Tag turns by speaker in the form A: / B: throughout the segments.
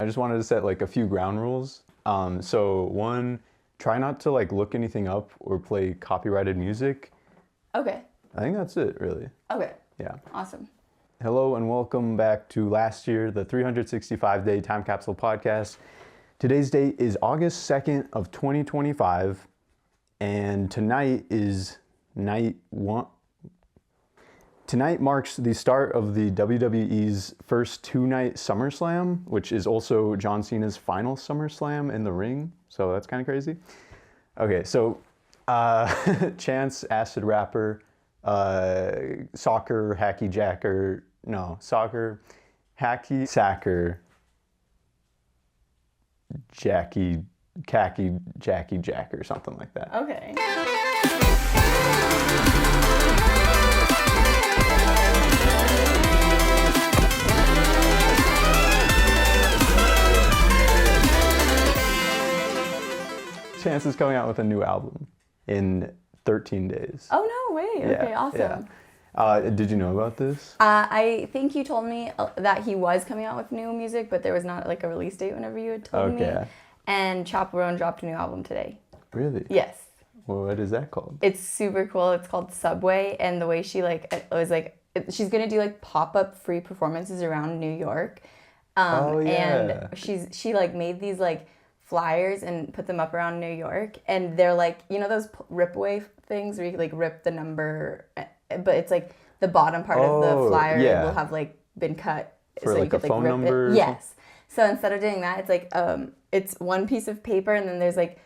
A: I just wanted to set like a few ground rules. So one, try not to like look anything up or play copyrighted music.
B: Okay.
A: I think that's it, really.
B: Okay.
A: Yeah.
B: Awesome.
A: Hello and welcome back to last year, the 365-day Time Capsule Podcast. Today's date is August 2nd of 2025, and tonight is night one. Tonight marks the start of the WWE's first two-night SummerSlam, which is also John Cena's final SummerSlam in the ring. So that's kind of crazy. Okay, so Chance, acid rapper, soccer, hacky jacker, no, soccer, hacky sacker, Jackie, khaki, Jackie Jack or something like that.
B: Okay.
A: Chance is coming out with a new album in 13 days.
B: Oh, no way. Okay, awesome.
A: Yeah. Did you know about this?
B: I think you told me that he was coming out with new music, but there was not like a release date whenever you had told me. And Chaperone dropped a new album today.
A: Really?
B: Yes.
A: Well, what is that called?
B: It's super cool. It's called Subway, and the way she she's gonna do like pop-up free performances around New York. And she like made these like flyers and put them up around New York, and they're like, you know those rip away things where you like rip the number, but it's like the bottom part of the flyer will have like been cut
A: for
B: so
A: like
B: you could
A: a phone
B: rip
A: number.
B: It. Yes. So instead of doing that, it's like it's one piece of paper, and then there's like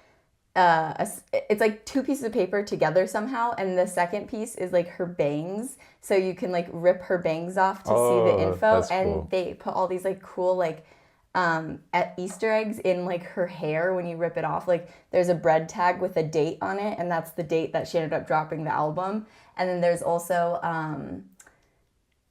B: it's like two pieces of paper together somehow, and the second piece is like her bangs, so you can like rip her bangs off to see the info, and
A: cool.
B: They put all these like cool like at Easter eggs in like her hair when you rip it off. Like there's a bread tag with a date on it, and that's the date that she ended up dropping the album. And then there's also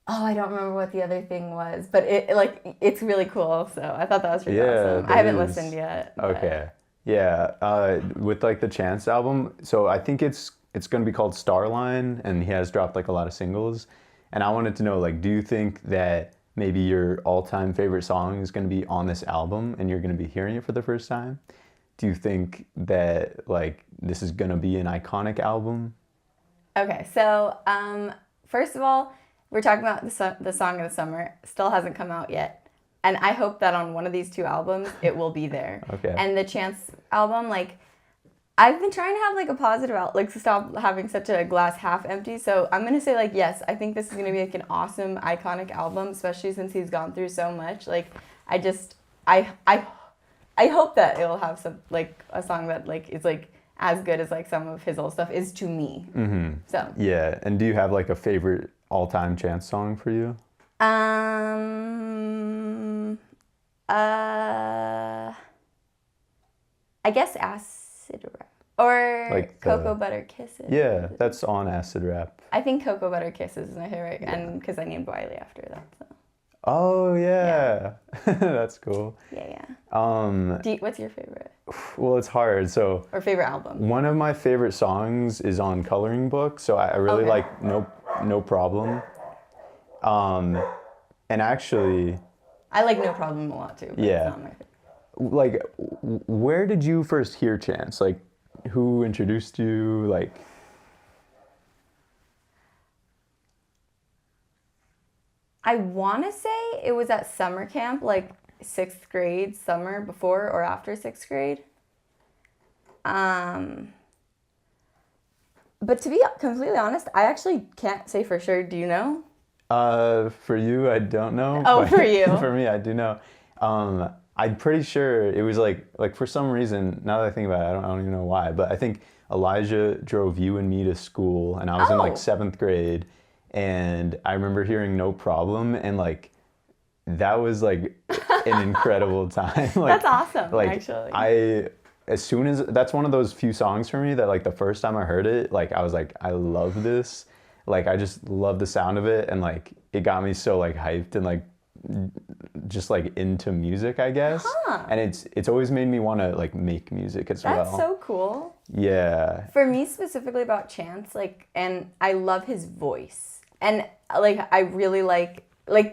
B: I don't remember what the other thing was, but it's really cool. So I thought that was really awesome. I haven't listened yet.
A: Okay. Yeah. With like the Chance album, so I think it's going to be called Starline, and he has dropped like a lot of singles. And I wanted to know, like, do you think that maybe your all-time favorite song is going to be on this album and you're going to be hearing it for the first time? Do you think that like this is going to be an iconic album?
B: Okay, so first of all, we're talking about the song of the summer. Still hasn't come out yet, and I hope that on one of these two albums it will be there.
A: Okay.
B: And the Chance album, like, I've been trying to have like a positive outlook, like to stop having such a glass half empty. So I'm gonna say like yes, I think this is gonna be like an awesome, iconic album, especially since he's gone through so much. Like, I hope that it'll have some like a song that like is like as good as like some of his old stuff is to me.
A: Mm-hmm.
B: So
A: yeah, and do you have like a favorite all-time Chance song for you?
B: I guess Acid Rap or like Cocoa Butter Kisses.
A: Yeah, that's on Acid Rap.
B: I think Cocoa Butter Kisses is my favorite, and because I named Wiley after that. So.
A: Oh yeah. That's cool.
B: Yeah. What's your favorite?
A: Well, it's hard. So.
B: Or favorite album?
A: One of my favorite songs is on Coloring Book, so I really like No Problem. And actually.
B: I like No Problem a lot too. But it's not my favorite.
A: Like, where did you first hear Chance? Like, who introduced you? Like.
B: I want to say it was at summer camp, like 6th grade summer, before or after 6th grade. But to be completely honest, I actually can't say for sure. Do you know?
A: For you, I don't know.
B: Oh, for you.
A: For me, I do know. I'm pretty sure it was like for some reason, now that I think about it, I don't even know why, but I think Elijah drove you and me to school, and I was in like 7th grade. And I remember hearing No Problem, and like that was like an incredible time. Like,
B: that's awesome,
A: like,
B: actually.
A: That's one of those few songs for me that like the first time I heard it, like I was like, I love this. Like I just love the sound of it, and like it got me so like hyped and like just like into music, I guess. And it's always made me want to like make music as well.
B: That's so cool.
A: Yeah.
B: For me specifically about Chance, like, and I love his voice. And like I really like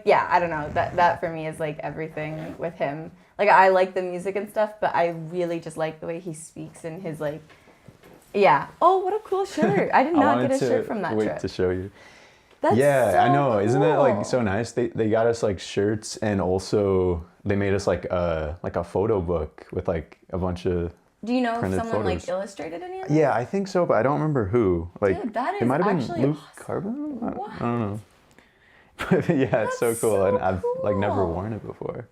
B: yeah, I don't know, that for me is like everything with him. Like, I like the music and stuff, but I really just like the way he speaks and his, like, yeah. Oh, what a cool shirt. I did not get a shirt from that trip.
A: To show you.
B: That's
A: yeah,
B: so
A: I know.
B: cool.
A: Isn't that like so nice? They got us like shirts, and also they made us like a photo book with like a bunch of
B: Do you know if someone
A: photos.
B: like illustrated any of this?
A: Yeah, I think so, but I don't remember who. Like,
B: Dude, that is
A: it might have been
B: actually
A: Luke
B: awesome.
A: Carbon.
B: What?
A: I don't know. But yeah, it's so
B: That's
A: cool,
B: so
A: and I've like never
B: cool.
A: worn it before.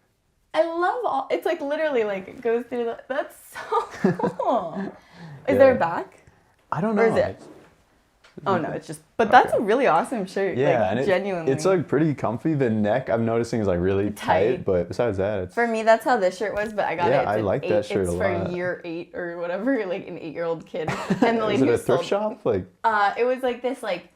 B: I love all. It's like literally like it goes through the. That's so cool. Is
A: Yeah.
B: there a back?
A: I don't know.
B: Or is it? Oh no, it's just. But that's a really awesome shirt.
A: Yeah,
B: like,
A: and
B: genuinely.
A: it's like pretty comfy. The neck I'm noticing is like really tight, but besides that, it's
B: For me, that's how this shirt was, but I got it.
A: I like that shirt
B: It's
A: a
B: for
A: lot.
B: year 8 or whatever, like an 8-year-old kid. And the lady
A: Is it
B: who
A: a thrift
B: sold,
A: shop? Like,
B: it was like this like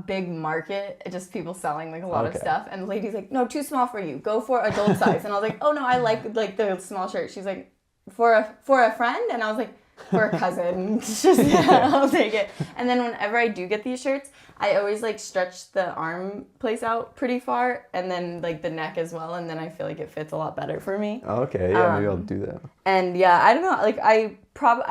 B: big market, just people selling like a lot of
A: Okay.
B: stuff. And the lady's like, no, too small for you. Go for adult size. And I was like, oh no, I like the small shirt. She's like, for a friend? And I was like, for a cousin. Just yeah, I'll take it. And then whenever I do get these shirts, I always like stretch the arm place out pretty far, and then like the neck as well, and then I feel like it fits a lot better for me.
A: okay, yeah, maybe I'll do that.
B: And yeah, I don't know, like I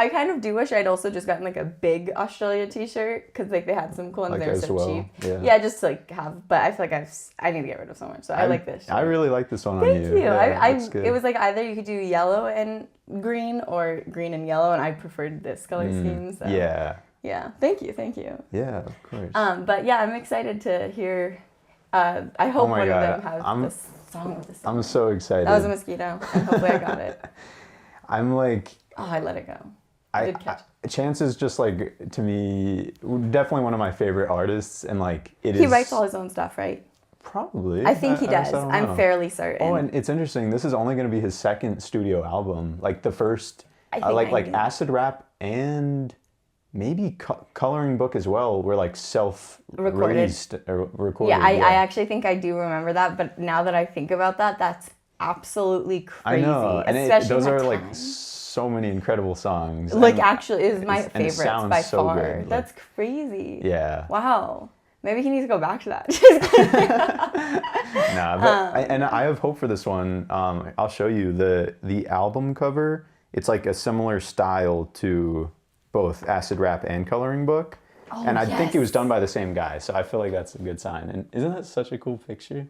B: kind of do wish I'd also just gotten like a big Australia t-shirt, because like they had some cool ones,
A: Like
B: they were
A: as
B: so
A: well,
B: cheap.
A: yeah.
B: Just to, like have, but I feel like I need to get rid of so much, so I like this shirt.
A: I really like this one
B: Thank
A: on
B: you.
A: you. Yeah, looks good.
B: It was like either you could do yellow and green or green and yellow, and I preferred this color scheme. So
A: Yeah,
B: thank you.
A: yeah, of course.
B: But yeah, I'm excited to hear. I hope
A: my
B: one
A: God,
B: of them has this song with the song.
A: I'm so excited.
B: That was a mosquito, and hopefully I got it.
A: I'm like,
B: Oh, I let it go. I did catch it.
A: Chance is just like, to me, definitely one of my favorite artists, and like
B: He writes all his own stuff, right?
A: Probably.
B: I think he
A: guess
B: does.
A: I don't
B: I'm
A: know.
B: fairly certain.
A: Oh, and it's interesting. This is only going to be his second studio album. Like the first,
B: I think
A: like
B: knew.
A: acid rap and maybe coloring book as well were like self-released or recorded.
B: Yeah, I actually think I do remember that, but now that I think about that, that's absolutely crazy.
A: I know, and
B: especially
A: those
B: in
A: are
B: that
A: like
B: time.
A: so many incredible songs.
B: Like
A: And
B: actually, is my
A: and it
B: favorites
A: sounds
B: by
A: so
B: far.
A: good, like-
B: That's crazy.
A: Yeah.
B: Wow. Maybe he needs to go back to that.
A: Nah, but I have hope for this one. I'll show you the album cover. It's like a similar style to both acid rap and coloring book.
B: Oh,
A: And I think it was
B: yes.
A: done by the same guy, so I feel like that's a good sign. And isn't that such a cool picture?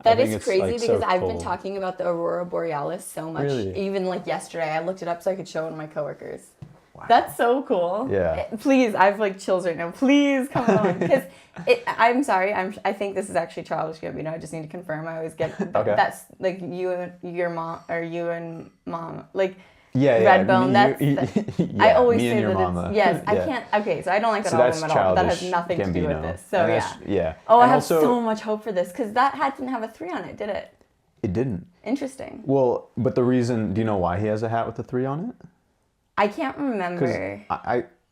B: That
A: think
B: is
A: it's,
B: crazy
A: like,
B: because
A: so
B: I've been
A: cool.
B: talking about the Aurora Borealis so much.
A: Really?
B: Even like yesterday, I looked it up so I could show it to my coworkers. Wow. That's so cool.
A: Yeah.
B: Please, I have like chills right now. Please come on, because I'm sorry. I think this is actually Childish Gambino. I just need to confirm. I always get that's like you and your mom, or you and mom, like.
A: Yeah,
B: Redbone. That's I always
A: me
B: say
A: and your
B: that
A: mama.
B: it's yes. I
A: Yeah.
B: can't. Okay, so I don't like that
A: So
B: album
A: that's
B: at all. But that has
A: Childish
B: nothing to do with
A: Gambino.
B: this. So
A: And
B: yeah.
A: that's- yeah.
B: Oh, I
A: And
B: have
A: also-
B: so much hope for this because that hat didn't have a 3 on it, did it?
A: It didn't.
B: Interesting.
A: Well, but the reason, do you know why he has a hat with a 3 on it?
B: I can't remember.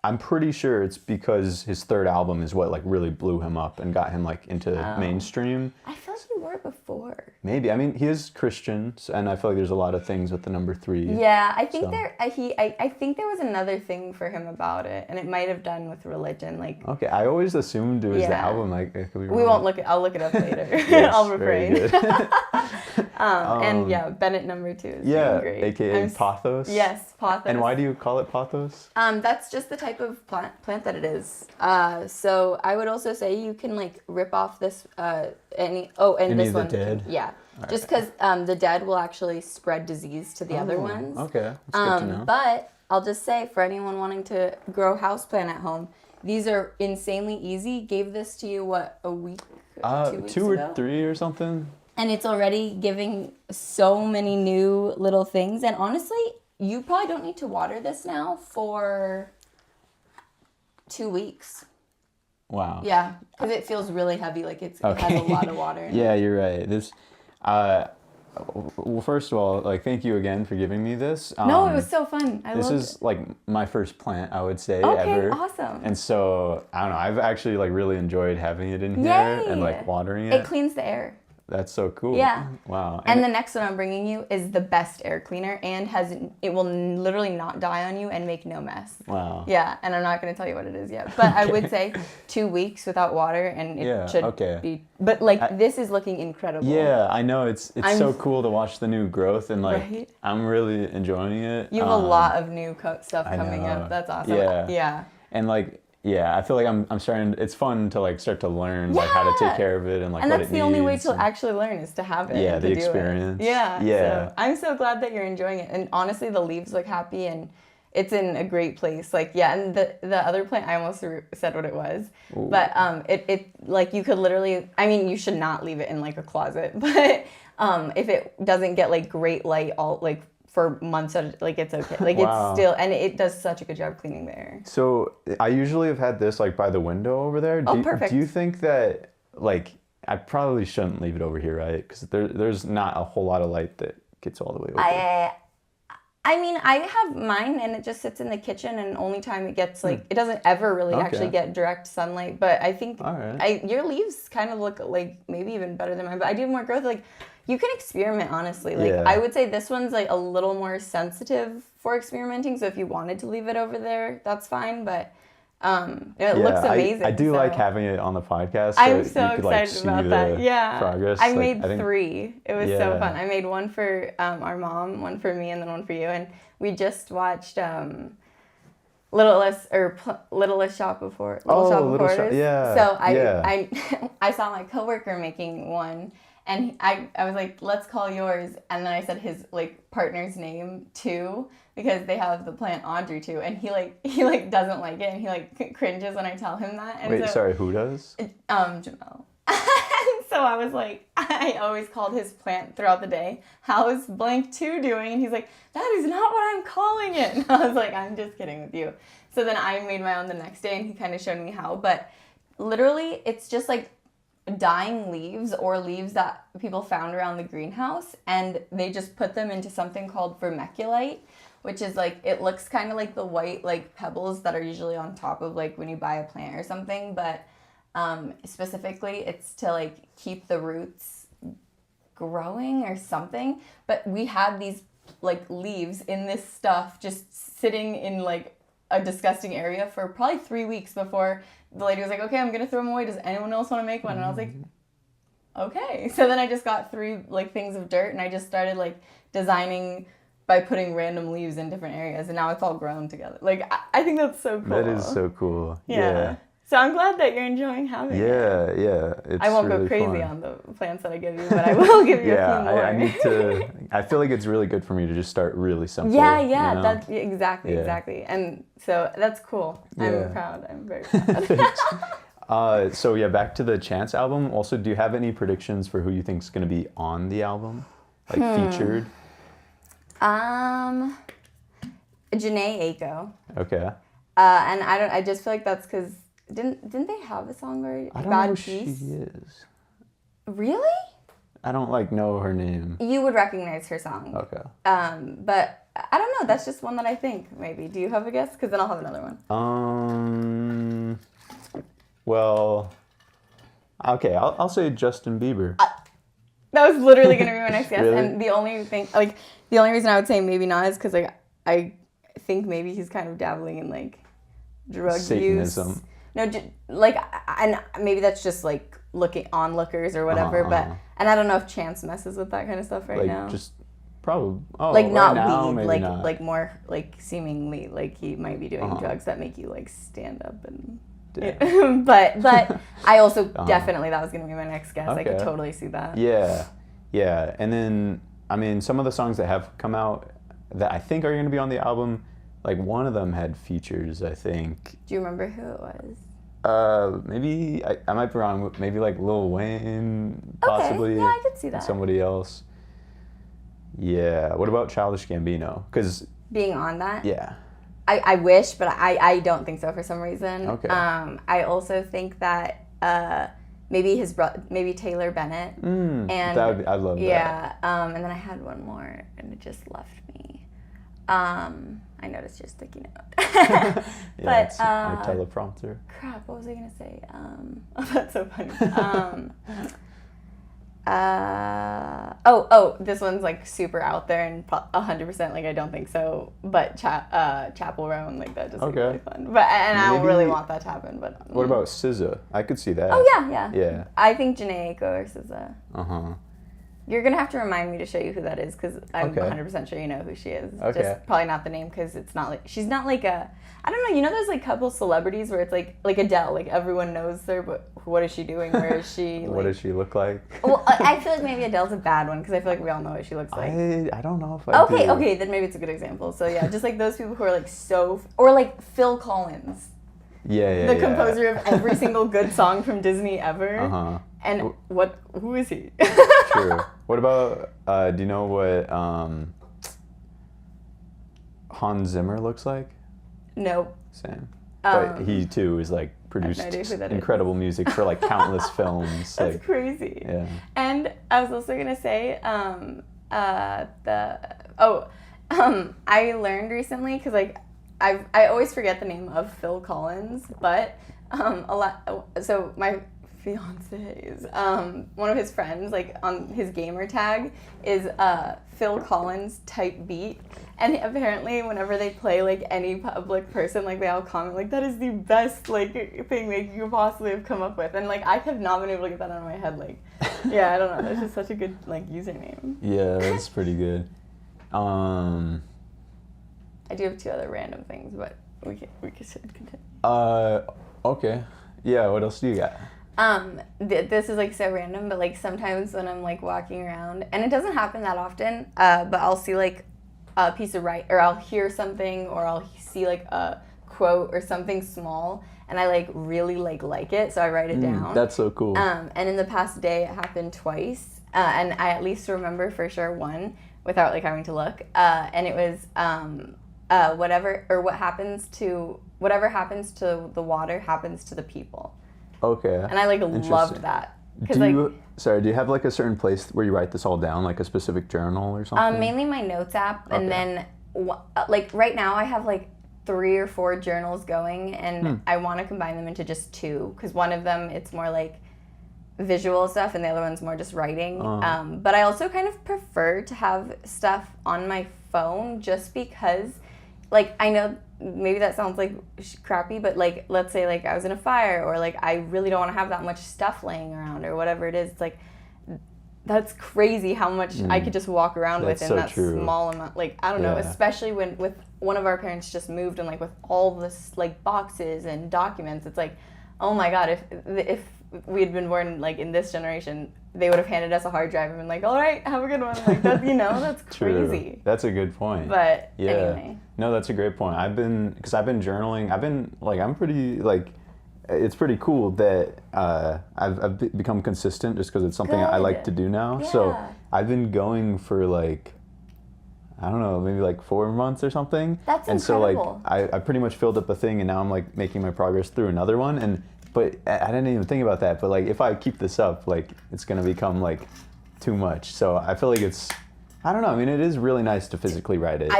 A: I'm pretty sure it's because his third album is what like really blew him up and got him like into mainstream.
B: I felt he wore it before.
A: Maybe. I mean, he is Christian, and I feel like there's a lot of things with the number 3.
B: Yeah, I think
A: So.
B: I think there was another thing for him about it, and it might have done with religion. Like
A: Okay, I always assumed it was the
B: Yeah.
A: album. Like, I could be
B: we
A: wrong.
B: won't look it. I'll look it up later.
A: Yes,
B: I'll
A: very
B: refrain.
A: good.
B: And yeah, Bennett number 2 is
A: Yeah,
B: doing great.
A: aka Pothos.
B: Yes, Pothos.
A: And why do you call it Pothos?
B: That's just the type of plant that it is. So I would also say you can like rip off this
A: Any
B: this
A: of the
B: one.
A: dead?
B: Yeah, just because the dead will actually spread disease to the other ones.
A: Okay, that's good to know.
B: But I'll just say for anyone wanting to grow houseplant at home, these are insanely easy. Gave this to you a week, 2 weeks
A: 2
B: ago?
A: or 3 or something.
B: And it's already giving so many new little things. And honestly, you probably don't need to water this now for 2 weeks.
A: Wow.
B: Yeah, because it feels really heavy. Like it has a lot of water in it.
A: Yeah, you're right. This, well, first of all, like, thank you again for giving me this.
B: No, it was so fun. I
A: This
B: loved
A: is like my first plant, I would say,
B: Okay,
A: ever.
B: awesome.
A: And so I don't know. I've actually like really enjoyed having it in here
B: Yay!
A: and like watering
B: it.
A: it.
B: It cleans the air.
A: That's so cool.
B: Yeah.
A: Wow.
B: And the next one I'm bringing you is the best air cleaner and it will literally not die on you and make no mess.
A: Wow.
B: Yeah, and I'm not going to tell you what it is yet. But I would say 2 weeks without water and it should be. But like this is looking incredible.
A: Yeah, I know. It's so cool to watch the new growth and like
B: right?
A: I'm really enjoying it.
B: You have a lot of new stuff coming up. That's awesome. Yeah.
A: And like, yeah, I feel like I'm starting. It's fun to like start to learn like how to take care of it and like what it needs.
B: And that's the only way to actually learn is to have it.
A: Yeah,
B: and
A: the
B: to do
A: experience.
B: It. Yeah.
A: Yeah.
B: So I'm so glad that you're enjoying it. And honestly, the leaves look happy and it's in a great place. Like, yeah, and the other plant, I almost said what it was. Ooh. But it like you could literally, I mean, you should not leave it in like a closet. But if it doesn't get like great light all like for months, like it's okay. Like it's still, and it does such a good job cleaning the air.
A: So I usually have had this like by the window over there.
B: Perfect.
A: Do you think that like I probably shouldn't leave it over here, right? Because there's not a whole lot of light that gets all the way over.
B: I mean, I have mine and it just sits in the kitchen and only time it gets like, it doesn't ever really actually get direct sunlight. But I think your leaves kind of look like maybe even better than mine. But I do have more growth. Like you can experiment, honestly. Like I would say this one's like a little more sensitive for experimenting. So if you wanted to leave it over there, that's fine. But it looks amazing.
A: I do like having it on the podcast.
B: I'm so excited about that. Yeah.
A: Progress.
B: I made 3. It was so fun. I made one for our mom, one for me, and then one for you. And we just watched Littlest Shop of Horrors.
A: Yeah.
B: So I saw my coworker making one, and I was like, let's call yours, and then I said his like partner's name too, because they have the plant Audrey too, and he doesn't like it, and he like cringes when I tell him that. And
A: wait, sorry, who does?
B: Jamel. So I was like, I always called his plant throughout the day, how's blank 2 doing? And he's like, that is not what I'm calling it. And I was like, I'm just kidding with you. So then I made my own the next day and he kind of showed me how. But literally, it's just like dying leaves or leaves that people found around the greenhouse. And they just put them into something called vermiculite, which is like, it looks kind of like the white like pebbles that are usually on top of like when you buy a plant or something. But specifically it's to like keep the roots growing or something. But we had these like leaves in this stuff just sitting in like a disgusting area for probably 3 weeks before the lady was like, okay, I'm gonna throw them away, does anyone else want to make one? And I was like, okay. So then I just got 3 like things of dirt and I just started like designing by putting random leaves in different areas, and now it's all grown together. Like I think that's so cool.
A: That is so cool. Yeah.
B: So I'm glad that you're enjoying having it.
A: Yeah.
B: I won't go crazy on the plants that I give you, but I will give you a few more.
A: I need to. I feel like it's really good for me to just start really simple.
B: Yeah.
A: You know?
B: That's exactly. And so that's cool. I'm proud. I'm very proud.
A: So yeah, back to the Chance album. Also, do you have any predictions for who you think is going to be on the album, like featured?
B: Janae Aiko.
A: Okay.
B: And I just feel like that's because didn't they have a song already?
A: I don't know who she is.
B: Really?
A: I don't like know her name.
B: You would recognize her song.
A: Okay.
B: But I don't know. That's just one that I think maybe. Do you have a guess? Because then I'll have another one.
A: Well. Okay, I'll say Justin Bieber.
B: That was literally gonna be my next guess.
A: Really?
B: And the only reason I would say maybe not is because like I think maybe he's kind of dabbling in like drug
A: Satanism.
B: use. No, like, and maybe that's just like onlookers or whatever. But and I don't know if Chance messes with that kind of stuff right now.
A: Just probably. Oh,
B: like not
A: right now,
B: weed,
A: maybe
B: like
A: not.
B: Like more like seemingly like he might be doing drugs that make you like stand up and. Yeah. but I also definitely that was gonna be my next guess. Okay. I could totally see that.
A: Yeah, and then I mean some of the songs that have come out that I think are gonna be on the album. Like one of them had features, I think.
B: Do you remember who it was?
A: Maybe I might be wrong. Maybe like Lil Wayne, possibly.
B: Okay, yeah, I could see that.
A: Somebody else. Yeah. What about Childish Gambino? Because
B: being on that.
A: Yeah.
B: I wish, but I don't think so for some reason.
A: Okay.
B: I also think that maybe Taylor Bennett.
A: And I'd love that.
B: Yeah. And then I had one more, and it just left me. I noticed your sticky note.
A: But it's our teleprompter.
B: Crap, what was I gonna say? Oh, that's so funny. This one's like super out there and 100% like I don't think so. But Chapel Row and like that just seems really fun. But I don't really want that to happen. But
A: what about SZA? I could see that.
B: Oh yeah.
A: Yeah.
B: I think Janae Aiko or SZA.
A: Uh-huh.
B: You're gonna have to remind me to show you who that is because I'm 100% sure you know who she is.
A: Okay.
B: Just probably not the name because it's not like she's not like a. I don't know. You know, there's like couple celebrities where it's like Adele. Like everyone knows her, but what is she doing? Where is she? Like,
A: what does she look like?
B: Well, I feel like maybe Adele's a bad one because I feel like we all know what she looks like.
A: I don't know if I do.
B: Okay, then maybe it's a good example. So yeah, just like those people who are like or like Phil Collins.
A: Yeah.
B: The composer of every single good song from Disney ever.
A: Uh-huh.
B: And who is he?
A: True. What about, do you know what Hans Zimmer looks like?
B: Nope.
A: Same. But he too is like produced incredible music for like countless films.
B: That's
A: like,
B: crazy.
A: Yeah.
B: And I was also gonna say, I learned recently because like I always forget the name of Phil Collins, but so my fiance's one of his friends, like on his gamer tag is Phil Collins type beat, and apparently whenever they play like any public person, like they all comment like that is the best like thing like you could possibly have come up with, and like I have not been able to get that out of my head. Like yeah, I don't know, that's just such a good like username.
A: Yeah, that's pretty good.
B: I do have two other random things, but we should continue.
A: Okay. Yeah, what else do you got?
B: This is like so random, but like sometimes when I'm like walking around, and it doesn't happen that often, but I'll see like a piece of or I'll hear something, or I'll see like a quote or something small, and I like really like it, so I write it down.
A: That's so cool.
B: And in the past day, it happened twice, and I at least remember for sure one without like having to look, and it was whatever happens to the water happens to the people.
A: Okay.
B: And I like loved that.
A: Do you have like a certain place where you write this all down, like a specific journal or something?
B: Mainly my notes app, and then like right now I have like 3 or 4 journals going, and I want to combine them into just 2 because one of them it's more like visual stuff and the other one's more just writing. But I also kind of prefer to have stuff on my phone just because like I know maybe that sounds like crappy, but like let's say like I was in a fire, or like I really don't want to have that much stuff laying around or whatever it is. It's like that's crazy how much I could just walk around with in that small amount. Like I don't know, especially when with one of our parents just moved and like with all this like boxes and documents, it's like, oh my god, if we had been born like in this generation, they would have handed us a hard drive and been like, all right, have a good one. Like that, that's crazy.
A: True. That's a good point.
B: But anyway.
A: No, that's a great point. I've been journaling. I'm pretty like, it's pretty cool that I've become consistent just because it's something I like to do now. Yeah. So I've been going for like, I don't know, maybe like 4 months or something.
B: That's incredible.
A: So like I pretty much filled up a thing, and now I'm like making my progress through another one. But I didn't even think about that. But like if I keep this up, like it's gonna become like too much. So I feel like I don't know. I mean, it is really nice to physically write it.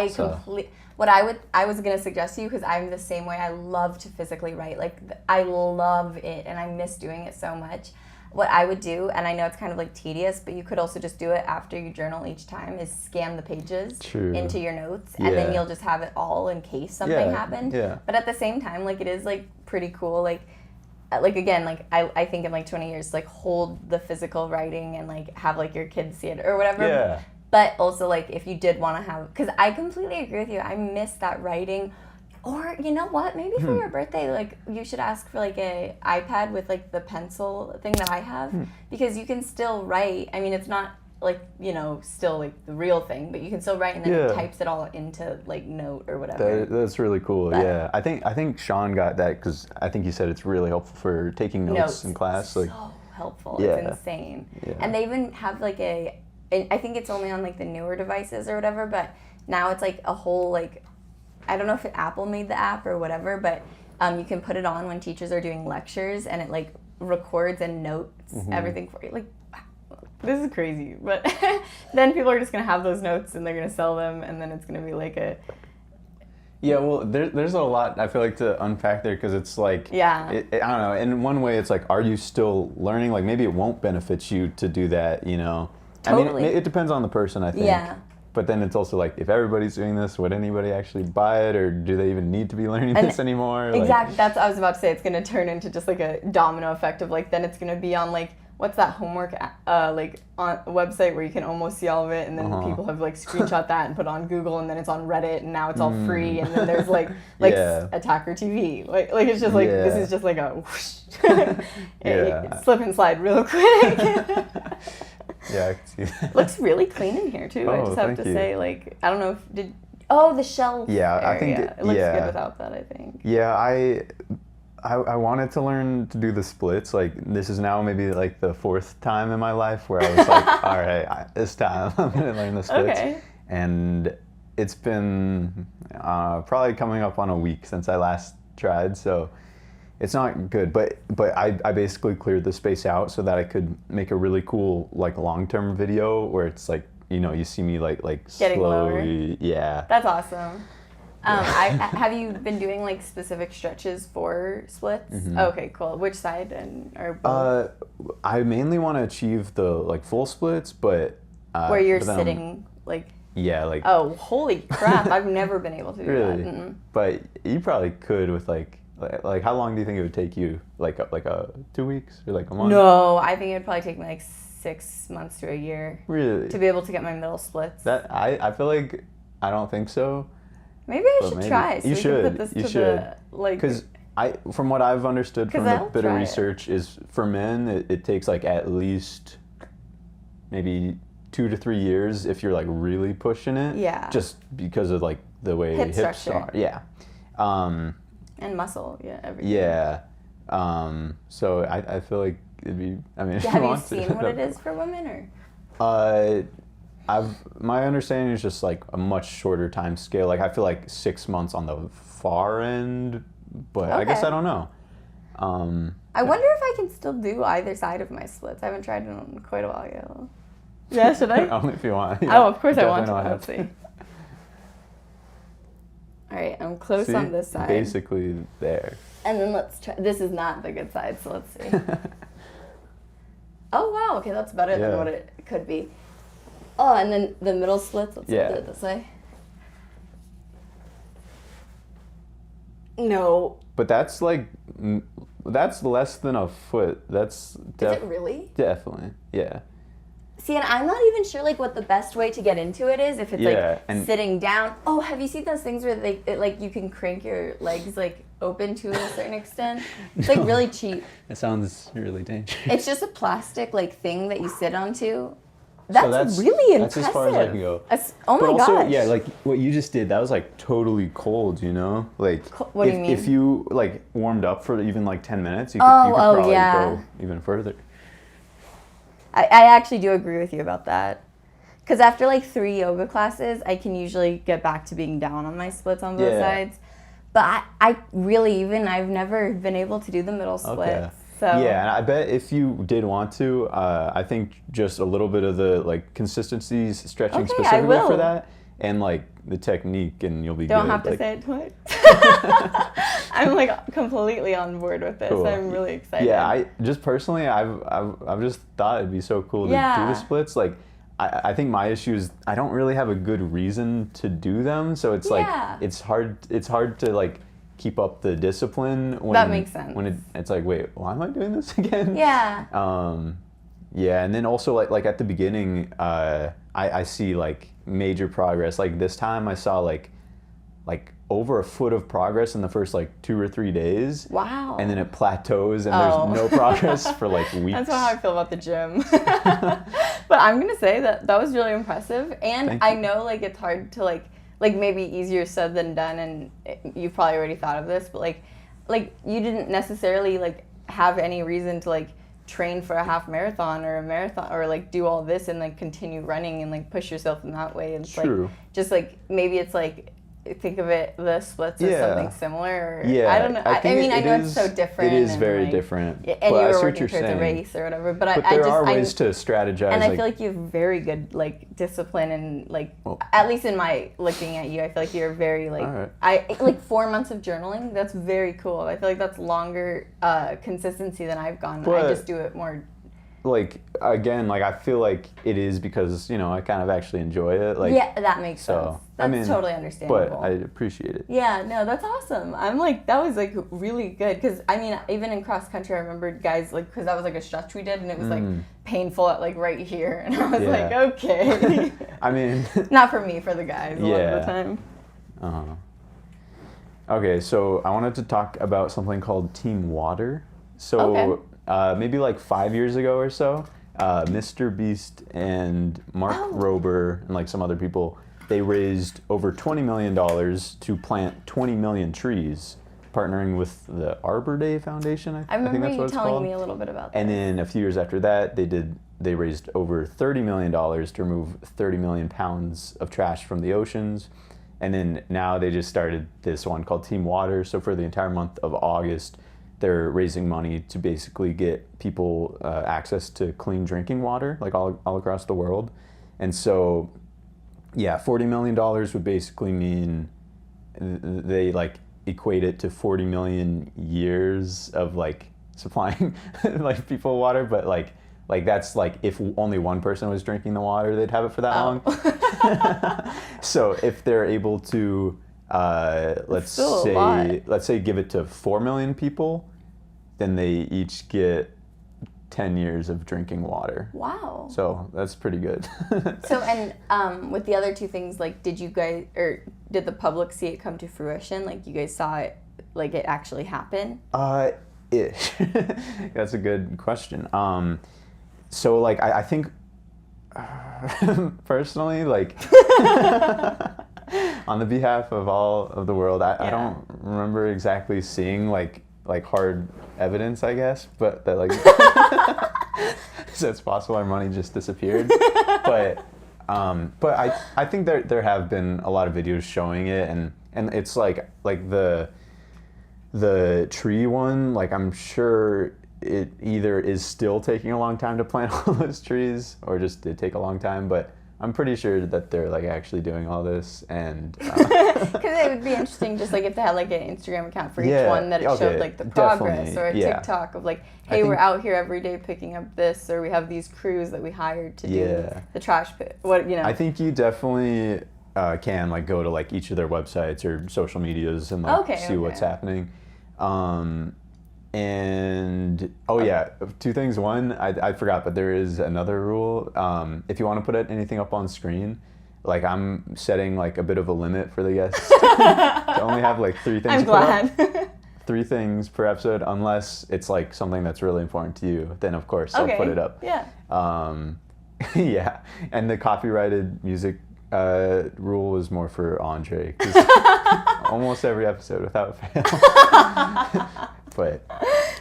B: What I was gonna suggest to you, because I'm the same way. I love to physically write. Like I love it, and I miss doing it so much. What I would do, and I know it's kind of like tedious, but you could also just do it after you journal each time, is scan the pages into your notes, and then you'll just have it all in case something happened. Yeah. But at the same time, like it is like pretty cool. Like again, like I think in like 20 years, like hold the physical writing and like have like your kids see it or whatever. Yeah. But also like if you did want to have, because I completely agree with you. I miss that writing. Or you know what? Maybe for your birthday, like you should ask for like a iPad with like the pencil thing that I have, because you can still write. I mean, it's not like still like the real thing, but you can still write, and then it types it all into like Note or whatever.
A: That's really cool. But, I think Sean got that because I think he said it's really helpful for taking notes in class. Like
B: so helpful. It's insane. Yeah. And they even have like I think it's only on like the newer devices or whatever, but now it's like a whole like. I don't know if Apple made the app or whatever, but you can put it on when teachers are doing lectures, and it like records and notes everything for you. Like, this is crazy. But then people are just gonna have those notes and they're gonna sell them, and then it's gonna be like a.
A: Yeah, well, there's a lot I feel like to unpack there because it's like,
B: Yeah.
A: I don't know. In one way, it's like, are you still learning? Like maybe it won't benefit you to do that, you know?
B: Totally.
A: I mean, it depends on the person, I think.
B: Yeah.
A: But then it's also like, if everybody's doing this, would anybody actually buy it, or do they even need to be learning this anymore?
B: Exactly. That's what I was about to say. It's gonna turn into just like a domino effect of like, then it's gonna be on like, what's that homework like on a website where you can almost see all of it, and then people have like screenshot that and put it on Google, and then it's on Reddit, and now it's all free, and then there's like Attacker TV, like it's just like this is just like a whoosh. Slip and slide real quick.
A: Yeah, I can see that.
B: Looks really clean in here too. I just have to say, like, I don't know if the shelf.
A: Yeah,
B: area.
A: I think
B: it looks good without that, I think.
A: Yeah, I wanted to learn to do the splits. Like, this is now maybe like the 4th time in my life where I was like, all right, this time I'm going to learn the splits.
B: Okay.
A: And it's been probably coming up on a week since I last tried, so it's not good. But I basically cleared the space out so that I could make a really cool, like, long-term video where it's like, you know, you see me like
B: getting
A: slowly.
B: Lower.
A: Yeah.
B: That's awesome. Have you been doing like specific stretches for splits?
A: Mm-hmm.
B: Okay, cool. Which side or both?
A: I mainly want to achieve the like full splits, but
B: where you're sitting like.
A: Yeah, like.
B: Oh, holy crap! I've never been able to do
A: really?
B: that. Mm-mm.
A: But you probably could with like how long do you think it would take you? Like 2 weeks or like a month?
B: No, I think it would probably take me like 6 months to a year.
A: Really?
B: To be able to get my middle splits.
A: That I feel like I don't think so.
B: Maybe I should try. So
A: you should.
B: Can put this
A: you
B: to
A: should.
B: The, like.
A: Because from what I've understood from a bit of research, is for men it takes like at least maybe 2 to 3 years if you're like really pushing it.
B: Yeah.
A: Just because of like the way
B: hips
A: structure. Are. Yeah.
B: And muscle, everything.
A: Yeah. So I feel like it'd be. I mean,
B: have you seen what it is for women or?
A: My understanding is just like a much shorter time scale. Like I feel like 6 months on the far end, but I guess I don't know.
B: I wonder if I can still do either side of my splits. I haven't tried it in quite a while yet. Yeah, should I?
A: Only if you want. Yeah,
B: oh, of course I want to. Let's see. All right, I'm close on this side.
A: Basically there.
B: And then let's try. This is not the good side, so let's see. Oh wow, okay, that's better than what it could be. Oh, and then the middle splits. Let's do it this way. No.
A: But that's like that's less than a foot. That's
B: is it really?
A: Definitely, yeah.
B: See, and I'm not even sure like what the best way to get into it is. If it's like sitting down. Oh, have you seen those things where like you can crank your legs like open to a certain extent? It's like really cheap.
A: That sounds really dangerous.
B: It's just a plastic like thing that you sit onto. That's really impressive.
A: That's as far as I can go.
B: Oh my gosh.
A: Also, yeah, like what you just did, that was like totally cold, you know? Like
B: what do you mean?
A: If you like warmed up for even like 10 minutes, you could probably go even further.
B: I actually do agree with you about that. Because after like 3 yoga classes, I can usually get back to being down on my splits on both sides. But I really I've never been able to do the middle splits.
A: Okay.
B: So.
A: Yeah, and I bet if you did want to, I think just a little bit of the like consistencies, stretching specifically for that, and like the technique, and you'll be good.
B: Don't have to say it twice. I'm like completely on board with this. Cool. I'm really excited.
A: Yeah, I just personally, I've just thought it'd be so cool to do the splits. Like, I think my issue is I don't really have a good reason to do them, so it's like it's hard to like keep up the discipline when
B: that makes sense.
A: When it's like, wait, why am I doing this again?
B: Yeah.
A: Yeah, and then also like at the beginning, I see like major progress. Like this time, I saw like over a foot of progress in the first like 2 or 3 days.
B: Wow.
A: And then it plateaus and there's no progress for like weeks.
B: That's how I feel about the gym. But I'm gonna say that was really impressive, and I know like it's hard to like maybe easier said than done, and you've probably already thought of this, but like you didn't necessarily like have any reason to like train for a half marathon or a marathon or like do all this and like continue running and like push yourself in that way. And it's like just like maybe it's like think of it, the splits as something similar? Or,
A: Yeah.
B: I don't know. I mean, I know it's so different.
A: It is very different.
B: And you were working towards a race or whatever. But
A: there are ways to strategize.
B: And I feel like you have very good like discipline and like at least in my looking at you, I feel like you're very like I like 4 months of journaling. That's very cool. I feel like that's longer consistency than I've gone. I just do it more.
A: Like again, like I feel like it is because I kind of actually enjoy it. Like
B: yeah, that makes sense. That's totally understandable.
A: But I appreciate it.
B: Yeah, no, that's awesome. I'm like that was like really good because I mean even in cross country I remember guys like because that was like a stretch we did and it was like painful at like right here and I was like okay.
A: I mean,
B: not for me, for the guys a lot of the time.
A: Okay, so I wanted to talk about something called Team Water. So. Maybe like 5 years ago or so, Mr. Beast and Mark Rober and like some other people, they raised over $20 million to plant 20 million trees, partnering with the Arbor Day Foundation. I think that's what it's called. I remember you telling
B: me a little bit about that.
A: And then a few years after that, they raised over $30 million to remove 30 million pounds of trash from the oceans. And then now they just started this one called Team Water. So for the entire month of August, they're raising money to basically get people access to clean drinking water, like all across the world. And so, yeah, $40 million would basically mean they like equate it to 40 million years of like supplying like people water. But like that's like if only one person was drinking the water, they'd have it for that long. So if they're able to, let's say give it to 4 million people, then they each get 10 years of drinking water. Wow. So that's pretty good.
B: So, and with the other two things, like, did you guys, or did the public see it come to fruition? Like, you guys saw it, like, it actually happen?
A: Ish. That's a good question. So, like, I think, personally, like, on the behalf of all of the world, I don't remember exactly seeing, like hard evidence, I guess, but that like so it's possible our money just disappeared. But I think there have been a lot of videos showing it, and it's like the tree one, like I'm sure it either is still taking a long time to plant all those trees or just did take a long time, but I'm pretty sure that they're like actually doing all this, and
B: because it would be interesting, just like if they had like an Instagram account for each one that it showed like the progress, or a TikTok of like, hey, we're out here every day picking up this, or we have these crews that we hired to do the trash pit. I think
A: you definitely can like go to like each of their websites or social medias and like see what's happening. And two things. One, I forgot, but there is another rule. If you want to put anything up on screen, like I'm setting like a bit of a limit for the guests to only have like 3 things.
B: I'm glad.
A: 3 things per episode, unless it's like something that's really important to you. Then of course I'll put it up.
B: Yeah.
A: Yeah, and the copyrighted music rule was more for Andre, 'cause almost every episode without fail. But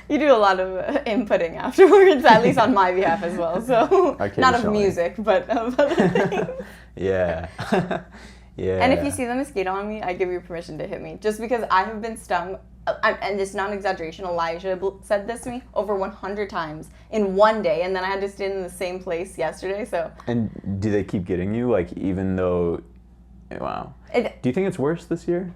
B: you do a lot of inputting afterwards, at least on my behalf as well. So not of music, but of other things.
A: Yeah. Yeah.
B: And if you see the mosquito on me, I give you permission to hit me, just because I have been stung. And it's not an exaggeration. Elijah said this to me over 100 times in one day, and then I had to stand in the same place yesterday. So.
A: And do they keep getting you? Like, even though, wow. Do you think it's worse this year?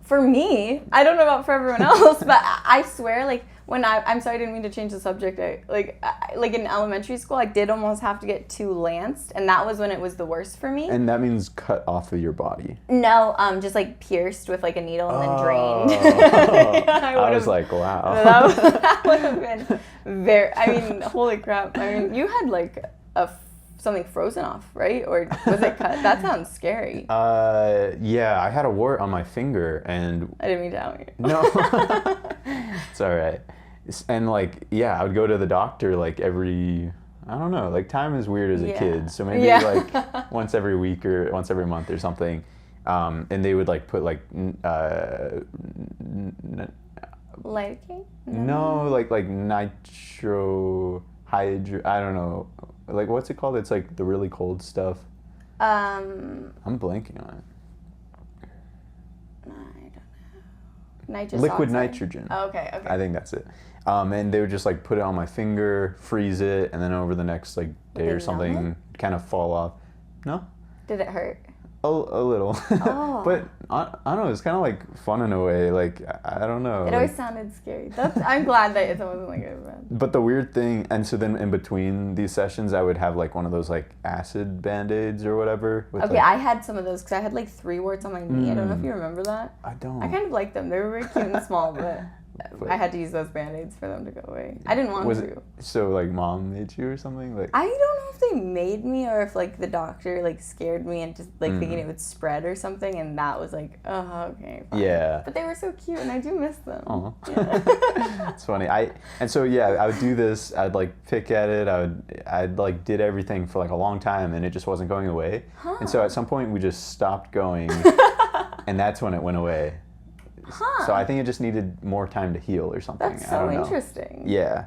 B: For me, I don't know about for everyone else, but I swear, like, when I'm sorry, I didn't mean to change the subject. Like in elementary school, I did almost have to get 2 lanced, and that was when it was the worst for me.
A: And that means cut off of your body?
B: No, just like pierced with like a needle and then drained.
A: I was like, wow.
B: That would have been very, I mean, holy crap. I mean, you had like something frozen off, right? Or was it cut? That sounds scary.
A: Yeah, I had a wart on my finger, and
B: I didn't mean to out you.
A: No. It's all right. And like, yeah, I would go to the doctor like every, I don't know, like time is weird as a kid, so maybe like once every week or once every month or something. And they would like put like
B: lidocaine?
A: No, like nitro hydro, I don't know. Like, what's it called? It's like the really cold stuff. I'm blanking on it.
B: Nitrous
A: liquid
B: oxide?
A: nitrogen.
B: Oh, okay.
A: I think that's it. And they would just like put it on my finger, freeze it, and then over the next like day or something, kind of fall off. No?
B: Did it hurt?
A: A little.
B: Oh.
A: But I don't know, it's kind of like fun in a way. Like, I don't know.
B: It always sounded scary. I'm glad that it wasn't like a bad.
A: But the weird thing, and so then in between these sessions, I would have like one of those like acid Band-Aids or whatever.
B: Okay,
A: like,
B: I had some of those because I had like 3 warts on my knee. I don't know if you remember that.
A: I don't.
B: I kind of liked them. They were very cute and small, but I had to use those Band-Aids for them to go away. I didn't want to.
A: So like mom made you or something? Like
B: I don't know if they made me or if like the doctor like scared me and just like thinking it would spread or something, and that was like, oh, okay, fine.
A: Yeah.
B: But they were so cute and I do miss them.
A: Oh.
B: Yeah.
A: It's funny. I would do this. I'd like pick at it. I'd like did everything for like a long time, and it just wasn't going away.
B: Huh.
A: And so at some point we just stopped going, and that's when it went away.
B: Huh.
A: So I think it just needed more time to heal or something.
B: That's
A: I don't
B: so
A: know.
B: interesting.
A: Yeah.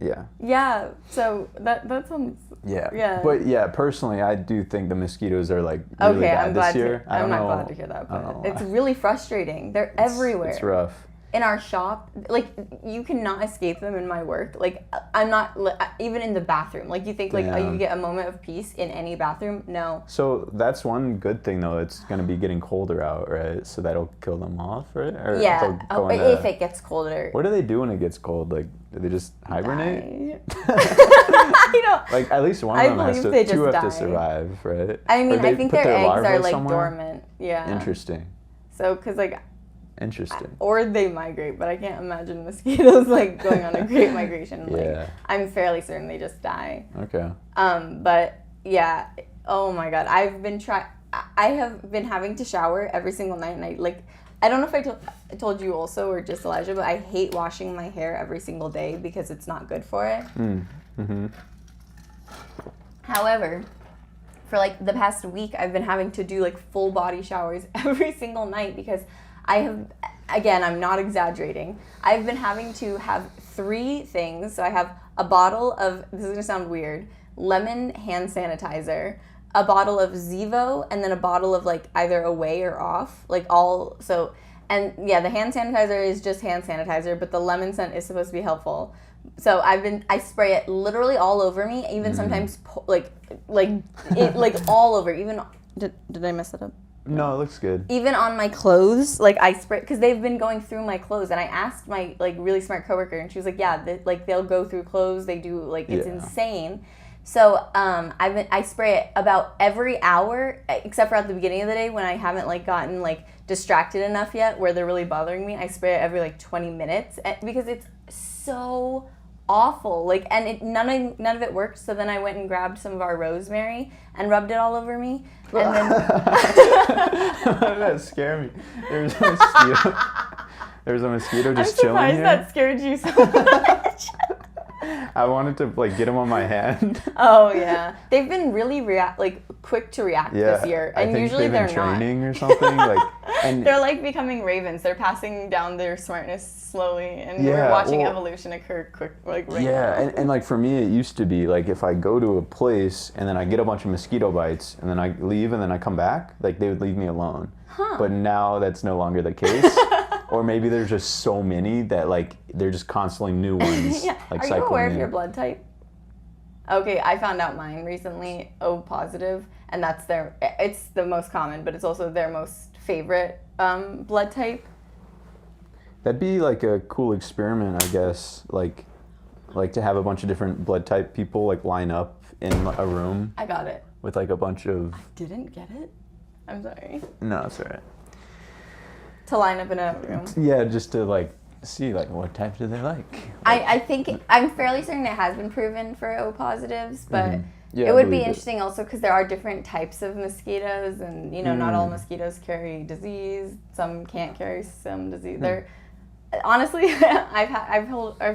A: Yeah.
B: Yeah. So that sounds.
A: Yeah.
B: Yeah.
A: But yeah, personally, I do think the mosquitoes are like really
B: Okay,
A: bad
B: I'm glad
A: this year.
B: I'm not glad to hear that,
A: I don't know
B: but it's
A: why.
B: really frustrating. They're everywhere.
A: It's rough.
B: In our shop, like you cannot escape them in my work. Like I'm not even in the bathroom. Like you think like
A: Damn.
B: you get a moment of peace in any bathroom? No.
A: So that's one good thing though. It's gonna be getting colder out, right? So that'll kill them off, right? Or
B: Yeah.
A: they'll go into-
B: If it gets colder.
A: What do they do when it gets cold? Like, do they just hibernate?
B: I don't.
A: Like at least one of them has
B: believe
A: to.
B: they just
A: Two have
B: die.
A: to survive, right?
B: I mean,
A: Or they
B: I think
A: put
B: their eggs
A: larvae
B: are like
A: somewhere?
B: dormant. Yeah.
A: Interesting.
B: So, cause like.
A: Interesting.
B: Or they migrate, but I can't imagine mosquitoes like going on a great migration. Like,
A: Yeah.
B: I'm fairly certain they just die.
A: Okay.
B: But yeah, oh my god, I have been having to shower every single night, and I don't know if I told you also or just Elijah, but I hate washing my hair every single day because it's not good for it.
A: Mm-hmm.
B: However, for like the past week, I've been having to do like full body showers every single night because I'm not exaggerating, I've been having to have 3 things. So I have a bottle of, this is gonna sound weird, lemon hand sanitizer, a bottle of Zevo, and then a bottle of like either Away or Off, and yeah, the hand sanitizer is just hand sanitizer, but the lemon scent is supposed to be helpful. So I spray it literally all over me, even sometimes like all over, even, did I mess it up?
A: No, it looks good.
B: Even on my clothes, like I spray, because they've been going through my clothes, and I asked my like really smart coworker, and she was like, yeah, they'll go through clothes, they do, like it's insane. So I spray it about every hour, except for at the beginning of the day when I haven't like gotten like distracted enough yet where they're really bothering me. I spray it every like 20 minutes because it's so awful. Like, and none of it worked. So then I went and grabbed some of our rosemary and rubbed it all over me. And then
A: How did that scare me? There's a mosquito. There's a mosquito just chilling
B: I'm
A: here.
B: surprised that scared you so much.
A: I wanted to like get him on my hand.
B: Oh yeah, they've been really quick to react this year, and
A: I think
B: usually
A: they've
B: they're
A: been
B: not.
A: training or something. Like, and
B: They're like becoming ravens. They're passing down their smartness slowly, and we're watching evolution occur quick, like right now.
A: and like for me, it used to be like if I go to a place and then I get a bunch of mosquito bites and then I leave and then I come back, like they would leave me alone.
B: Huh.
A: But now that's no longer the case. Or maybe there's just so many that like they're just constantly new ones.
B: Yeah.
A: Like
B: Are you aware of
A: in.
B: your blood type? Okay, I found out mine recently, O positive, and it's the most common, but it's also their most favorite blood type.
A: That'd be like a cool experiment, I guess. Like to have a bunch of different blood type people like line up in a room.
B: I got it.
A: With like a bunch of.
B: I didn't get it. I'm sorry.
A: No, it's alright.
B: To line up in a room.
A: Yeah, just to like see like what type do they like.
B: I think I'm fairly certain it has been proven for O positives, but
A: Yeah,
B: it
A: I
B: would be
A: believe it.
B: interesting also because there are different types of mosquitoes, and not all mosquitoes carry disease. Some can't carry some disease. They're honestly, I've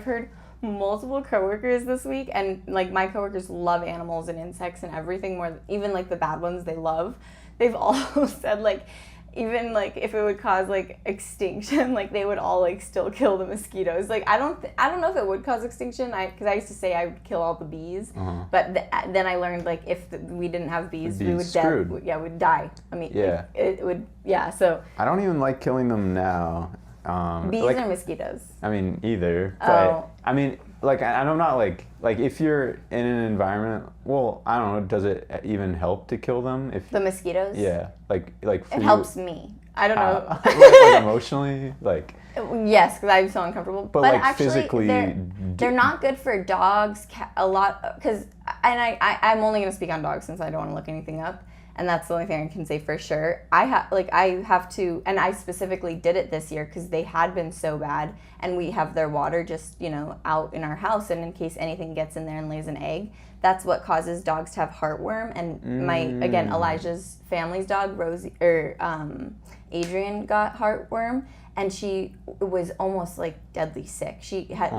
B: heard multiple coworkers this week, and like my coworkers love animals and insects and everything more, even like the bad ones they love. They've all said like, even like if it would cause like extinction, like they would all like still kill the mosquitoes. Like I don't know if it would cause extinction. Because I used to say I would kill all the bees, but then I learned like if we didn't have bees, we would
A: screwed.
B: we'd die. I mean,
A: Yeah.
B: it would. Yeah. So
A: I don't even like killing them now.
B: Bees
A: like,
B: or mosquitoes?
A: I mean, either. But
B: Oh.
A: I mean, like, and I'm not like if you're in an environment, well, I don't know, does it even help to kill them? If
B: The mosquitoes?
A: yeah, like for
B: It
A: you,
B: helps me. I don't know.
A: like emotionally, like.
B: Yes, because I'm so uncomfortable.
A: But like
B: actually,
A: physically,
B: they're not good for dogs. A lot, because I'm only gonna speak on dogs since I don't want to look anything up, and that's the only thing I can say for sure. I have to, and I specifically did it this year because they had been so bad, and we have their water just out in our house, and in case anything gets in there and lays an egg, that's what causes dogs to have heartworm. And again, Elijah's family's dog, Adrian, got heartworm. And she was almost like deadly sick. She had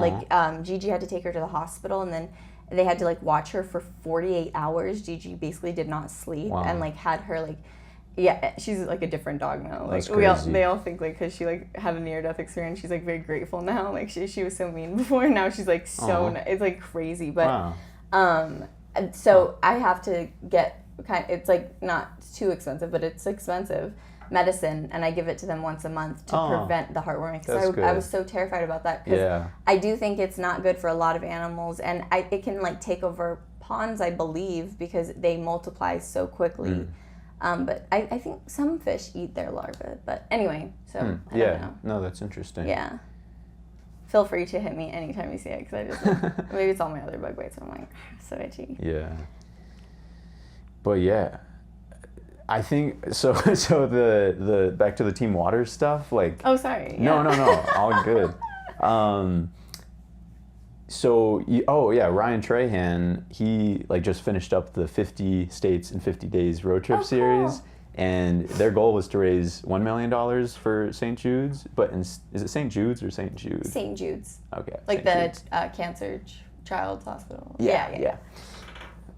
B: Gigi had to take her to the hospital, and then they had to watch her for 48 hours. Gigi basically did not sleep and had her she's like a different dog now.
A: That's
B: They all think because she had a near death experience, she's very grateful now. She was so mean before, now she's it's crazy. But so I have to get it's not too expensive, but it's expensive medicine, and I give it to them once a month to prevent the heartworm, because I was so terrified about that, because I do think it's not good for a lot of animals, and it can take over ponds, I believe, because they multiply so quickly. But I think some fish eat their larvae, but anyway, so I don't know.
A: No, that's interesting.
B: Yeah, feel free to hit me anytime you see it, because I just maybe it's all my other bug bites, I'm so itchy.
A: Yeah, but yeah, I think so. So the back to the Team Waters stuff,
B: Oh, sorry.
A: No, all good. So Ryan Trahan, he just finished up the 50 states in 50 days road trip series, and their goal was to raise $1 million for St. Jude's. But is it St. Jude's or St. Jude?
B: St. Jude's.
A: Okay.
B: Cancer child's hospital.
A: Yeah.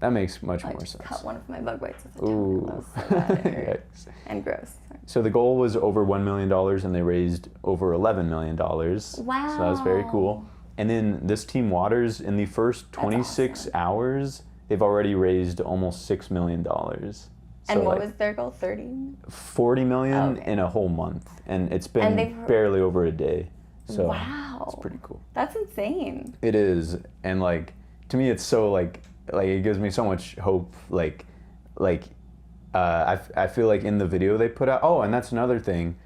A: That makes much more sense.
B: Cut one of my bug bites with a
A: Ooh.
B: so bad and gross.
A: So the goal was over $1 million, and they raised over $11 million. Wow. So that was very cool. And then this Team Waters, in the first 26 hours, they've already raised almost $6 million.
B: And what was their goal? 30?
A: 40 million in a whole month. And it's been barely over a day. So
B: wow.
A: It's pretty cool.
B: That's insane.
A: It is. And to me, it's so it gives me so much hope. I feel in the video they put out, and that's another thing.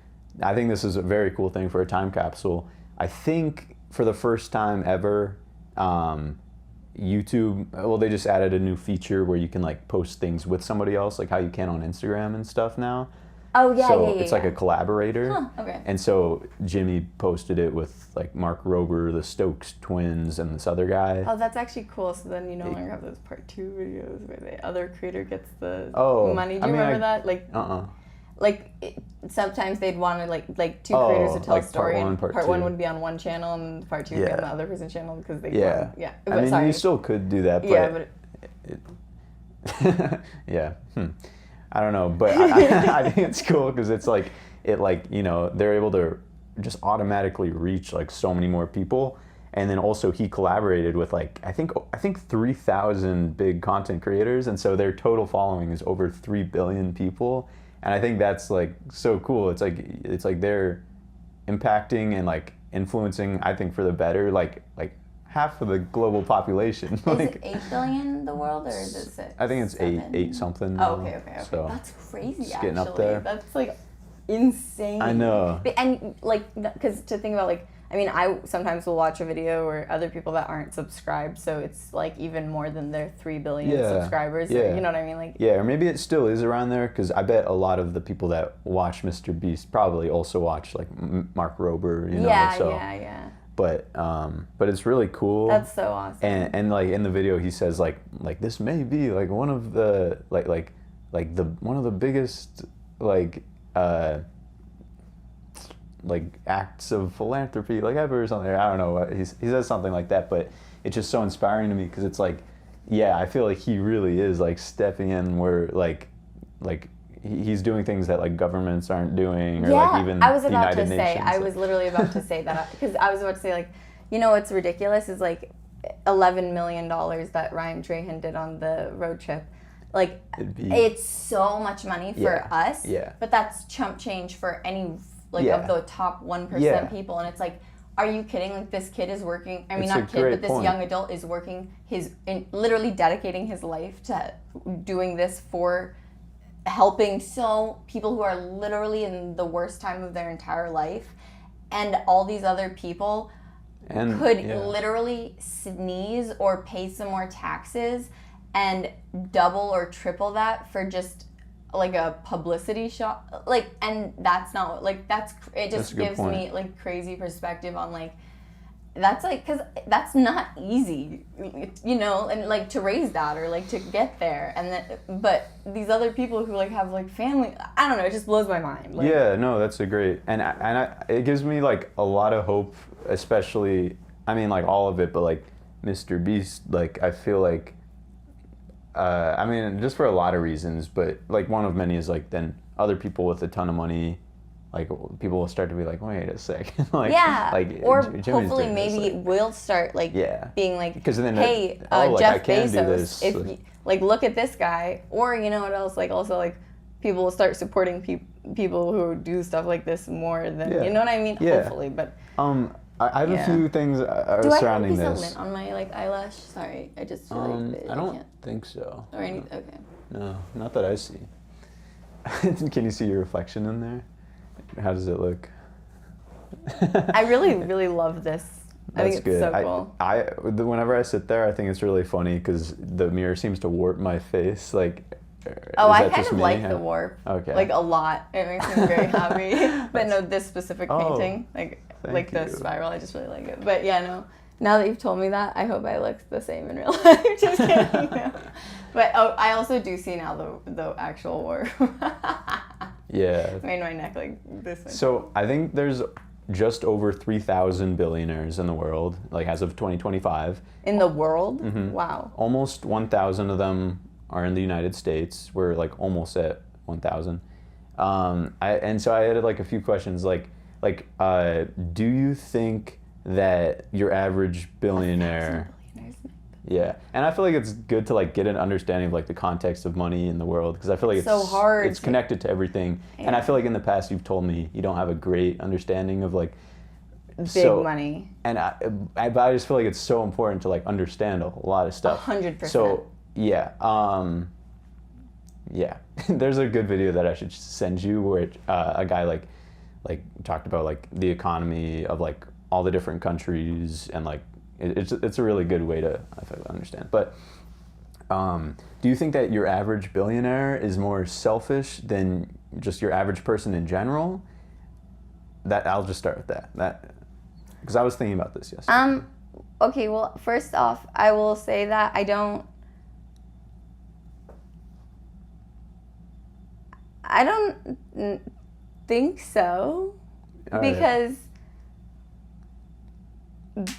A: I think this is a very cool thing for a time capsule. I think for the first time ever, YouTube, they just added a new feature where you can post things with somebody else, how you can on Instagram and stuff now.
B: Oh, yeah,
A: so
B: yeah.
A: It's like a collaborator.
B: Huh, okay.
A: And so Jimmy posted it with Mark Rober, the Stokes twins, and this other guy.
B: Oh, that's actually cool. So then you no longer have those part 2 videos where the other creator gets the money. Do you remember that? Sometimes they'd want to two creators would tell a story, and part 1 would be on one channel and part 2 would be on the other person's channel, because they
A: But you still could do that, but yeah. I don't know, but I think it's cool because it's they're able to just automatically reach so many more people. And then also he collaborated with I think 3,000 big content creators, and so their total following is over 3 billion people. And I think that's so cool. It's they're impacting and influencing, I think, for the better, half of the global population.
B: Is it 8 billion in the world, or is it
A: I think it's 8 something.
B: Oh, okay.
A: So
B: that's crazy,
A: it's getting up there.
B: That's insane.
A: I know.
B: And because to think about I sometimes will watch a video or other people that aren't subscribed, so it's even more than their 3 billion subscribers.
A: Yeah.
B: You know what I mean?
A: Yeah, or maybe it still is around there, because I bet a lot of the people that watch Mr. Beast probably also watch Mark Rober.
B: Yeah.
A: But it's really cool.
B: That's so awesome.
A: And in the video he says this may be one of the one of the biggest acts of philanthropy ever, or something. I don't know. He says something like that, but it's just so inspiring to me, because it's I feel he really is stepping in where he's doing things that governments aren't doing, or even
B: I was
A: the
B: about
A: United
B: to
A: Nations.
B: say, I was literally about to say that, because I was about to say what's ridiculous is $11 million that Ryan Trahan did on the road trip. It's so much money for us,
A: Yeah.
B: but that's chump change for any like
A: Yeah.
B: of the top 1%
A: Yeah.
B: people, and it's like, are you kidding? Like, this kid is working. I mean,
A: It's a
B: not kid,
A: great
B: but this
A: point.
B: young adult is working literally dedicating his life to doing this for helping people who are literally in the worst time of their entire life, and all these other people could literally sneeze or pay some more taxes and double or triple that for just like a publicity shot, like, and that's not like it just gives me like crazy perspective on like that's like, because that's not easy, you know, and like to raise that or like to get there, and then but these other people who like have like family, I don't know, it just blows my mind. Like,
A: yeah, no, that's a great, and it gives me like a lot of hope, especially, I mean, like all of it, but like Mr. Beast, like I feel like, I mean, just for a lot of reasons, but like one of many is like then other people with a ton of money, like people will start to be like, wait a second, like,
B: yeah,
A: like,
B: or
A: Jimmy's
B: hopefully
A: doing
B: maybe
A: this, like,
B: we'll start like being like,
A: because then
B: hey,
A: like,
B: Jeff
A: I can
B: Bezos,
A: do this.
B: if like look at this guy, or you know what else, like also like people will start supporting people who do stuff like this more than you know what I mean. Hopefully, but
A: I have a few things surrounding
B: do I have
A: this.
B: mint on my like eyelash? Sorry, I just feel like
A: I don't
B: can't.
A: think so.
B: Or any, okay.
A: No, not that I see. Can you see your reflection in there? How does it look?
B: I really, really love this. I think it's so cool.
A: Whenever I sit there, I think it's really funny because the mirror seems to warp my face. Like,
B: I kind of like the warp.
A: Okay.
B: Like a lot. It makes me very happy. But no, this specific painting, like the spiral, I just really like it. But yeah, no. Now that you've told me that, I hope I look the same in real life. Just kidding. No. But I also do see now the actual warp.
A: Yeah.
B: Made my neck like this.
A: So I think there's just over 3,000 billionaires in the world, like as of 2025.
B: In the world?
A: Mm-hmm.
B: Wow.
A: Almost 1,000 of them are in the United States. We're like almost at 1,000. And so I had like a few questions, like do you think that your average billionaire? Yeah, and I feel like it's good to like get an understanding of like the context of money in the world, because I feel like it's
B: so hard.
A: It's connected to everything, and I feel like in the past you've told me you don't have a great understanding of like
B: big money.
A: And I just feel like it's so important to like understand a lot of stuff.
B: 100%.
A: So yeah, yeah. There's a good video that I should send you where a guy like talked about like the economy of like all the different countries, and like it's a really good way to understand. But do you think that your average billionaire is more selfish than just your average person in general? That I'll just start with that because I was thinking about this yesterday.
B: Okay, well, first off, I will say that I don't think so. All because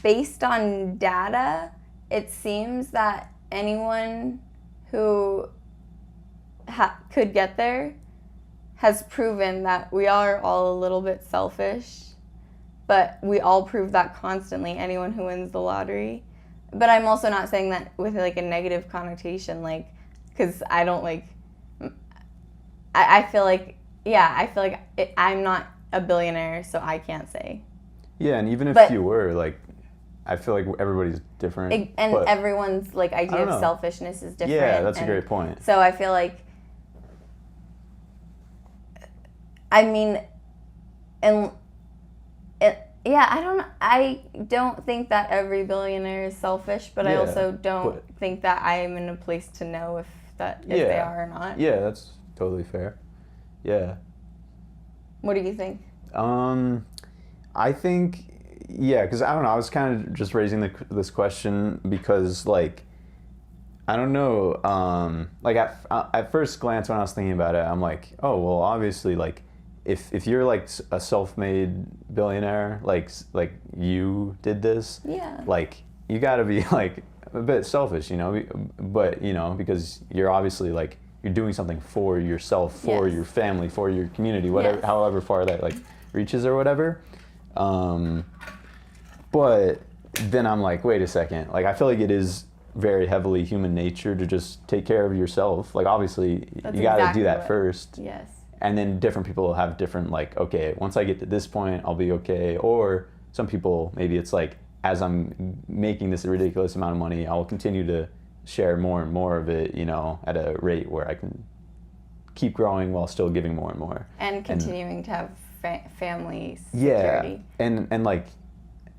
B: based on data, it seems that anyone who could get there has proven that we are all a little bit selfish, but we all prove that constantly, anyone who wins the lottery. But I'm also not saying that with like a negative connotation, like, because I don't like, I feel like, I'm not a billionaire, so I can't say.
A: Yeah, and even if you were, like, I feel like everybody's different.
B: And everyone's, like, idea of selfishness is different.
A: Yeah, that's a great point.
B: So I feel like, I mean, I don't think that every billionaire is selfish, but I also don't think that I am in a place to know if they are or not.
A: Yeah, that's totally fair. Yeah.
B: What do you think?
A: I think, because I don't know, I was kind of just raising this question because, like, I don't know, like at first glance when I was thinking about it, I'm like, oh, well, obviously, like, if you're like a self-made billionaire, like you did this, like, you gotta be like a bit selfish, you know, but, you know, because you're obviously like, you're doing something for yourself, for your family, for your community, whatever, however far that like reaches or whatever. But then I'm like, wait a second, like, I feel like it is very heavily human nature to just take care of yourself. Like, obviously, you got to do that first.
B: Yes.
A: and then different people have different, like, okay, once I get to this point, I'll be okay. Or some people, maybe it's like, as I'm making this ridiculous amount of money, I will continue to share more and more of it, you know, at a rate where I can keep growing while still giving more and more.
B: And continuing to have family security.
A: Yeah, and like,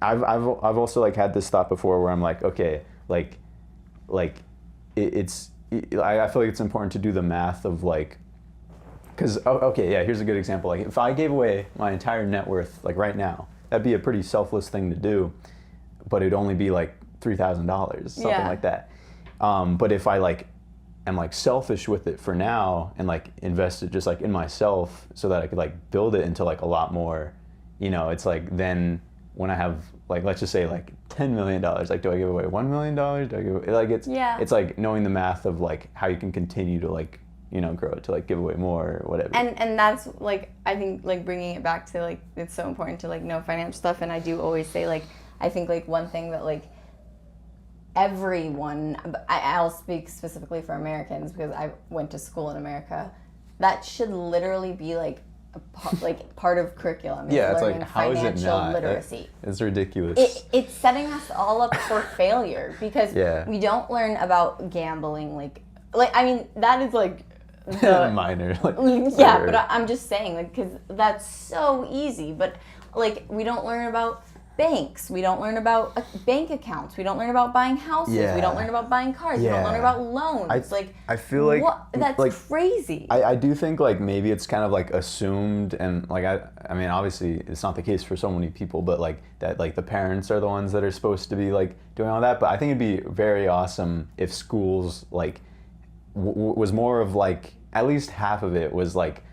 A: I've also like had this thought before where I'm like, okay, I feel like it's important to do the math of like, because okay, yeah, here's a good example. Like, if I gave away my entire net worth like right now, that'd be a pretty selfless thing to do, but it'd only be like $3,000, something like that. But if I like am like selfish with it for now and like invest it just like in myself so that I could like build it into like a lot more, you know, it's like then when I have like, let's just say like $10 million, like, do I give away $1 million? Do I give away, like, it's like knowing the math of like how you can continue to like, you know, grow it to like give away more or whatever.
B: And that's like, I think like bringing it back to like, it's so important to like know financial stuff. And I do always say like, I think like one thing that like everyone, I'll speak specifically for Americans because I went to school in America, that should literally be like part of curriculum.
A: Yeah, it's like, how is it not?
B: Literacy.
A: It's ridiculous.
B: It's setting us all up for failure because we don't learn about gambling. Like I mean, that is like the
A: minor. Like,
B: yeah, but I'm just saying, like, because that's so easy. But like, we don't learn about banks. We don't learn about bank accounts. We don't learn about buying houses. We don't learn about buying cars. We don't learn about loans.
A: I feel like
B: that's like, crazy.
A: I do think like maybe it's kind of like assumed, and like I mean obviously it's not the case for so many people, but like that like the parents are the ones that are supposed to be like doing all that. But I think it'd be very awesome if schools like was more of like at least half of it was like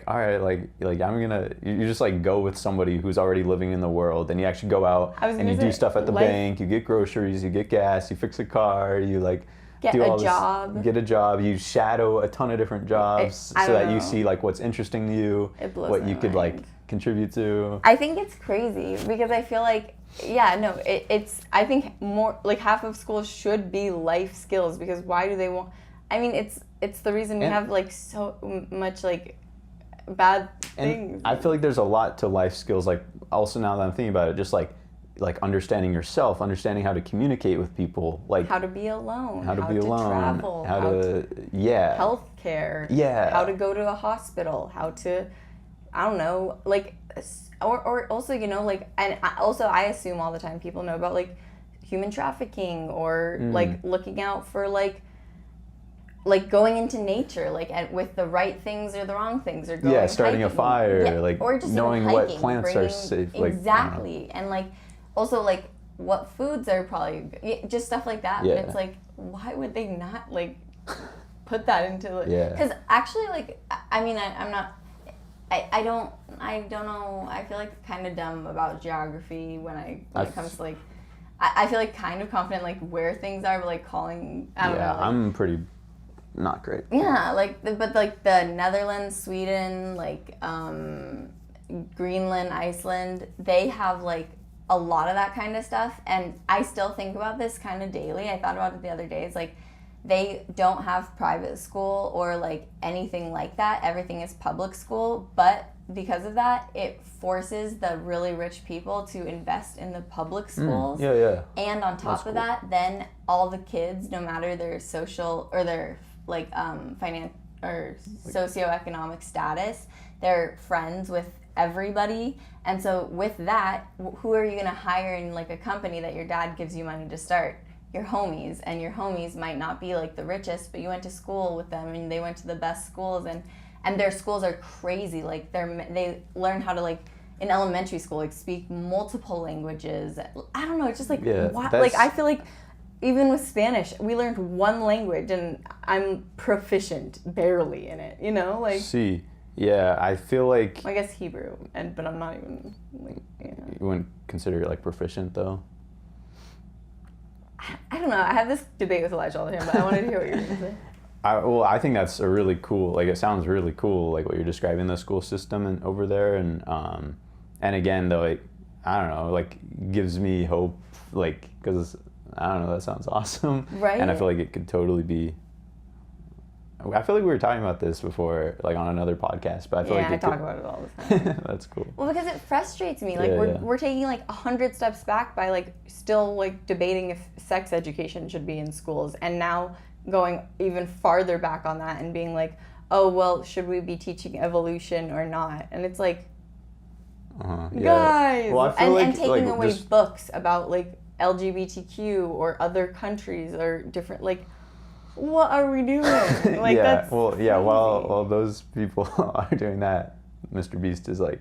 A: all right, like I'm gonna, you just like go with somebody who's already living in the world, and you actually go out and you do stuff at the bank, you get groceries, you get gas, you fix a car, you like
B: get a job,
A: you shadow a ton of different jobs so that you see like what's interesting to you, what you could like contribute to.
B: I think it's crazy because I feel like it's I think more like half of school should be life skills, because why do they want, I mean it's the reason we have like so much like bad things.
A: And I feel like there's a lot to life skills, like also now that I'm thinking about it, just like understanding yourself, understanding how to communicate with people, like
B: how to be alone,
A: how to
B: travel,
A: how to
B: healthcare, how to go to a hospital, how to, I don't know, like, or also, you know, like, and also I assume all the time people know about like human trafficking or like looking out for like going into nature, like with the right things or the wrong things, or going
A: starting
B: hiking.
A: a fire, like
B: or just
A: knowing what plants are safe, like,
B: exactly, and like also like what foods are probably just stuff like that. But it's like, why would they not like put that into like, because actually like I mean I don't know, I feel like kind of dumb about geography when it comes to like I feel like kind of confident like where things are, but like calling, I don't know, like,
A: I'm pretty not great.
B: Yeah, like, but like the Netherlands, Sweden, like Greenland, Iceland, they have like a lot of that kind of stuff. And I still think about this kind of daily. I thought about it the other day. It's like they don't have private school or like anything like that. Everything is public school. But because of that, it forces the really rich people to invest in the public schools. And on top of that, then all the kids, no matter their social or their like or socioeconomic status, they're friends with everybody. And so with that, who are you going to hire in like a company that your dad gives you money to start? Your homies. And your homies might not be like the richest, but you went to school with them and they went to the best schools, and their schools are crazy. Like they learn how to like in elementary school like speak multiple languages. I don't know, it's just like like I feel like even with Spanish, we learned one language and I'm proficient barely in it, you know? Like,
A: I feel like,
B: I guess Hebrew, but I'm not even like,
A: you wouldn't consider it like proficient though?
B: I don't know. I have this debate with Elijah all the time, but I wanted to hear what you were going to say.
A: I think that's a really cool, like, it sounds really cool, like what you're describing, the school system over there, and again though, like, I don't know, like gives me hope, like, because I don't know, that sounds awesome.
B: Right.
A: And I feel like it could totally be I feel like we were talking about this before, like on another podcast, but I feel like
B: I talk about it all the time.
A: That's cool.
B: Well, because it frustrates me. Like we're taking like 100 steps back by like still like debating if sex education should be in schools, and now going even farther back on that and being like, oh well, should we be teaching evolution or not? And it's like, guys,
A: well, I feel
B: and taking away books about like LGBTQ or other countries or different like. What are we doing? Like that's crazy.
A: While those people are doing that, Mr. Beast is like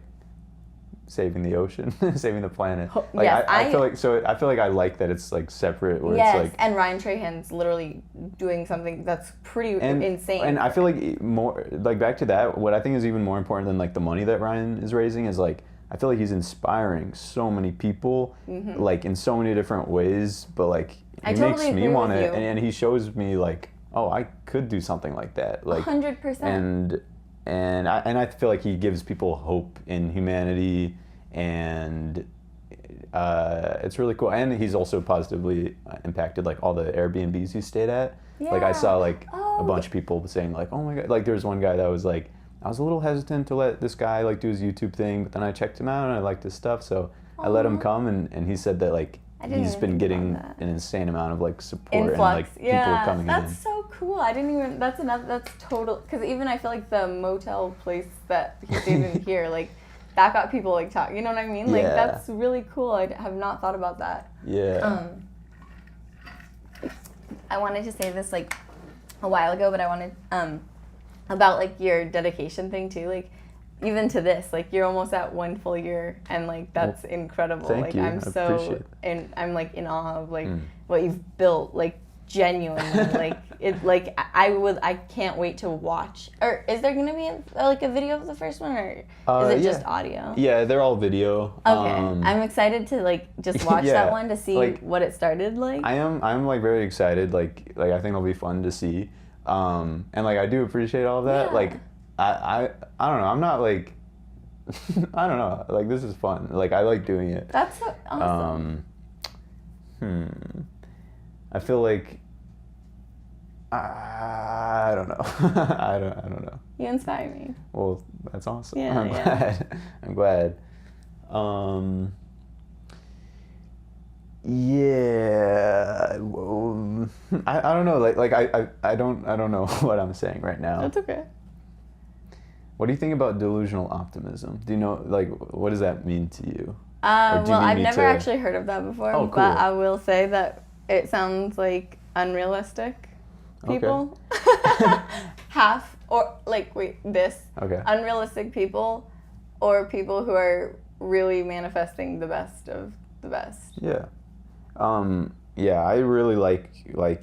A: saving the ocean, saving the planet. Like
B: yes,
A: I feel like I like that it's like separate. Where
B: yes,
A: it's like,
B: and Ryan Trahan's literally doing something that's pretty insane.
A: And I feel like more like back to that. What I think is even more important than like the money that Ryan is raising is like I feel like he's inspiring so many people, like in so many different ways. But like. He makes me want to, and he shows me like, oh, I could do something like that, like
B: 100%.
A: And I feel like he gives people hope in humanity, and it's really cool. And he's also positively impacted like all the Airbnbs he stayed at. Yeah. Like I saw like a bunch of people saying like, oh my god, like there was one guy that was like, I was a little hesitant to let this guy like do his YouTube thing, but then I checked him out and I liked his stuff, so I let him come, and he said that like. He's been getting an insane amount of like support and like people coming in.
B: That's so cool. I didn't even. That's total. Because even I feel like the motel place that he stayed in here, like that got people like talk. You know what I mean? Like that's really cool. I have not thought about that.
A: Yeah.
B: I wanted to say this like a while ago, but I wanted about like your dedication thing too, like. Even to this, like you're almost at 1 full year, and like that's incredible.
A: Thank
B: like
A: you.
B: I'm so, and I'm like in awe of like what you've built. Like genuinely, like it. Like I can't wait to watch. Or is there gonna be a video of the first one, or is it just audio?
A: Yeah, they're all video.
B: Okay, I'm excited to like just watch that one to see like, what it started like.
A: I'm like very excited. Like I think it'll be fun to see. And like I do appreciate all of that. Yeah. Like. I don't know. I'm not like I don't know. Like this is fun. Like I like doing it.
B: That's so awesome.
A: I feel like I don't know. I don't know.
B: You inspire me.
A: Well, that's awesome.
B: Yeah,
A: I'm glad. Yeah. I don't know. Like I don't know what I'm saying right now.
B: That's okay.
A: What do you think about delusional optimism? Do you know, like, what does that mean to you?
B: Well, I've never actually heard of that before,
A: cool.
B: But I will say that it sounds like unrealistic people. Okay. Unrealistic people, or people who are really manifesting the best of the best.
A: Yeah. Yeah, I really like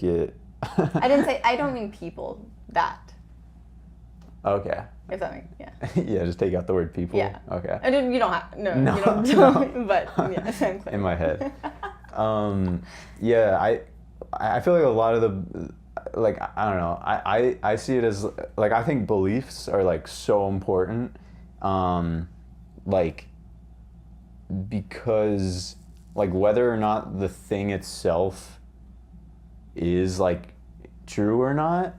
A: it.
B: I don't mean people, that.
A: Okay.
B: If that makes,
A: yeah, just take out the word people.
B: Yeah.
A: Okay.
B: You don't have, no. You don't, but yeah, same thing.
A: In my head. Yeah, I feel like a lot of the, like, I don't know, I see it as, like, I think beliefs are, like, so important, like, because, like, whether or not the thing itself is, like, true or not,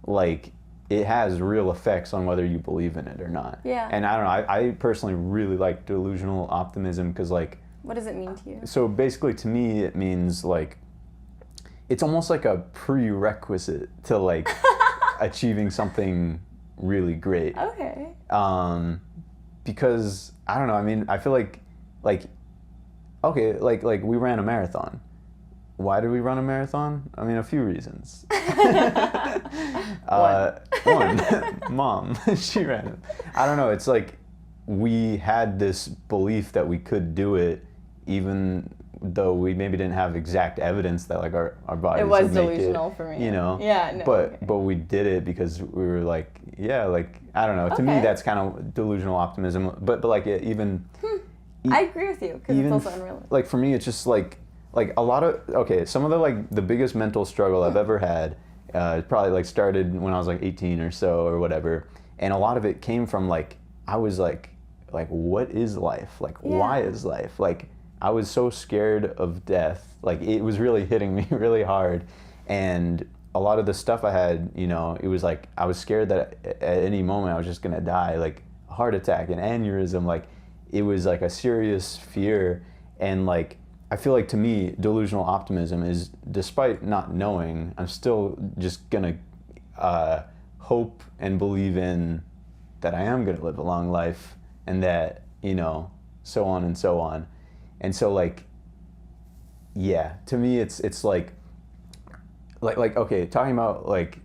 A: like, it has real effects on whether you believe in it or not.
B: Yeah.
A: And I don't know, I personally really like delusional optimism because, like...
B: What does it mean to you?
A: So basically, to me, it means, like, it's almost like a prerequisite to, like, achieving something really great.
B: Okay.
A: Because, I don't know, I mean, I feel like okay, like we ran a marathon. Why did we run a marathon? I mean, a few reasons. One, Mom, she ran it. I don't know, it's like we had this belief that we could do it, even though we maybe didn't have exact evidence that, like, our bodies would make it.
B: It was delusional for me.
A: You know?
B: Yeah, no.
A: But we did it because we were like, yeah, like, I don't know. To me, that's kind of delusional optimism. But like, even...
B: I agree with you, because it's also unrealistic.
A: Like, for me, it's just like a lot of... Okay, some of the, like, the biggest mental struggle I've ever had probably, like, started when I was, like, 18 or so or whatever. And a lot of it came from, like, I was like, what is life? Like, why is life? Like, I was so scared of death. Like, it was really hitting me really hard. And a lot of the stuff I had, you know, it was like I was scared that at any moment I was just gonna die, like a heart attack, an aneurysm, like it was like a serious fear. And like I feel like to me, delusional optimism is, despite not knowing, I'm still just gonna hope and believe in that I am gonna live a long life, and that, you know, so on and so on. And so like, yeah, to me it's like okay, talking about like,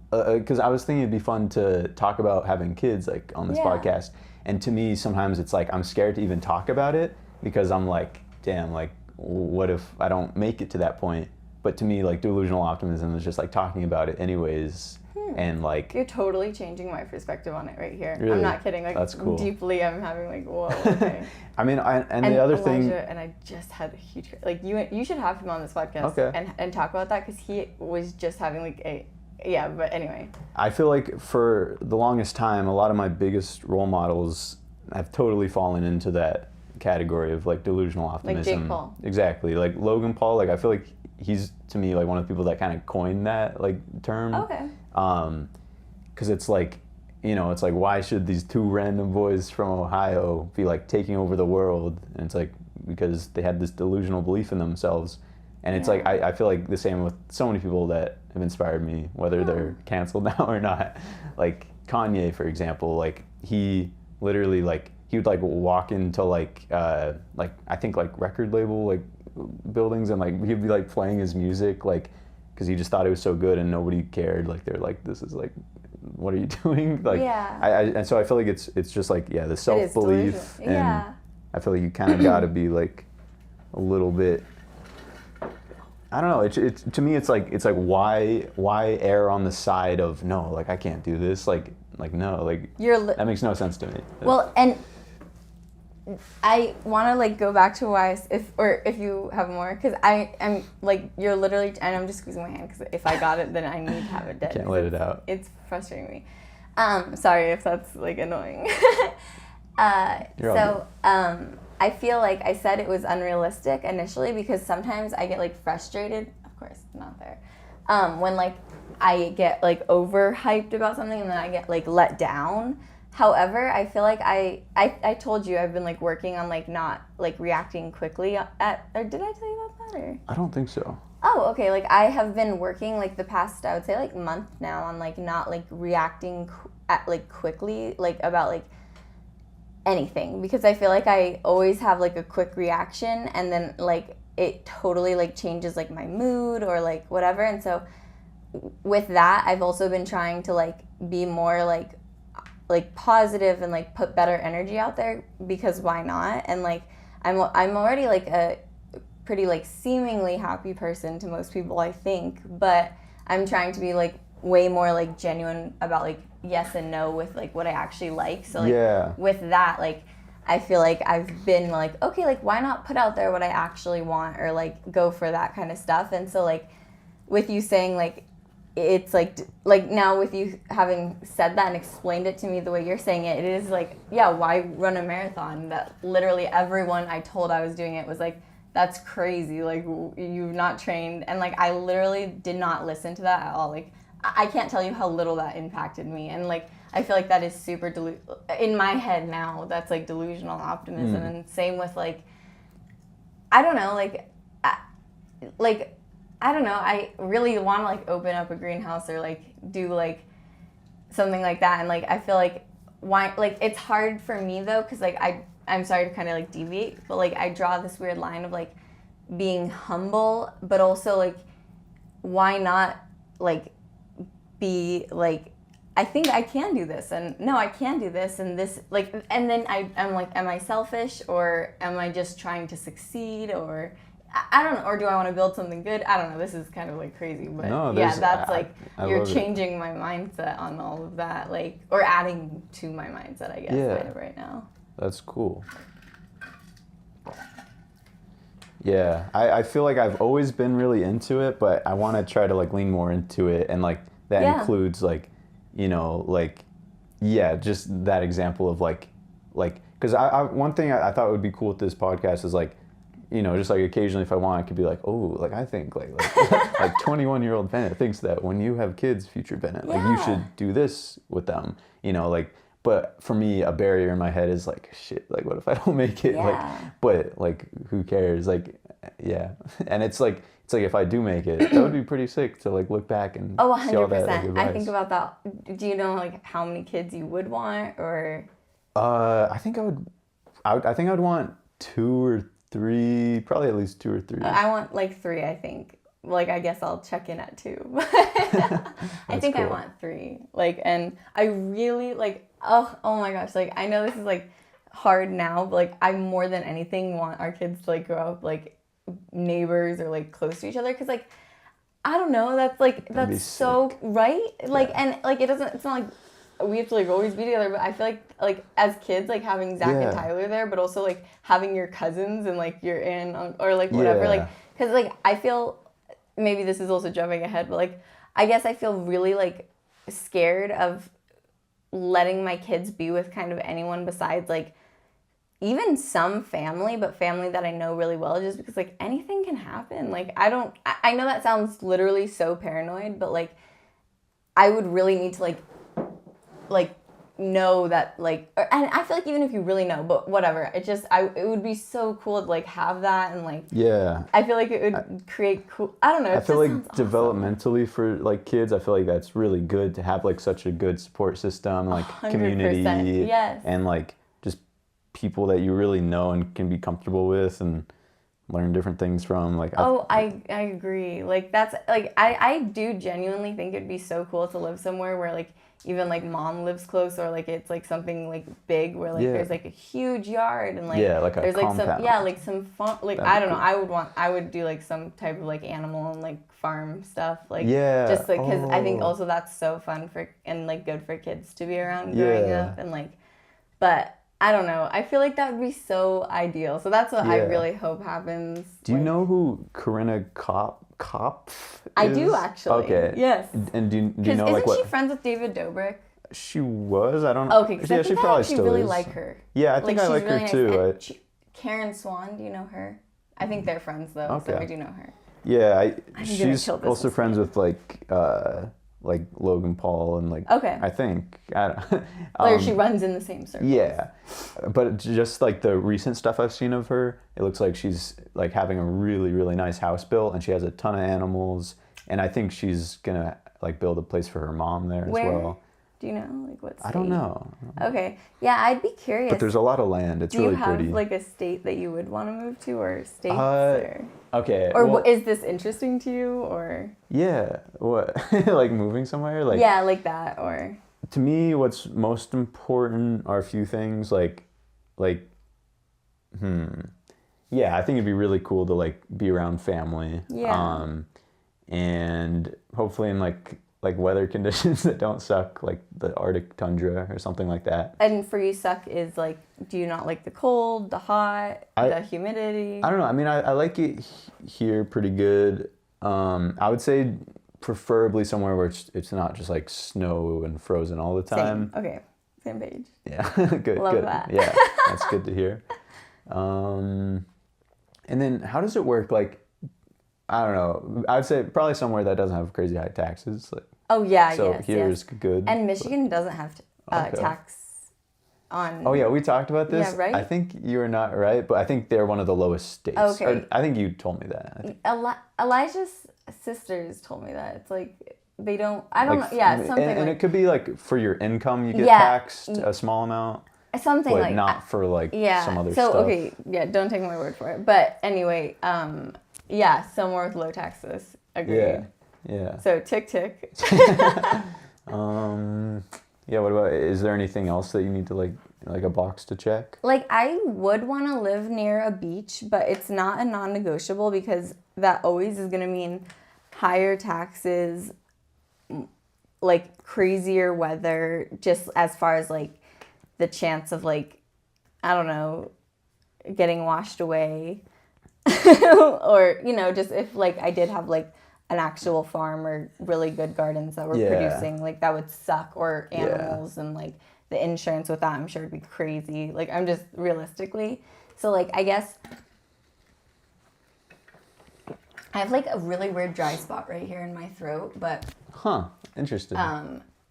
A: because I was thinking it'd be fun to talk about having kids like on this podcast, and to me sometimes it's like I'm scared to even talk about it because I'm like, damn, like what if I don't make it to that point? But to me, like delusional optimism is just like talking about it anyways. And like,
B: you're totally changing my perspective on it right here.
A: Really?
B: I'm not kidding. Like,
A: that's cool.
B: Deeply, I'm having like, whoa, okay.
A: I mean, and the other thing,
B: and I just had a huge, like, you should have him on this podcast,
A: okay,
B: and talk about that, because he was just having like but anyway.
A: I feel like for the longest time, a lot of my biggest role models have totally fallen into that category of like delusional optimism.
B: Like Jake Paul.
A: Exactly. Like Logan Paul, like I feel like he's, to me, like one of the people that kind of coined that like term.
B: Okay.
A: Because it's like, you know, it's like, why should these two random boys from Ohio be like taking over the world? And it's like, because they had this delusional belief in themselves. And it's like, I feel like the same with so many people that have inspired me, whether they're canceled now or not. Like Kanye, for example, like he literally like, he would like walk into like I think like record label like buildings, and like he'd be like playing his music like, because he just thought it was so good and nobody cared. Like they're like, this is like, what are you doing? Like, and so I feel like it's just like, the self-belief, and I feel like you kind of got to be like a little bit, I don't know. It's to me, it's like why err on the side of no, like I can't do this, like no, like that makes no sense to me.
B: Well, and I want to like go back to why, if you have more, because I'm like, you're literally, and I'm just squeezing my hand because if I got it, then I need to have it dead.
A: Can't let it out.
B: It's frustrating me. Sorry if that's like annoying. I feel like I said it was unrealistic initially because sometimes I get like frustrated. Of course, not there. When like I get like overhyped about something and then I get like let down. However, I feel like I told you I've been like working on like not like reacting quickly or did I tell you about that, or?
A: I don't think so.
B: Oh, okay. Like I have been working like the past, I would say like month now on like not like reacting quickly like about like anything, because I feel like I always have like a quick reaction and then like it totally like changes like my mood or like whatever. And so with that, I've also been trying to like be more like positive and like put better energy out there, because why not? And like I'm already like a pretty like seemingly happy person to most people, I think, but I'm trying to be like way more like genuine about like yes and no with like what I actually like. So like with that, like I feel like I've been like, okay, like why not put out there what I actually want, or like go for that kind of stuff. And so like with you saying like, it's like now with you having said that and explained it to me the way you're saying it, it is like, why run a marathon? That literally everyone I told I was doing it was like, that's crazy, like you've not trained. And like I literally did not listen to that at all. Like I can't tell you how little that impacted me. And like I feel like that is super in my head now, that's like delusional optimism. And same with like, I don't know, I don't know, I really want to like open up a greenhouse or like do like something like that. And like I feel like why, like it's hard for me though, because like I'm sorry to kind of like deviate, but like I draw this weird line of like being humble, but also like why not like be like, I think I can do this, and no, I can do this, and this like, and then I'm like, am I selfish, or am I just trying to succeed, or I don't know, or do I want to build something good? I don't know. This is kind of like crazy, but that's like you're changing my mindset on all of that, like, or adding to my mindset, I guess, kind of right now.
A: That's cool. Yeah, I feel like I've always been really into it, but I want to try to like lean more into it, and like that includes like, you know, like, just that example of like, because I one thing I thought would be cool with this podcast is like, you know, just like occasionally if I want, I could be like, oh, like I think like 21-year-old Bennett thinks that when you have kids, future Bennett, like you should do this with them, you know, like. But for me, a barrier in my head is like, shit, like what if I don't make it? Like, but like, who cares? Like, yeah. And it's like if I do make it, that would be pretty sick to like look back and
B: see all
A: 100%.
B: That, like, I think about that. Do you know like how many kids you would want, or?
A: I think I would want 2 or 3, probably at least 2 or 3.
B: I want like 3, I think. Like, I guess I'll check in at 2. I think cool. I want 3. Like, and I really like, oh my gosh. Like, I know this is like hard now, but like I more than anything want our kids to like grow up like neighbors or like close to each other. Cause like, I don't know, that's so sick. Right. Like, and like, it's not like we have to like always be together, but I feel like as kids, like having Zach and Tyler there, but also like having your cousins and like your aunt or like whatever, like, cause like I feel, maybe this is also jumping ahead, but like I guess I feel really like scared of letting my kids be with kind of anyone besides like even some family, but family that I know really well, just because like anything can happen. Like I know that sounds literally so paranoid, but like I would really need to like know that like, and I feel like even if you really know, but whatever, it would be so cool to like have that, and like I feel like it would create cool, I don't know,
A: I feel like developmentally for like kids, I feel like that's really good to have like such a good support system, like 100%, community, and like just people that you really know and can be comfortable with and learn different things from. Like
B: I agree, like that's like I do genuinely think it'd be so cool to live somewhere where like even like mom lives close, or like it's like something like big where like there's like a huge yard and like
A: like a
B: there's like
A: compound.
B: some fun, like I don't know, I would do like some type of like animal and like farm stuff, like just like because I think also that's so fun for and like good for kids to be around growing up, and like, but I don't know, I feel like that would be so ideal, so that's what I really hope happens.
A: Do you know who Corinna Kopf is?
B: I do actually.
A: Okay.
B: Yes.
A: And do you know like what?
B: Isn't she friends with David Dobrik?
A: She was. I don't know.
B: Okay, because she probably still really like her.
A: Yeah, I think I like her too.
B: Karen Swan, do you know her? I think they're friends though, so I do know her.
A: Yeah, she's also friends with like Logan Paul and like I think
B: Or she runs in the same circle.
A: Yeah, but just like the recent stuff I've seen of her, it looks like she's like having a really, really nice house built, and she has a ton of animals, and I think she's gonna like build a place for her mom there as well.
B: Do you know like what state?
A: I don't know.
B: Okay, yeah, I'd be curious.
A: But there's a lot of land. It's really pretty. Do you have
B: like a state that you would want to move to, or states?
A: Okay.
B: Or well, is this interesting to you, or?
A: Yeah. What? Like moving somewhere? Like.
B: Yeah, like that, or.
A: To me, what's most important are a few things. Yeah, I think it'd be really cool to like be around family.
B: Yeah.
A: And hopefully in like weather conditions that don't suck, like the Arctic tundra or something like that.
B: And for you, suck is like, do you not like the cold, the hot, the humidity?
A: I don't know. I mean, I like it here pretty good. I would say preferably somewhere where it's not just like snow and frozen all the time.
B: Same. Okay, same page.
A: Yeah, good.
B: Love that.
A: Yeah, that's good to hear. And then how does it work? Like, I don't know. I'd say probably somewhere that doesn't have crazy high taxes. Like, so here's good.
B: And Michigan doesn't have tax on.
A: Oh yeah, we talked about this.
B: Yeah, right.
A: I think you're not right, but I think they're one of the lowest states.
B: Okay.
A: Or I think you told me that.
B: Elijah's sisters told me that it's like they don't. I don't know. Yeah, something.
A: And it could be like for your income, you get taxed a small amount.
B: Something
A: but
B: like
A: not for like some other stuff.
B: So okay, don't take my word for it. But anyway, somewhere with low taxes. Agreed.
A: Yeah.
B: So tick.
A: What about, is there anything else that you need to like a box to check?
B: Like I would want to live near a beach, but it's not a non-negotiable because that always is going to mean higher taxes, like crazier weather, just as far as like the chance of like, I don't know, getting washed away or, just if like I did have like an actual farm or really good gardens that were producing, like that would suck, or animals and like the insurance with that, I'm sure it'd be crazy. Like I'm just realistically. So like, I guess I have like a really weird dry spot right here in my throat, but
A: Interesting.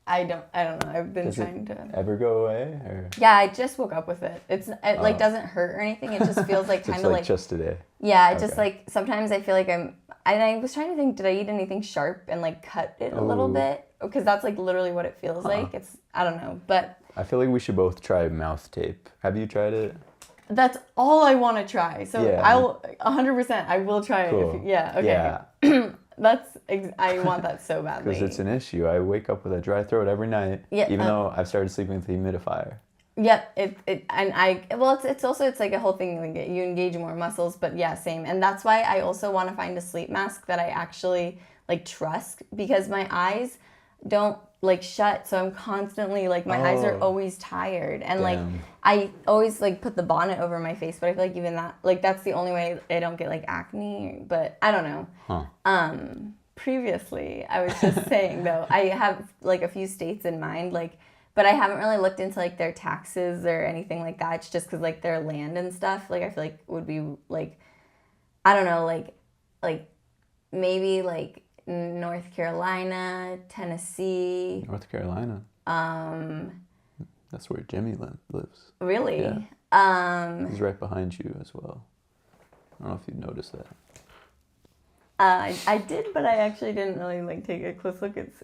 B: I don't know. I've been trying to
A: ever go away, or?
B: Yeah, I just woke up with it. It like doesn't hurt or anything. It just feels like kind of like
A: just today.
B: Yeah, just like sometimes I feel like I was trying to think, did I eat anything sharp and like cut it a little bit? Because that's like literally what it feels like. I don't know, but
A: I feel like we should both try mouth tape. Have you tried it?
B: That's all I want to try. So
A: Yeah.
B: I'll 100%. I will try it.
A: Cool.
B: Okay. I want that so badly.
A: Because it's an issue. I wake up with a dry throat every night.
B: Yeah,
A: even though I've started sleeping with the humidifier.
B: Yep. It's like a whole thing. Like you engage more muscles, but yeah, same. And that's why I also want to find a sleep mask that I actually like trust, because my eyes don't like shut, so I'm constantly like my eyes are always tired, and like I always like put the bonnet over my face, but I feel like even that, like that's the only way I don't get like acne, but I don't know. Previously I was just saying though, I have like a few states in mind, like, but I haven't really looked into like their taxes or anything like that. It's just because like their land and stuff, like I feel like would be like, I don't know, like maybe like North Carolina, Tennessee.
A: North Carolina. That's where Jimmy lives.
B: Really?
A: Yeah. He's right behind you as well. I don't know if you'd noticed that.
B: I did, but I actually didn't really like take a close look. It's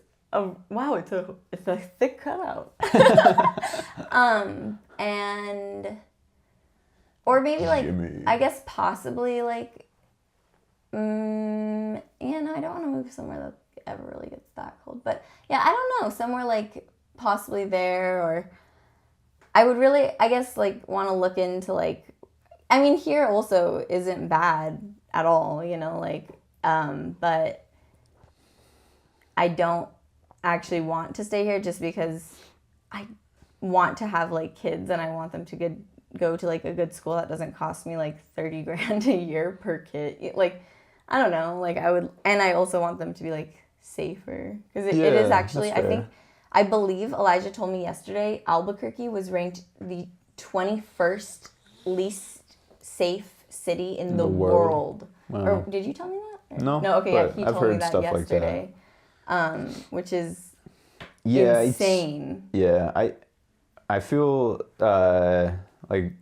B: a thick cutout. And or maybe like
A: Jimmy.
B: I guess possibly like. No, I don't want to move somewhere that ever really gets that cold. But yeah, I don't know. Somewhere like possibly there, or I would really, I guess, like want to look into like, I mean, here also isn't bad at all, you know, like, but I don't actually want to stay here just because I want to have like kids and I want them to go to like a good school that doesn't cost me like 30 grand a year per kid. Like, I don't know, like I would, and I also want them to be like safer, because it is actually, I believe Elijah told me yesterday, Albuquerque was ranked the 21st least safe city in the world. Wow. Or did you tell me that?
A: No.
B: Okay, yeah, he told me that yesterday, which is insane.
A: I feel like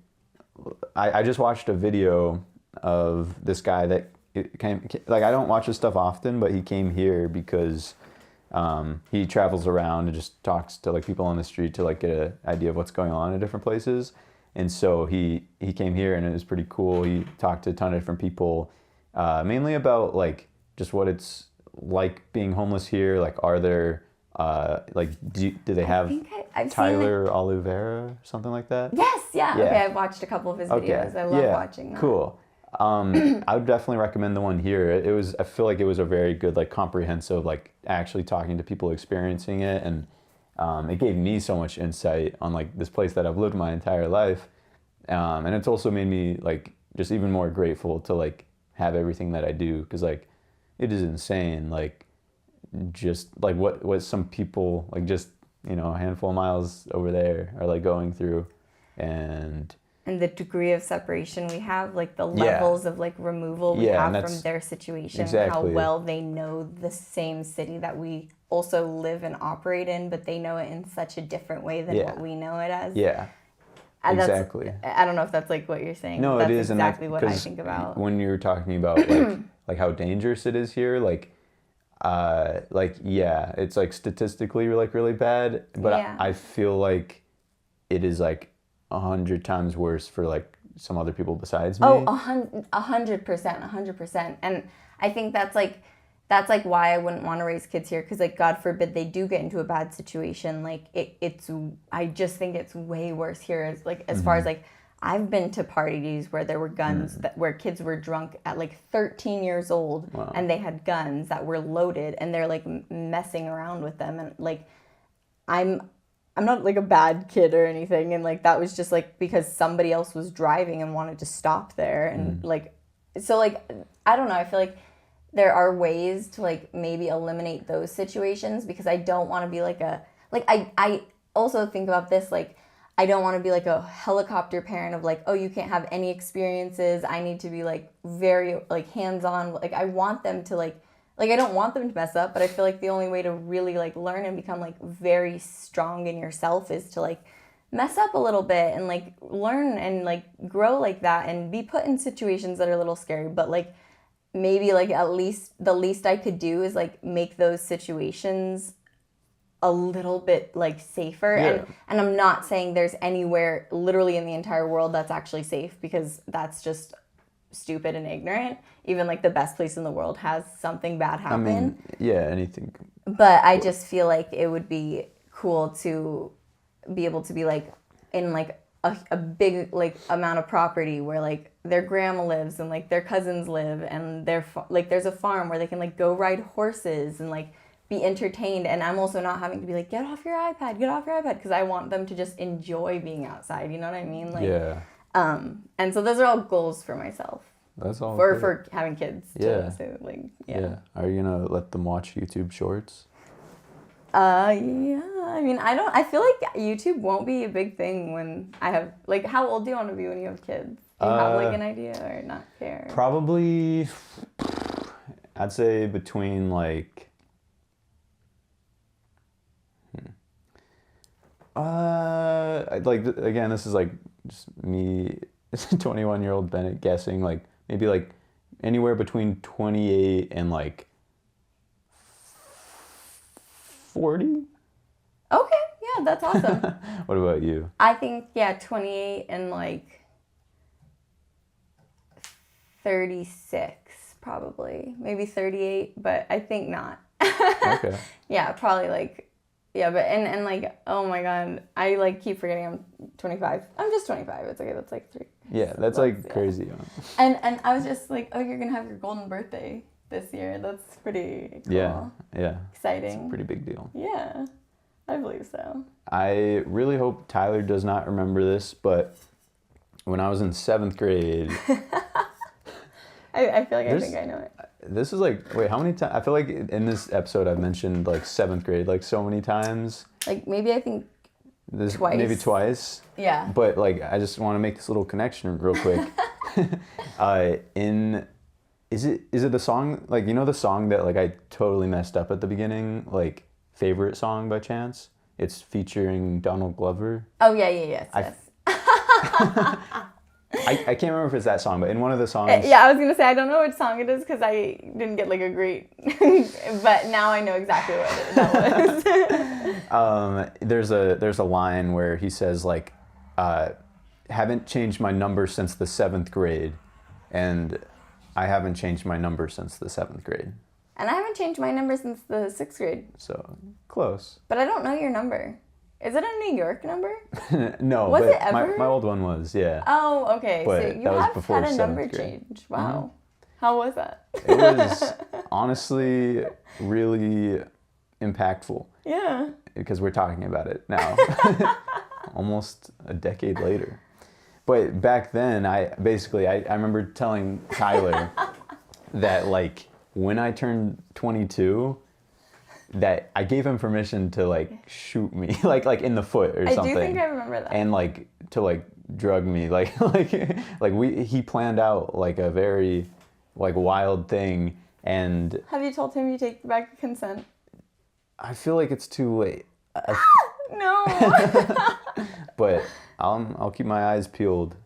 A: I just watched a video of this guy that like I don't watch this stuff often, but he came here because he travels around and just talks to like people on the street to like get an idea of what's going on in different places. And so he came here and it was pretty cool. He talked to a ton of different people, mainly about like just what it's like being homeless here. Like, are there like do they have Tyler Oliveira or something like that?
B: Yes, yeah. Okay, I've watched a couple of his videos. I love watching that.
A: Cool. I would definitely recommend the one here. I feel like it was a very good, like comprehensive, like actually talking to people experiencing it, and it gave me so much insight on like this place that I've lived my entire life, and it's also made me like just even more grateful to like have everything that I do, because like it is insane, like just like what some people like just, you know, a handful of miles over there are like going through, and the degree of separation we have, like the levels of like removal we have from their situation, how well they know the same city that we also live and operate in, but they know it in such a different way than what we know it as. Yeah, and exactly. I don't know if that's like what you're saying. No, that's it is exactly what I think about. When you're talking about like how dangerous it is here, like it's like statistically like really bad, but I feel like it is like 100 times worse for like some other people besides me. 100%. And I think that's like why I wouldn't want to raise kids here, because like God forbid they do get into a bad situation, like I just think it's way worse here, as like as far as like I've been to parties where there were guns where kids were drunk at like 13 years old, and they had guns that were loaded and they're like messing around with them, and like I'm not like a bad kid or anything, and like that was just like because somebody else was driving and wanted to stop there, and like so like I don't know, I feel like there are ways to like maybe eliminate those situations, because I don't want to be like I also think about this, like
B: I don't want to be like a helicopter parent of like, oh, you can't have any experiences. I need to be like very like hands-on. Like I want them to like I don't want them to mess up, but I feel like the only way to really like learn and become like very strong in yourself is to like mess up a little bit and like learn and like grow like that and be put in situations that are a little scary, but like maybe like at least the least I could do is like make those situations a little bit like safer.
A: Yeah.
B: And I'm not saying there's anywhere literally in the entire world that's actually safe, because that's just stupid and ignorant. Even like the best place in the world has something bad happen.
A: I mean, yeah, anything.
B: But I just feel like it would be cool to be able to be like in like a big like amount of property where like their grandma lives and like their cousins live, and like there's a farm where they can like go ride horses and like be entertained. And I'm also not having to be like, get off your iPad, because I want them to just enjoy being outside, you know what I mean? Like,
A: yeah.
B: And so those are all goals for myself.
A: That's all.
B: For having kids.
A: Yeah.
B: So like,
A: Yeah. Are you gonna let them watch YouTube Shorts?
B: Yeah. I mean, I feel like YouTube won't be a big thing when I have, like, how old do you want to be when you have kids? Do you have like an idea or not care?
A: Probably, I'd say between like, like again, this is like just me, 21-year-old Bennett guessing, like maybe like anywhere between 28 and like 40.
B: Okay, yeah, that's awesome.
A: What about you?
B: I think, yeah, 28 and like 36 probably. Maybe 38, but I think not.
A: Okay.
B: Yeah, probably like, yeah, but and like, oh my God, I like keep forgetting I'm 25. I'm just 25. It's okay. That's like 3.
A: Yeah, that's like crazy.
B: And I was just like, oh, you're gonna have your golden birthday this year. That's pretty cool.
A: Yeah.
B: Exciting.
A: It's a pretty big deal.
B: Yeah, I believe so.
A: I really hope Tyler does not remember this, but when I was in 7th grade...
B: I feel like I think I know it.
A: This is like, wait, how many times? I feel like in this episode I've mentioned like 7th grade like so many times.
B: Like maybe I think twice.
A: Maybe twice.
B: Yeah.
A: But like I just want to make this little connection real quick. Is it the song, like, you know the song that like I totally messed up at the beginning, like Favorite Song by chance? It's featuring Donald Glover.
B: Oh yeah, yes.
A: I can't remember if it's that song, but in one of the songs...
B: Yeah, I was going to say, I don't know which song it is because I didn't get like a great... but now I know exactly what that was.
A: There's a line where he says like, haven't changed my number since the 7th grade. And I haven't changed my number since the 7th grade.
B: And I haven't changed my number since the 6th grade.
A: So, close.
B: But I don't know your number. Is it a New York number?
A: No,
B: was
A: but
B: it ever?
A: My old one was, yeah.
B: Oh, okay.
A: But
B: so you
A: that was
B: have
A: before
B: had a number
A: 7th grade.
B: change. Wow. Mm-hmm. How was that?
A: It was honestly really impactful.
B: Yeah.
A: Because we're talking about it now. Almost a decade later. But back then, I remember telling Tyler that like when I turned 22, that I gave him permission to like shoot me, like in the foot or something.
B: I do think I remember that.
A: And like to like drug me, he planned out like a very like wild thing. And
B: have you told him you take back consent?
A: I feel like it's too late.
B: No.
A: But I'll keep my eyes peeled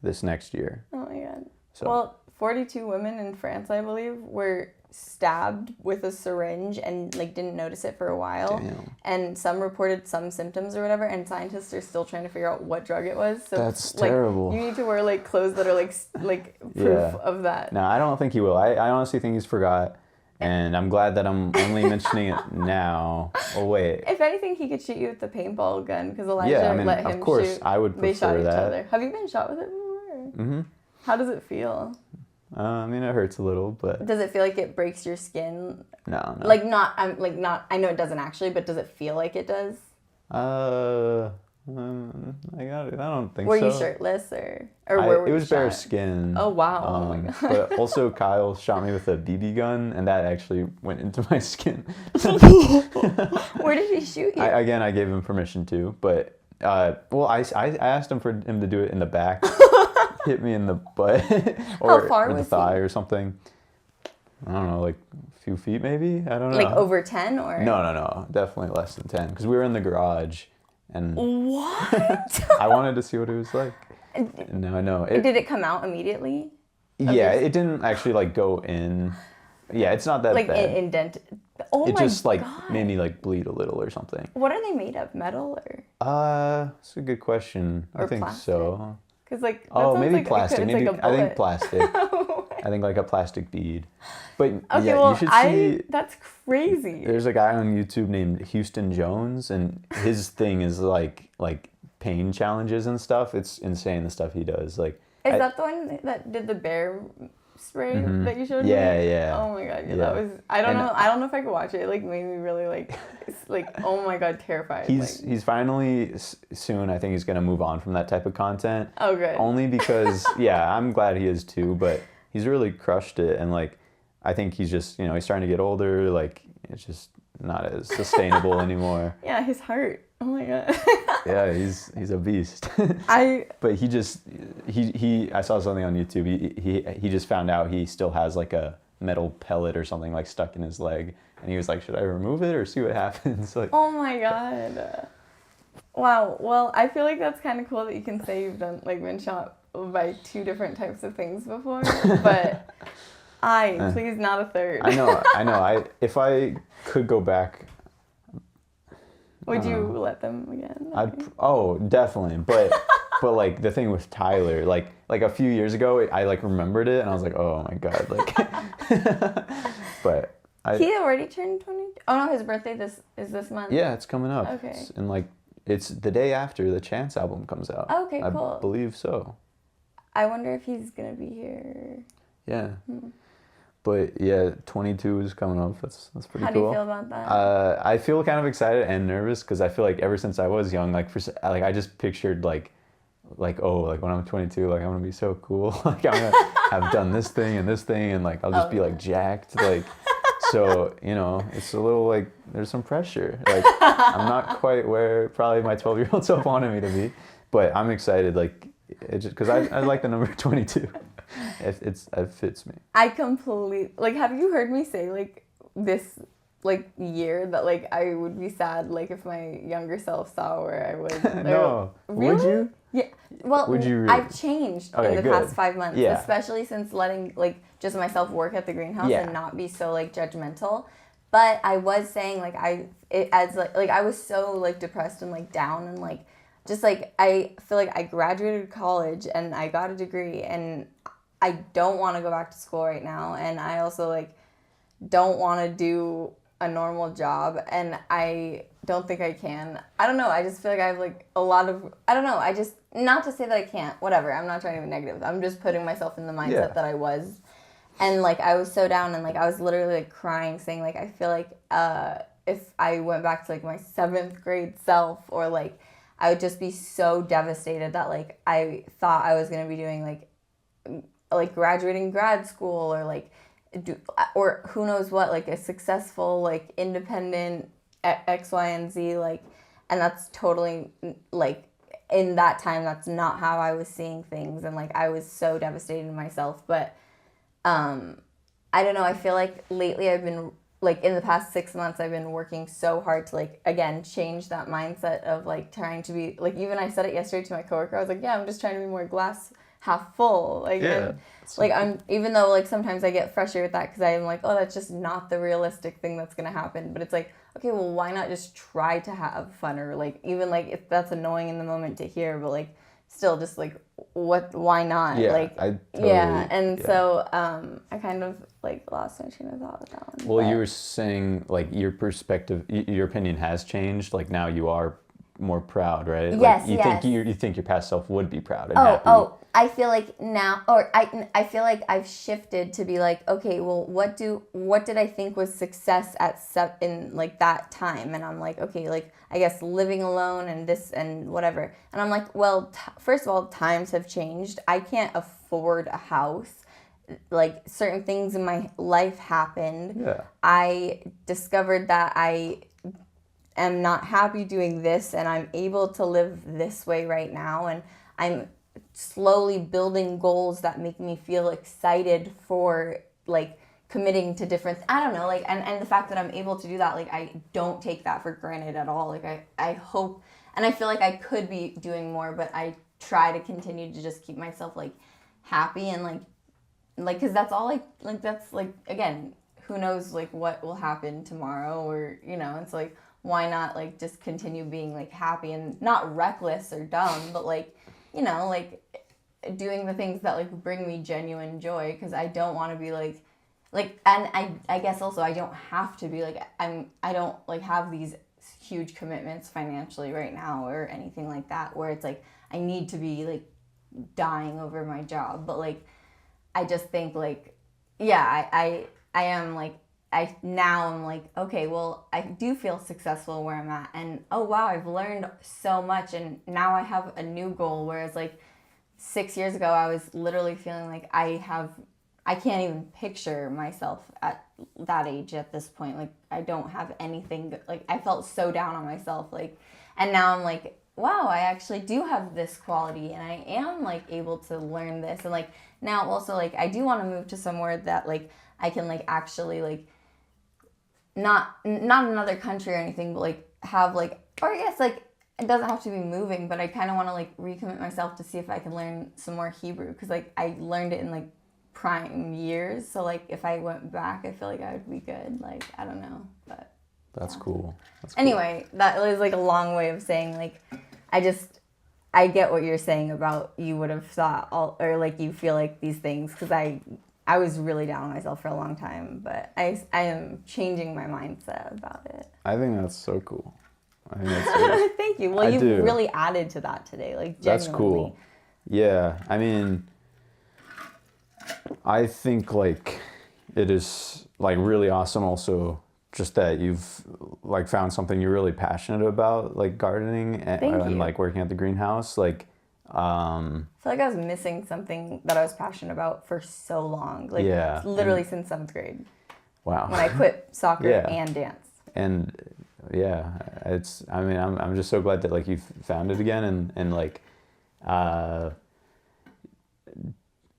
A: this next year.
B: Oh my God.
A: So.
B: Well, 42 women in France, I believe, were stabbed with a syringe and like didn't notice it for a while.
A: Damn.
B: And some reported some symptoms or whatever, and scientists are still trying to figure out what drug it was. So
A: that's
B: like,
A: terrible.
B: You need to wear like clothes that are like proof of that.
A: No, I don't think he will. I honestly think he's forgot. And I'm glad that I'm only mentioning it now. Oh, wait.
B: If anything, he could shoot you with the paintball gun because Elijah let him shoot.
A: Of course, I would prefer
B: they shot each
A: that.
B: other. Have you been shot with it before? Mm-hmm. How does it feel?
A: I mean, it hurts a little, but...
B: Does it feel like it breaks your skin?
A: No.
B: Like, not... I know it doesn't actually, but does it feel like it does?
A: I don't think so.
B: Were you shirtless or
A: it was bare skin.
B: Oh wow! Oh my God.
A: But also Kyle shot me with a BB gun, and that actually went into my skin.
B: Where did he shoot you?
A: I gave him permission to, but Well, I asked him for him to do it in the back, hit me in the butt,
B: How far
A: or the
B: was
A: thigh
B: he?
A: or something. I don't know, like a few feet maybe. I don't know.
B: Like over 10 or?
A: No, definitely less than 10 because we were in the garage, and
B: What?
A: I wanted to see what it was like. No, no.
B: Did it come out immediately?
A: Yeah, it didn't actually like go in. Yeah, it's not that
B: Like
A: bad.
B: indented. Oh
A: It
B: my
A: just like
B: God.
A: made me like bleed a little or something.
B: What are they made of? Metal or?
A: That's a good question. I
B: Or
A: think
B: plastic?
A: so.
B: Because like that
A: Oh,
B: sounds
A: maybe
B: like
A: plastic.
B: It's
A: Maybe
B: like a
A: I think
B: bullet.
A: plastic. I think like a plastic bead. But
B: Okay,
A: yeah,
B: well,
A: you should see.
B: that's crazy.
A: There's a guy on YouTube named Houston Jones, and his thing is like pain challenges and stuff. It's insane the stuff he does. Like,
B: Is that the one that did the bear spray that you showed me?
A: Yeah.
B: Oh my God, yeah,
A: Yeah.
B: that was. I don't
A: And
B: know. I don't know if I could watch it. It like made me really like oh my God, terrified.
A: he's finally soon. I think he's gonna move on from that type of content.
B: Oh, good.
A: Only because yeah, I'm glad he is too. But he's really crushed it, and like I think he's just he's starting to get older. Like it's just not as sustainable anymore.
B: Yeah, his heart. Oh my God.
A: Yeah, he's a beast. But he I saw something on YouTube. He just found out he still has like a metal pellet or something like stuck in his leg, and he was like, should I remove it or see what happens? Like,
B: Oh my God. Wow. Well, I feel like that's kind of cool that you can say you've done like been shot by 2 different types of things before, but please not a third.
A: I know. If I could go back,
B: Would you let them again?
A: Definitely. But like the thing with Tyler, like a few years ago, I like remembered it and I was like, oh my God, like. But
B: He already turned 20. Oh no, his birthday is this month.
A: yeah, it's coming up.
B: Okay.
A: And like it's the day after the Chance album comes out.
B: Okay, cool.
A: I believe so.
B: I wonder if he's gonna be here.
A: Yeah. But yeah, 22 is coming up. That's pretty cool.
B: How do you feel about that?
A: I feel kind of excited and nervous because I feel like ever since I was young, like I just pictured like when I'm 22, like I'm gonna be so cool. Like I'm gonna have done this thing and like I'll just be like jacked. Like so it's a little like there's some pressure. Like I'm not quite where probably my 12-year-old self wanted me to be, but I'm excited. Like it just because I like the number 22. It fits me.
B: I completely like. Have you heard me say like this like year that like I would be sad like if my younger self saw where I was?
A: No.
B: Really?
A: Would you?
B: Yeah. Well,
A: Would you really?
B: I've changed in the past 5 months, especially since letting like just myself work at the greenhouse and not be so like judgmental. But I was saying like I was so like depressed and like down and like just like I feel like I graduated college and I got a degree and I don't want to go back to school right now, and I also like don't want to do a normal job, and I don't think I can. I don't know. I just feel like I have like a lot of I don't know. I just not to say that I can't. Whatever. I'm not trying to be negative. I'm just putting myself in the mindset that I was, and like I was so down, and like I was literally like crying, saying like I feel like if I went back to like my 7th grade self, or like I would just be so devastated that like I thought I was gonna be doing like graduating grad school or like or who knows what, like a successful like independent X, Y, and Z, like, and that's totally like in that time that's not how I was seeing things, and like I was so devastated in myself. But I don't know, I feel like lately I've been like in the past 6 months I've been working so hard to like again change that mindset of like trying to be like, even I said it yesterday to my coworker, I was like, yeah, I'm just trying to be more glass half full, like, and like I'm, even though like sometimes I get frustrated with that because I'm like, oh, that's just not the realistic thing that's gonna happen. But it's like, okay, well, why not just try to have fun, or like even like if that's annoying in the moment to hear, but like still just like why not? So I kind of like lost my train of thought with that one.
A: Well, you were saying like your perspective, your opinion has changed. Like now you are more proud, right?
B: Yes,
A: like, you think your past self would be proud and happy.
B: I feel like now, or I feel like I've shifted to be like, okay, well, what did I think was success in like that time? And I'm like, okay, like I guess living alone and this and whatever. And I'm like, well, first of all, times have changed. I can't afford a house. Like certain things in my life happened.
A: Yeah.
B: I discovered that I am not happy doing this, and I'm able to live this way right now, and I'm slowly building goals that make me feel excited for like committing to different, I don't know, like, and the fact that I'm able to do that, like, I don't take that for granted at all. Like, I hope, and I feel like I could be doing more, but I try to continue to just keep myself like happy, and like because that's all, like that's like, again, who knows like what will happen tomorrow, or it's like, why not like just continue being like happy and not reckless or dumb, but like like doing the things that like bring me genuine joy, because I don't want to be like, and I guess also I don't have to be like, I don't like have these huge commitments financially right now or anything like that, where it's like I need to be like dying over my job. But like, I just think like, yeah, I am like, now I'm like, okay, well, I do feel successful where I'm at, and oh wow, I've learned so much, and now I have a new goal. Whereas like 6 years ago, I was literally feeling like I can't even picture myself at that age at this point. Like, I don't have anything, like, I felt so down on myself, like, and now I'm like, wow, I actually do have this quality, and I am like able to learn this. And like, now also like, I do want to move to somewhere that like I can like actually like not another country or anything, but like have like, or I guess like, it doesn't have to be moving, but I kind of want to like recommit myself to see if I can learn some more Hebrew, because like I learned it in like prime years, so like if I went back, I feel like I would be good. Like, I don't know, but
A: that's cool.
B: Anyway, that was like a long way of saying like, I get what you're saying about you would have thought or like you feel like these things, because I was really down on myself for a long time, but I am changing my mindset about it.
A: I think that's so cool. I think that's
B: Thank you. Well, you've really added to that today, like, genuinely.
A: That's cool. Yeah, I mean, I think like it is like really awesome also just that you've like found something you're really passionate about, like gardening and like working at the greenhouse. Like,
B: I feel like I was missing something that I was passionate about for so long. Like, literally since 7th grade.
A: Wow.
B: When I quit soccer and dance.
A: And yeah, I mean, I'm just so glad that like you found it again, and like,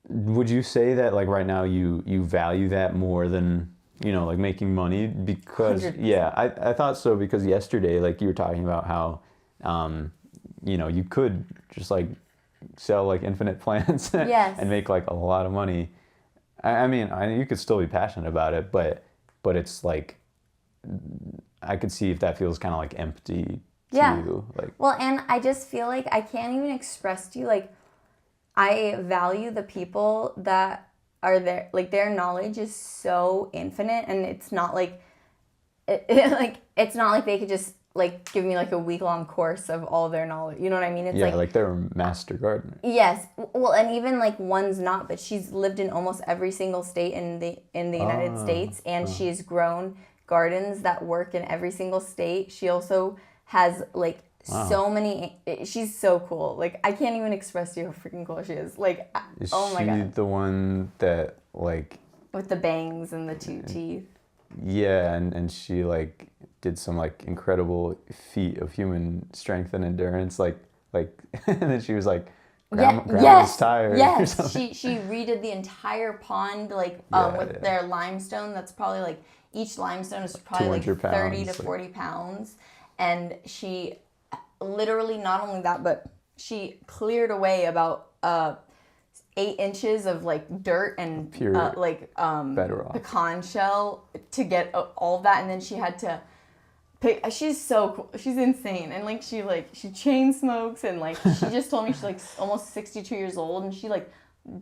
A: would you say that like right now you value that more than, like making money? Because 100%. I thought so, because yesterday like you were talking about how you could just like sell like infinite plants and make like a lot of money. I mean, you could still be passionate about it, but it's like, I could see if that feels kind of like empty to you. Like,
B: well, and I just feel like I can't even express to you, like, I value the people that are there. Like, their knowledge is so infinite, and it's not like, it's not like they could just like give me like a week-long course of all their knowledge. You know what I mean? It's
A: like they're a master gardener.
B: Yes. Well, and even like one's not, but she's lived in almost every single state in the United States, and she's grown gardens that work in every single state. She also has like so many. She's so cool. Like, I can't even express to you how freaking cool she is. Like, oh my god.
A: Is she the one that like
B: with the bangs and the 2 teeth?
A: Yeah, and she like did some like incredible feat of human strength and endurance, like and then she was like, grandma's tired.
B: Yes, she redid the entire pond, like with their limestone. That's probably like, each limestone is probably like 30 to 40 pounds, and she literally, not only that, but she cleared away about 8 inches of like dirt and
A: pure
B: bedrock, pecan shell to get all of that, and then she had to pick. She's so cool. She's insane, and like she chain smokes, and like she just told me she's like almost 62 years old, and she like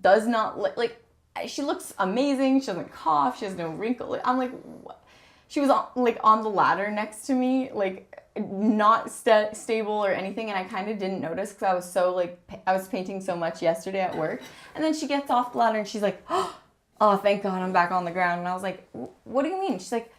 B: does not like she looks amazing. She doesn't cough. She has no wrinkle. I'm like, what? She was on the ladder next to me, like not stable or anything, and I kind of didn't notice because I was so like I was painting so much yesterday at work. And then she gets off the ladder and she's like, oh, thank God I'm back on the ground. And I was like, what do you mean? She's like,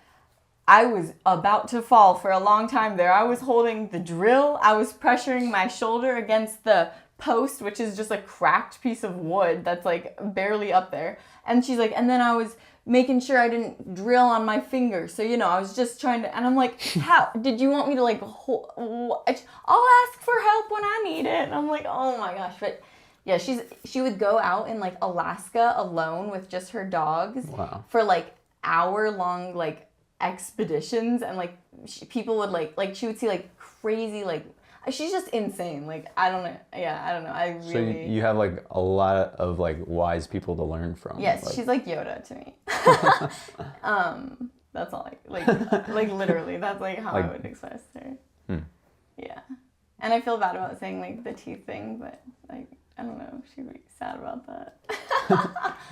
B: I was about to fall for a long time there. I was holding the drill. I was pressuring my shoulder against the post, which is just a cracked piece of wood that's like barely up there. And she's like, and then I was making sure I didn't drill on my finger. So, you know, I was just trying to, and I'm like, how, did you want me to like, I'll ask for help when I need it. And I'm like, oh my gosh. But yeah, she would go out in like Alaska alone with just her dogs for like hour-long like expeditions, and like people would like she would see like crazy, like, she's just insane. Like, I don't know. Yeah, I don't know. I really.
A: So you have like a lot of like wise people to learn from.
B: Yes,
A: like...
B: she's like Yoda to me. That's all. Like literally, that's like how I would express her. Yeah, and I feel bad about saying like the teeth thing, but like I don't know. She'd be sad about that.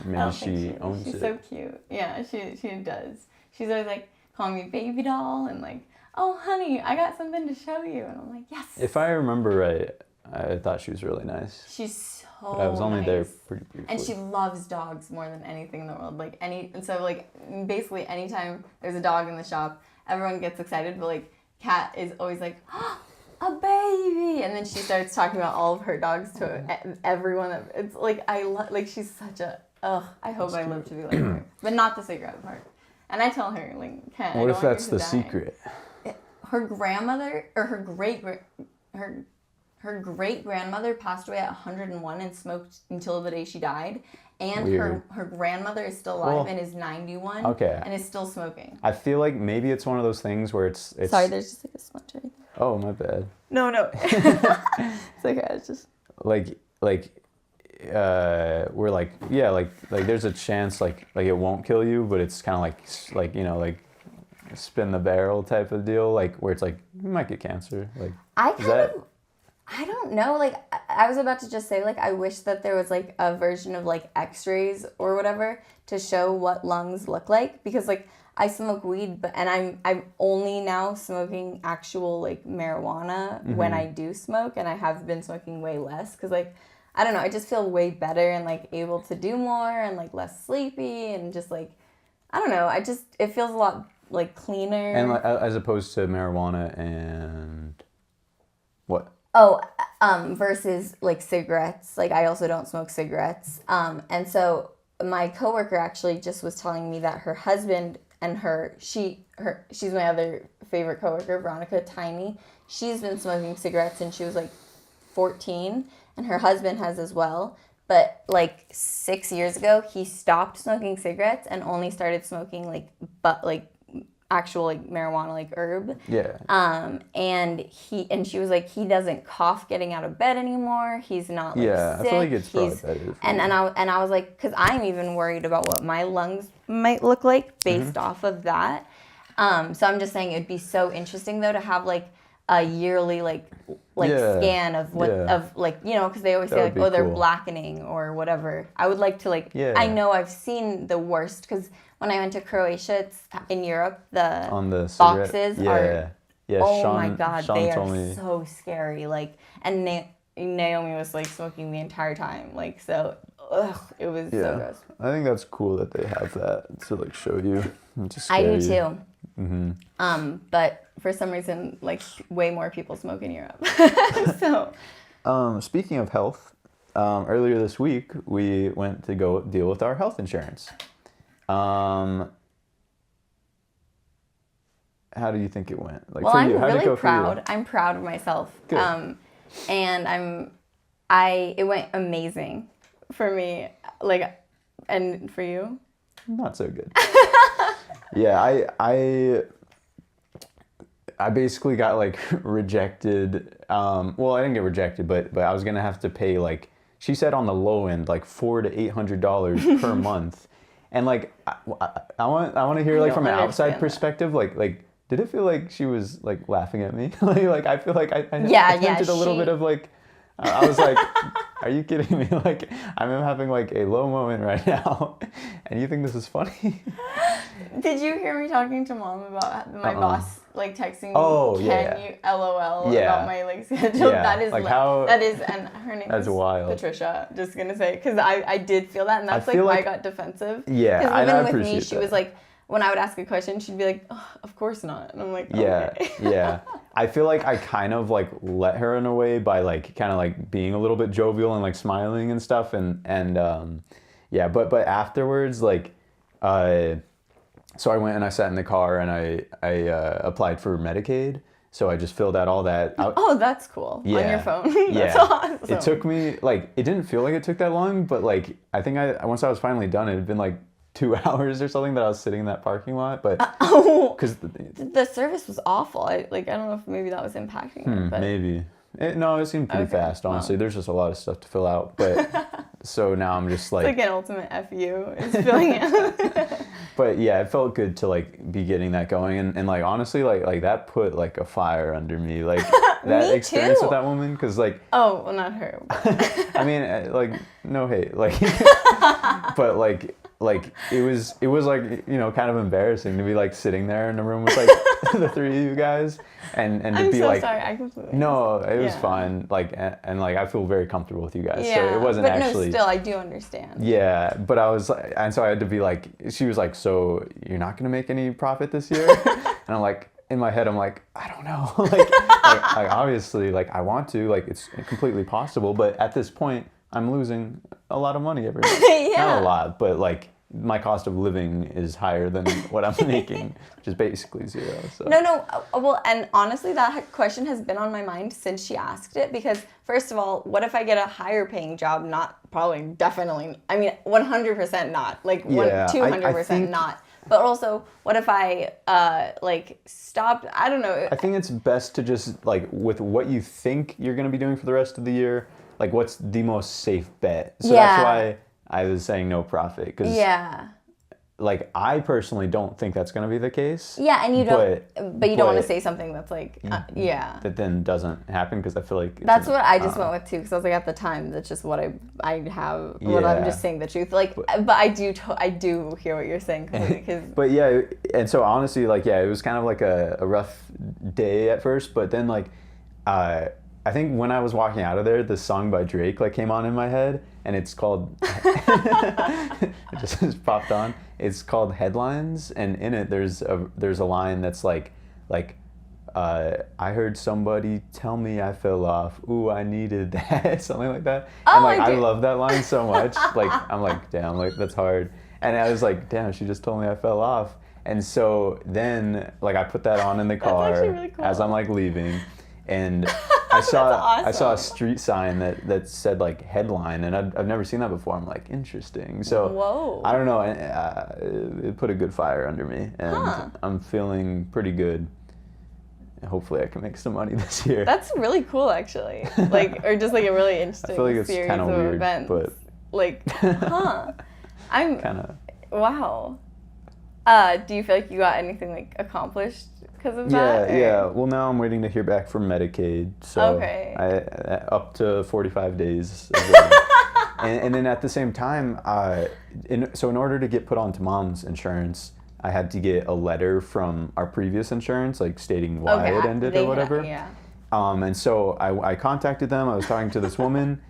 A: Maybe she owns
B: she's
A: it.
B: She's so cute. Yeah, she does. She's always like calling me baby doll and like, oh, honey, I got something to show you. And I'm like, yes.
A: If I remember right, I thought she was really nice.
B: She's so
A: but I was only there pretty briefly.
B: And she loves dogs more than anything in the world. Like, and so, like, basically anytime there's a dog in the shop, everyone gets excited. But, like, Kat is always like, oh, a baby. And then she starts talking about all of her dogs to everyone. It's like, like, she's such a, I hope I live to be like her. But not the cigarette part. And I tell her, like, Kat,
A: what if that's the secret?
B: Her grandmother, or her great grandmother passed away at 101 and smoked until the day she died. And her grandmother is still alive and is 91 and is still smoking.
A: I feel like maybe it's one of those things where it's
B: Sorry, there's just like a smudge right there.
A: Oh, my bad.
B: No. It's okay, it's just
A: we're like, yeah, like there's a chance like it won't kill you, but it's kind of like you know, like spin the barrel type of deal, like where it's like you might get cancer. Like
B: I don't know. Like, I was about to just say, like, I wish that there was, like, a version of, like, x-rays or whatever to show what lungs look like. Because, like, I smoke weed, and I'm only now smoking actual, like, marijuana when I do smoke. And I have been smoking way less. Because, like, I don't know. I just feel way better and, like, able to do more and, like, less sleepy. And just, like, I don't know. It feels a lot, like, cleaner.
A: And, like, as opposed to marijuana and what?
B: Oh, versus like cigarettes. Like, I also don't smoke cigarettes. And so my coworker actually just was telling me that her husband and she's my other favorite coworker, Veronica Tiny. She's been smoking cigarettes since she was like 14, and her husband has as well. But like 6 years ago, he stopped smoking cigarettes and only started smoking like actual like marijuana, like herb.
A: Yeah.
B: And she was like, he doesn't cough getting out of bed anymore. He's not like sick.
A: I feel like it's probably better.
B: And I was like, because I'm even worried about what my lungs might look like based off of that. So I'm just saying it'd be so interesting though to have like a yearly like scan of what of like, you know, because they always say like, oh, they're blackening or whatever. I would like to like, I know I've seen the worst, because when I went to Croatia, in Europe, the boxes are, my God, they are so scary. Like, and Naomi was like smoking the entire time. Like, so, it was so gross.
A: I think that's cool that they have that to like show you.
B: I do too. Mm-hmm. But for some reason, like, way more people smoke in Europe. So.
A: Speaking of health, earlier this week we went to go deal with our health insurance. How do you think it went? Like,
B: well,
A: for
B: I'm
A: you,
B: really proud. I'm proud of myself.
A: Good.
B: And it went amazing for me. Like, and for you?
A: Not so good. Yeah, I basically got like rejected. Well, I didn't get rejected, but I was gonna have to pay, like, she said on the low end, like $400 to $800 per month. And like, I want to hear like from an outside perspective, like did it feel like she was like laughing at me? like I feel like I attempted a little bit of like, I was like, are you kidding me? Like, I'm having like a low moment right now, and you think this is funny?
B: Did you hear me talking to Mom about my boss like texting me?
A: Oh,
B: Can you LOL about my like schedule?
A: Yeah.
B: That is
A: like how.
B: That is, and her name is
A: wild.
B: Patricia. Just gonna say, because I did feel that, and that's like why I got defensive.
A: Yeah,
B: because even
A: I
B: with
A: appreciate
B: me, she
A: that.
B: was like, when I would ask a question, she'd be like, oh, of course not. And I'm like,
A: yeah,
B: okay.
A: yeah. I feel like I kind of like let her in a way by like kind of like being a little bit jovial and like smiling and stuff. Yeah, but afterwards, like, so I went and I sat in the car and I applied for Medicaid. So I just filled out all that.
B: Oh, that's cool.
A: Yeah.
B: On your phone. That's
A: yeah.
B: awesome.
A: It took me, like, it didn't feel like it took that long, but like, I think once I was finally done, it had been like 2 hours or something that I was sitting in that parking lot. But because
B: the service was awful. I don't know if maybe that was impacting it. But
A: maybe. No, it seemed pretty fast, honestly. Wow. There's just a lot of stuff to fill out. But so now I'm just like...
B: It's like an ultimate FU is filling it.
A: But yeah, it felt good to like be getting that going. And like, honestly, like that put like a fire under me. Like that
B: me
A: experience
B: too.
A: with that woman. Because like...
B: Oh, well, not her.
A: I mean, like, no hate. Like, but like it was like, you know, kind of embarrassing to be like sitting there in a room with like the 3 of you guys and to
B: I'm
A: be
B: so
A: like,
B: sorry. I completely
A: no, it was fine. Like, and like, I feel very comfortable with you guys.
B: Yeah,
A: so it wasn't
B: but
A: actually.
B: No, still, I do understand.
A: Yeah, but I was, and so I had to be like, she was like, so you're not going to make any profit this year? And I'm like, in my head, I'm like, I don't know. like obviously, like I want to, like it's completely possible, but at this point, I'm losing a lot of money every month.
B: Yeah.
A: Not a lot, but like my cost of living is higher than what I'm making, which is basically zero. So.
B: No. Well, and honestly, that question has been on my mind since she asked it. Because first of all, what if I get a higher paying job? Definitely. I mean, 100% not. Like 200% not. But also, what if I like stopped? I don't know.
A: I think it's best to just like with what you think you're going to be doing for the rest of the year. Like, what's the most safe bet? So that's why I was saying no profit, because like I personally don't think that's going to be the case.
B: Yeah, and you don't, but you don't want to say something that's like,
A: that then doesn't happen, because I feel like
B: that's what I just went with too, because I was like, at the time, that's just what I have. What I'm just saying the truth, like, but I do hear what you're saying completely.
A: But yeah, and so honestly, like it was kind of like a rough day at first, but then like I think when I was walking out of there, this song by Drake like came on in my head, and it's called it just popped on. It's called Headlines, and in it there's a line that's like I heard somebody tell me I fell off. Ooh, I needed that. Something like that.
B: Oh,
A: and like I love that line so much. Like I'm like, damn, like that's hard. And I was like, damn, she just told me I fell off. And so then like I put that on in the car really cool. As I'm like leaving. And I saw a street sign that said like headline, and I've never seen that before. I'm like, interesting. So
B: whoa.
A: I don't know. It put a good fire under me, and I'm feeling pretty good. Hopefully, I can make some money this year.
B: That's really cool, actually. Like, or just like a really interesting. I feel like it's kind of weird, events.
A: But
B: like, I'm
A: kind of
B: wow. Do you feel like you got anything like accomplished because of
A: that?
B: Or?
A: Yeah. Well, now I'm waiting to hear back from Medicaid. So up to 45 days. and then at the same time, in order to get put onto mom's insurance, I had to get a letter from our previous insurance, like stating why it ended or whatever. And so I contacted them. I was talking to this woman,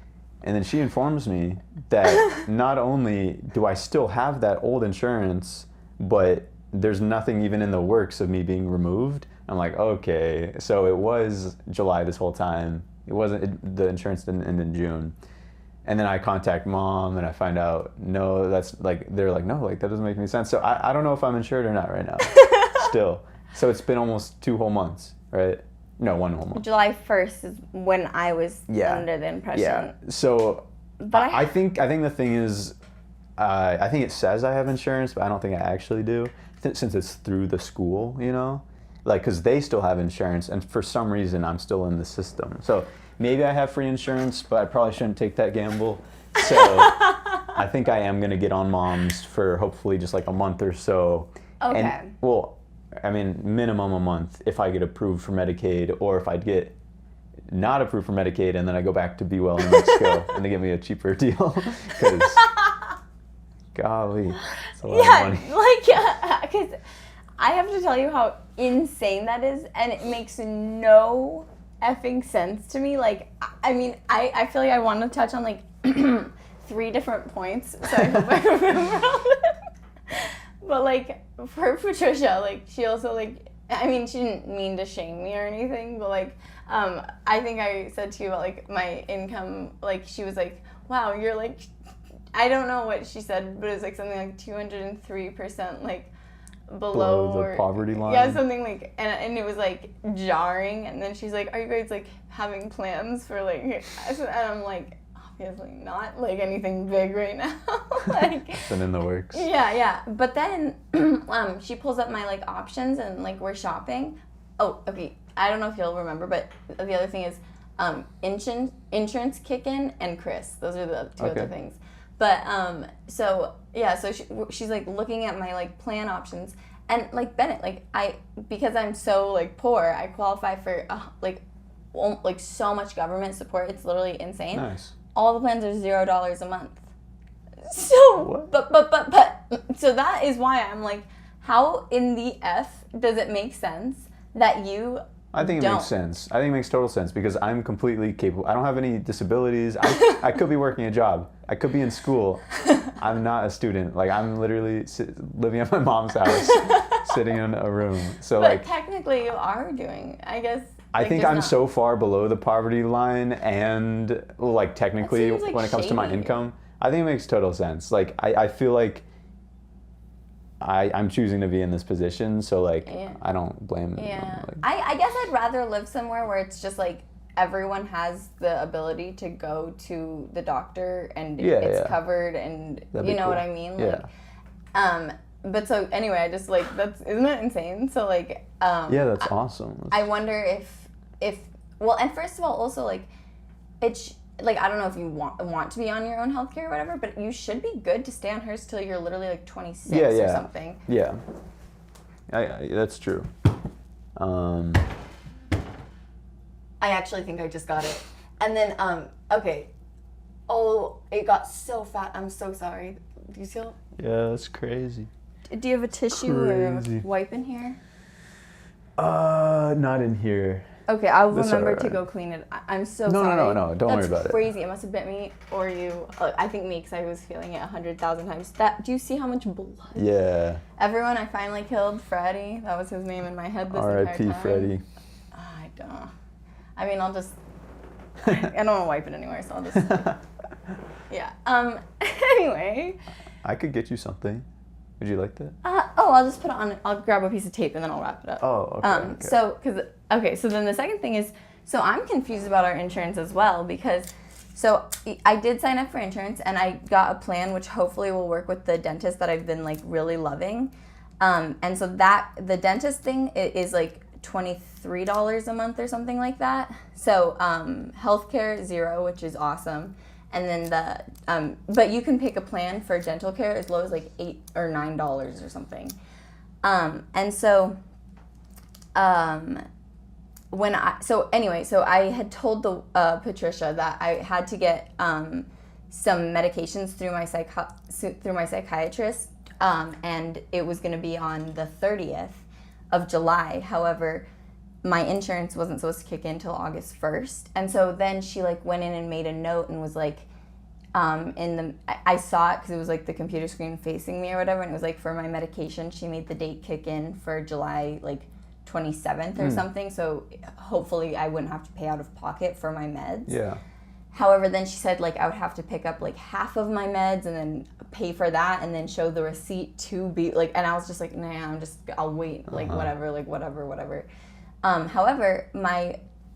A: and then she informs me that not only do I still have that old insurance, but there's nothing even in the works of me being removed. I'm like, okay, so it was July this whole time. It wasn't, the insurance didn't end in June. And then I contact mom and I find out, no, that's like, they're like, no, like that doesn't make any sense. So I don't know if I'm insured or not right now, still. So it's been almost 2 whole months, right? No, 1 whole month.
B: July 1st is when I was under the impression.
A: Yeah, so but I think the thing is, I think it says I have insurance, but I don't think I actually do, since it's through the school, you know? Like, because they still have insurance, and for some reason, I'm still in the system. So maybe I have free insurance, but I probably shouldn't take that gamble. So I think I am going to get on mom's for hopefully just like a month or so.
B: Okay.
A: And, well, I mean, minimum a month if I get approved for Medicaid, or if I'd get not approved for Medicaid and then I go back to Be Well in Mexico and they give me a cheaper deal. Because... golly, it's a lot of money.
B: Like, because I have to tell you how insane that is, and it makes no effing sense to me. Like, I mean, I feel like I want to touch on like 3 different points, so I hope I remember all of them. But like for Patricia, like she also like, I mean, she didn't mean to shame me or anything, but like I think I said to you about like my income, like she was like, wow, you're like, I don't know what she said, but it was like something like 203% like below
A: the poverty line.
B: Yeah, something like, and it was like jarring. And then she's like, are you guys like having plans for like, and I'm like, obviously not like anything big right now. Like
A: it's been in the works.
B: Yeah. But then she pulls up my like options and like we're shopping. Oh, okay. I don't know if you'll remember, but the other thing is insurance kick in and Chris. Those are the two other things. But so she's like looking at my like plan options, and like Bennett, like because I'm so like poor, I qualify for like so much government support. It's literally insane.
A: Nice.
B: All the plans are $0 a month. So
A: what?
B: But so that is why I'm like, how in the F does it make sense that you?
A: I think it makes sense. I think it makes total sense because I'm completely capable. I don't have any disabilities. I could be working a job. I could be in school. I'm not a student. Like I'm literally living at my mom's house, sitting in a room. So
B: but
A: like
B: technically you are doing, I guess.
A: I think I'm so far below the poverty line and like technically
B: like
A: when it comes to my income, I think it makes total sense. Like I feel like I'm choosing to be in this position, so like I don't blame them.
B: Yeah.
A: Like,
B: I guess I'd rather live somewhere where it's just like everyone has the ability to go to the doctor and it's covered and you know what I mean?
A: Yeah.
B: Like, but so anyway, I just like isn't it insane? So like
A: yeah, that's awesome.
B: I wonder if well, and first of all, also like it's like I don't know if you want to be on your own healthcare or whatever, but you should be good to stay on hers till you're literally like 26 or something.
A: Yeah, that's true.
B: I actually think I just got it, and then okay. Oh, it got so fat. I'm so sorry. Do you feel?
A: Yeah, that's crazy.
B: Do you have a tissue or a wipe in here?
A: Not in here.
B: Okay, I'll remember to go clean it. I'm so sorry.
A: No. Don't worry about it.
B: That's crazy. It must have bit me or you. I think me, because I was feeling it 100,000 times. Do you see how much blood?
A: Yeah.
B: Everyone, I finally killed Freddy. That was his name in my head this entire time.
A: R.I.P. Freddy.
B: I don't. I mean, I'll just. I don't want to wipe it anywhere, so I'll just. Yeah. Anyway.
A: I could get you something. Would you like that?
B: I'll just put it on. I'll grab a piece of tape and then I'll wrap it up.
A: Oh, okay.
B: So then the second thing is, so I'm confused about our insurance as well because, so I did sign up for insurance and I got a plan which hopefully will work with the dentist that I've been like really loving, and so that the dentist thing is like $23 a month or something like that. So healthcare $0, which is awesome. And then but you can pick a plan for dental care as low as like $8 or $9 or something. And so, so I had told Patricia that I had to get some medications through my psychiatrist, and it was going to be on the 30th of July. However, my insurance wasn't supposed to kick in until August 1st. And so then she like went in and made a note and was like, I saw it because it was like the computer screen facing me or whatever. And it was like for my medication, she made the date kick in for July like 27th or something. So hopefully I wouldn't have to pay out of pocket for my meds.
A: Yeah.
B: However, then she said like I would have to pick up like half of my meds and then pay for that and then show the receipt to be like, and I was just like, nah, I'll wait, like whatever. However,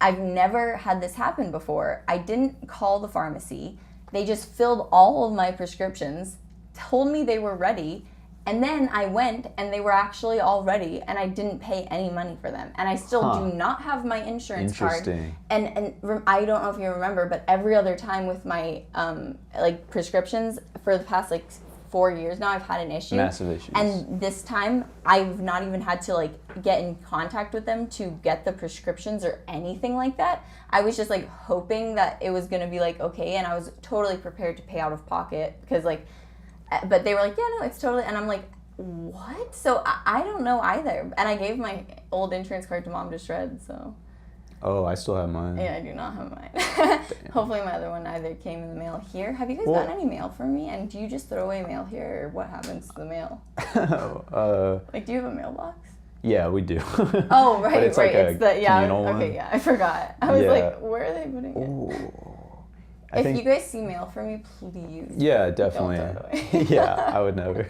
B: I've never had this happen before. I didn't call the pharmacy. They just filled all of my prescriptions, told me they were ready, and then I went and they were actually all ready and I didn't pay any money for them. And I still do not have my insurance card. And I don't know if you remember, but every other time with my like prescriptions for the past like 4 years now, I've had an issue.
A: Massive issues.
B: And this time, I've not even had to like get in contact with them to get the prescriptions or anything like that. I was just like hoping that it was gonna be like okay, and I was totally prepared to pay out of pocket because like, but they were like, yeah, no, it's totally, and I'm like, what? So I don't know either. And I gave my old insurance card to Mom to shred. So.
A: Oh, I still have mine.
B: Yeah, I do not have mine. Hopefully my other one either came in the mail here. Have you guys gotten any mail from me? And do you just throw away mail here, or what happens to the mail? Like, do you have a mailbox?
A: Yeah, we do.
B: Oh, right,
A: but it's
B: right.
A: Like
B: it's the
A: communal one.
B: Okay, yeah, I forgot. I was like, where are they putting it?
A: Ooh.
B: If you guys see mail from me, please.
A: Yeah, definitely.
B: Don't throw it away.
A: Yeah, I would never.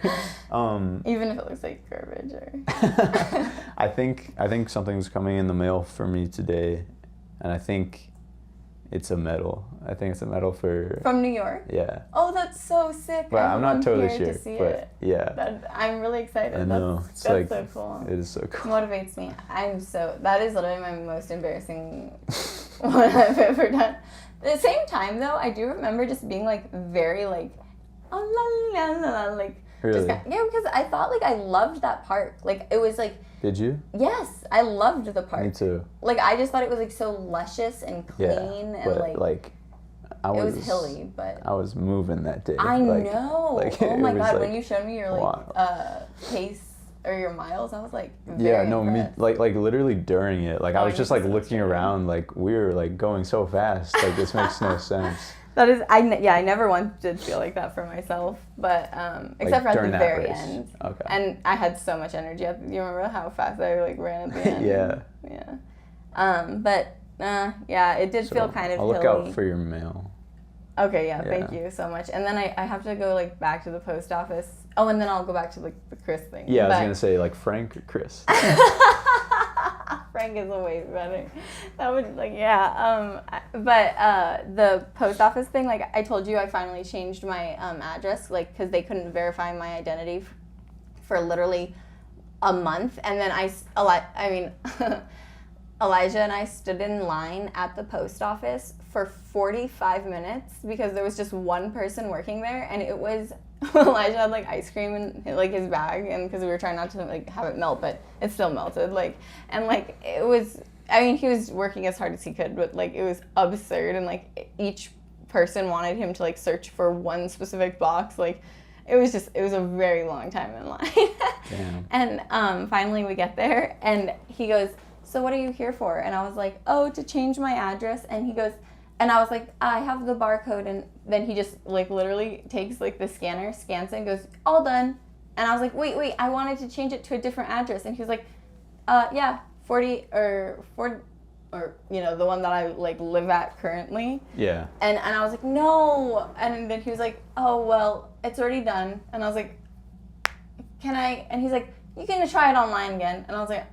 B: Even if it looks like garbage or.
A: I think something's coming in the mail for me today, and I think it's a medal. I think it's a medal for.
B: From New York.
A: Yeah.
B: Oh, that's so sick.
A: But I'm not totally
B: here
A: sure.
B: To see
A: but
B: it.
A: yeah.
B: I'm really excited.
A: I know.
B: That's so cool.
A: It is so cool.
B: Motivates me. That is literally my most embarrassing one I've ever done. At the same time, though, I do remember just being like very like, oh la la la la, like.
A: Really?
B: Yeah, because I thought like I loved that part. Like it was like.
A: Did you?
B: Yes, I loved the part.
A: Me too.
B: Like I just thought it was like so luscious and clean and like. It was hilly, but
A: I was moving that day.
B: I know.
A: Like,
B: oh my god!
A: like,
B: when you showed me your
A: wow.
B: pace or your miles, I was like,
A: yeah, no,
B: impressed.
A: me like literally during it, like I was just like looking around, like we were like going so fast, like this makes no sense.
B: That is, I never once did feel like that for myself, but except for at the very end.
A: Okay.
B: And I had so much energy. You remember how fast I like ran at the end?
A: Yeah.
B: Yeah. But yeah, it did feel kind of
A: I'll look
B: hilly.
A: out for your mail.
B: Okay, yeah, thank you so much. And then I have to go like back to the post office. Oh, and then I'll go back to like the Chris thing.
A: Yeah, I was gonna say like Frank or Chris.
B: Frank is way better. That would like but the post office thing, like I told you, I finally changed my address, like because they couldn't verify my identity for literally a month, and then Elijah and I stood in line at the post office for 45 minutes because there was just one person working there, and it was Elijah had like ice cream in like his bag, and because we were trying not to like have it melt, but it still melted, like, and like it was, I mean, he was working as hard as he could, but like it was absurd, and like each person wanted him to like search for one specific box, like it was a very long time in line.
A: Damn.
B: And finally we get there, and he goes, so what are you here for? And I was like, oh, to change my address. And he goes, and I was like, I have the barcode. And then he just like literally takes like the scanner, scans it, and goes, all done. And I was like, wait, I wanted to change it to a different address. And he was like, yeah, 40 or you know, the one that I like live at currently.
A: Yeah.
B: And I was like, no. And then he was like, oh, well, it's already done. And I was like, can I? And he's like, you can try it online again. And I was like,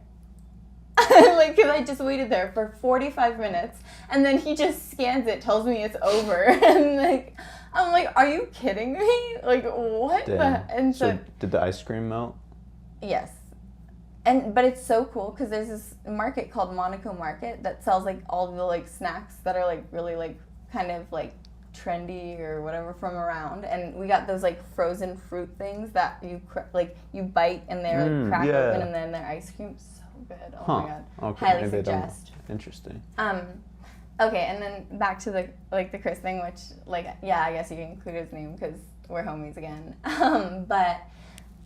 B: like, because I just waited there for 45 minutes, and then he just scans it, tells me it's over, and like, I'm like, are you kidding me? Like, what? And
A: so did the ice cream melt?
B: Yes. But it's so cool because there's this market called Monaco Market that sells like all the like snacks that are like really like kind of like trendy or whatever from around, and we got those like frozen fruit things that you bite and they're like crack open, and then they're ice cream. Good. Oh my god.
A: Okay.
B: Highly suggest.
A: Interesting.
B: Okay, and then back to the Chris thing, which like I guess you can include his name because we're homies again. But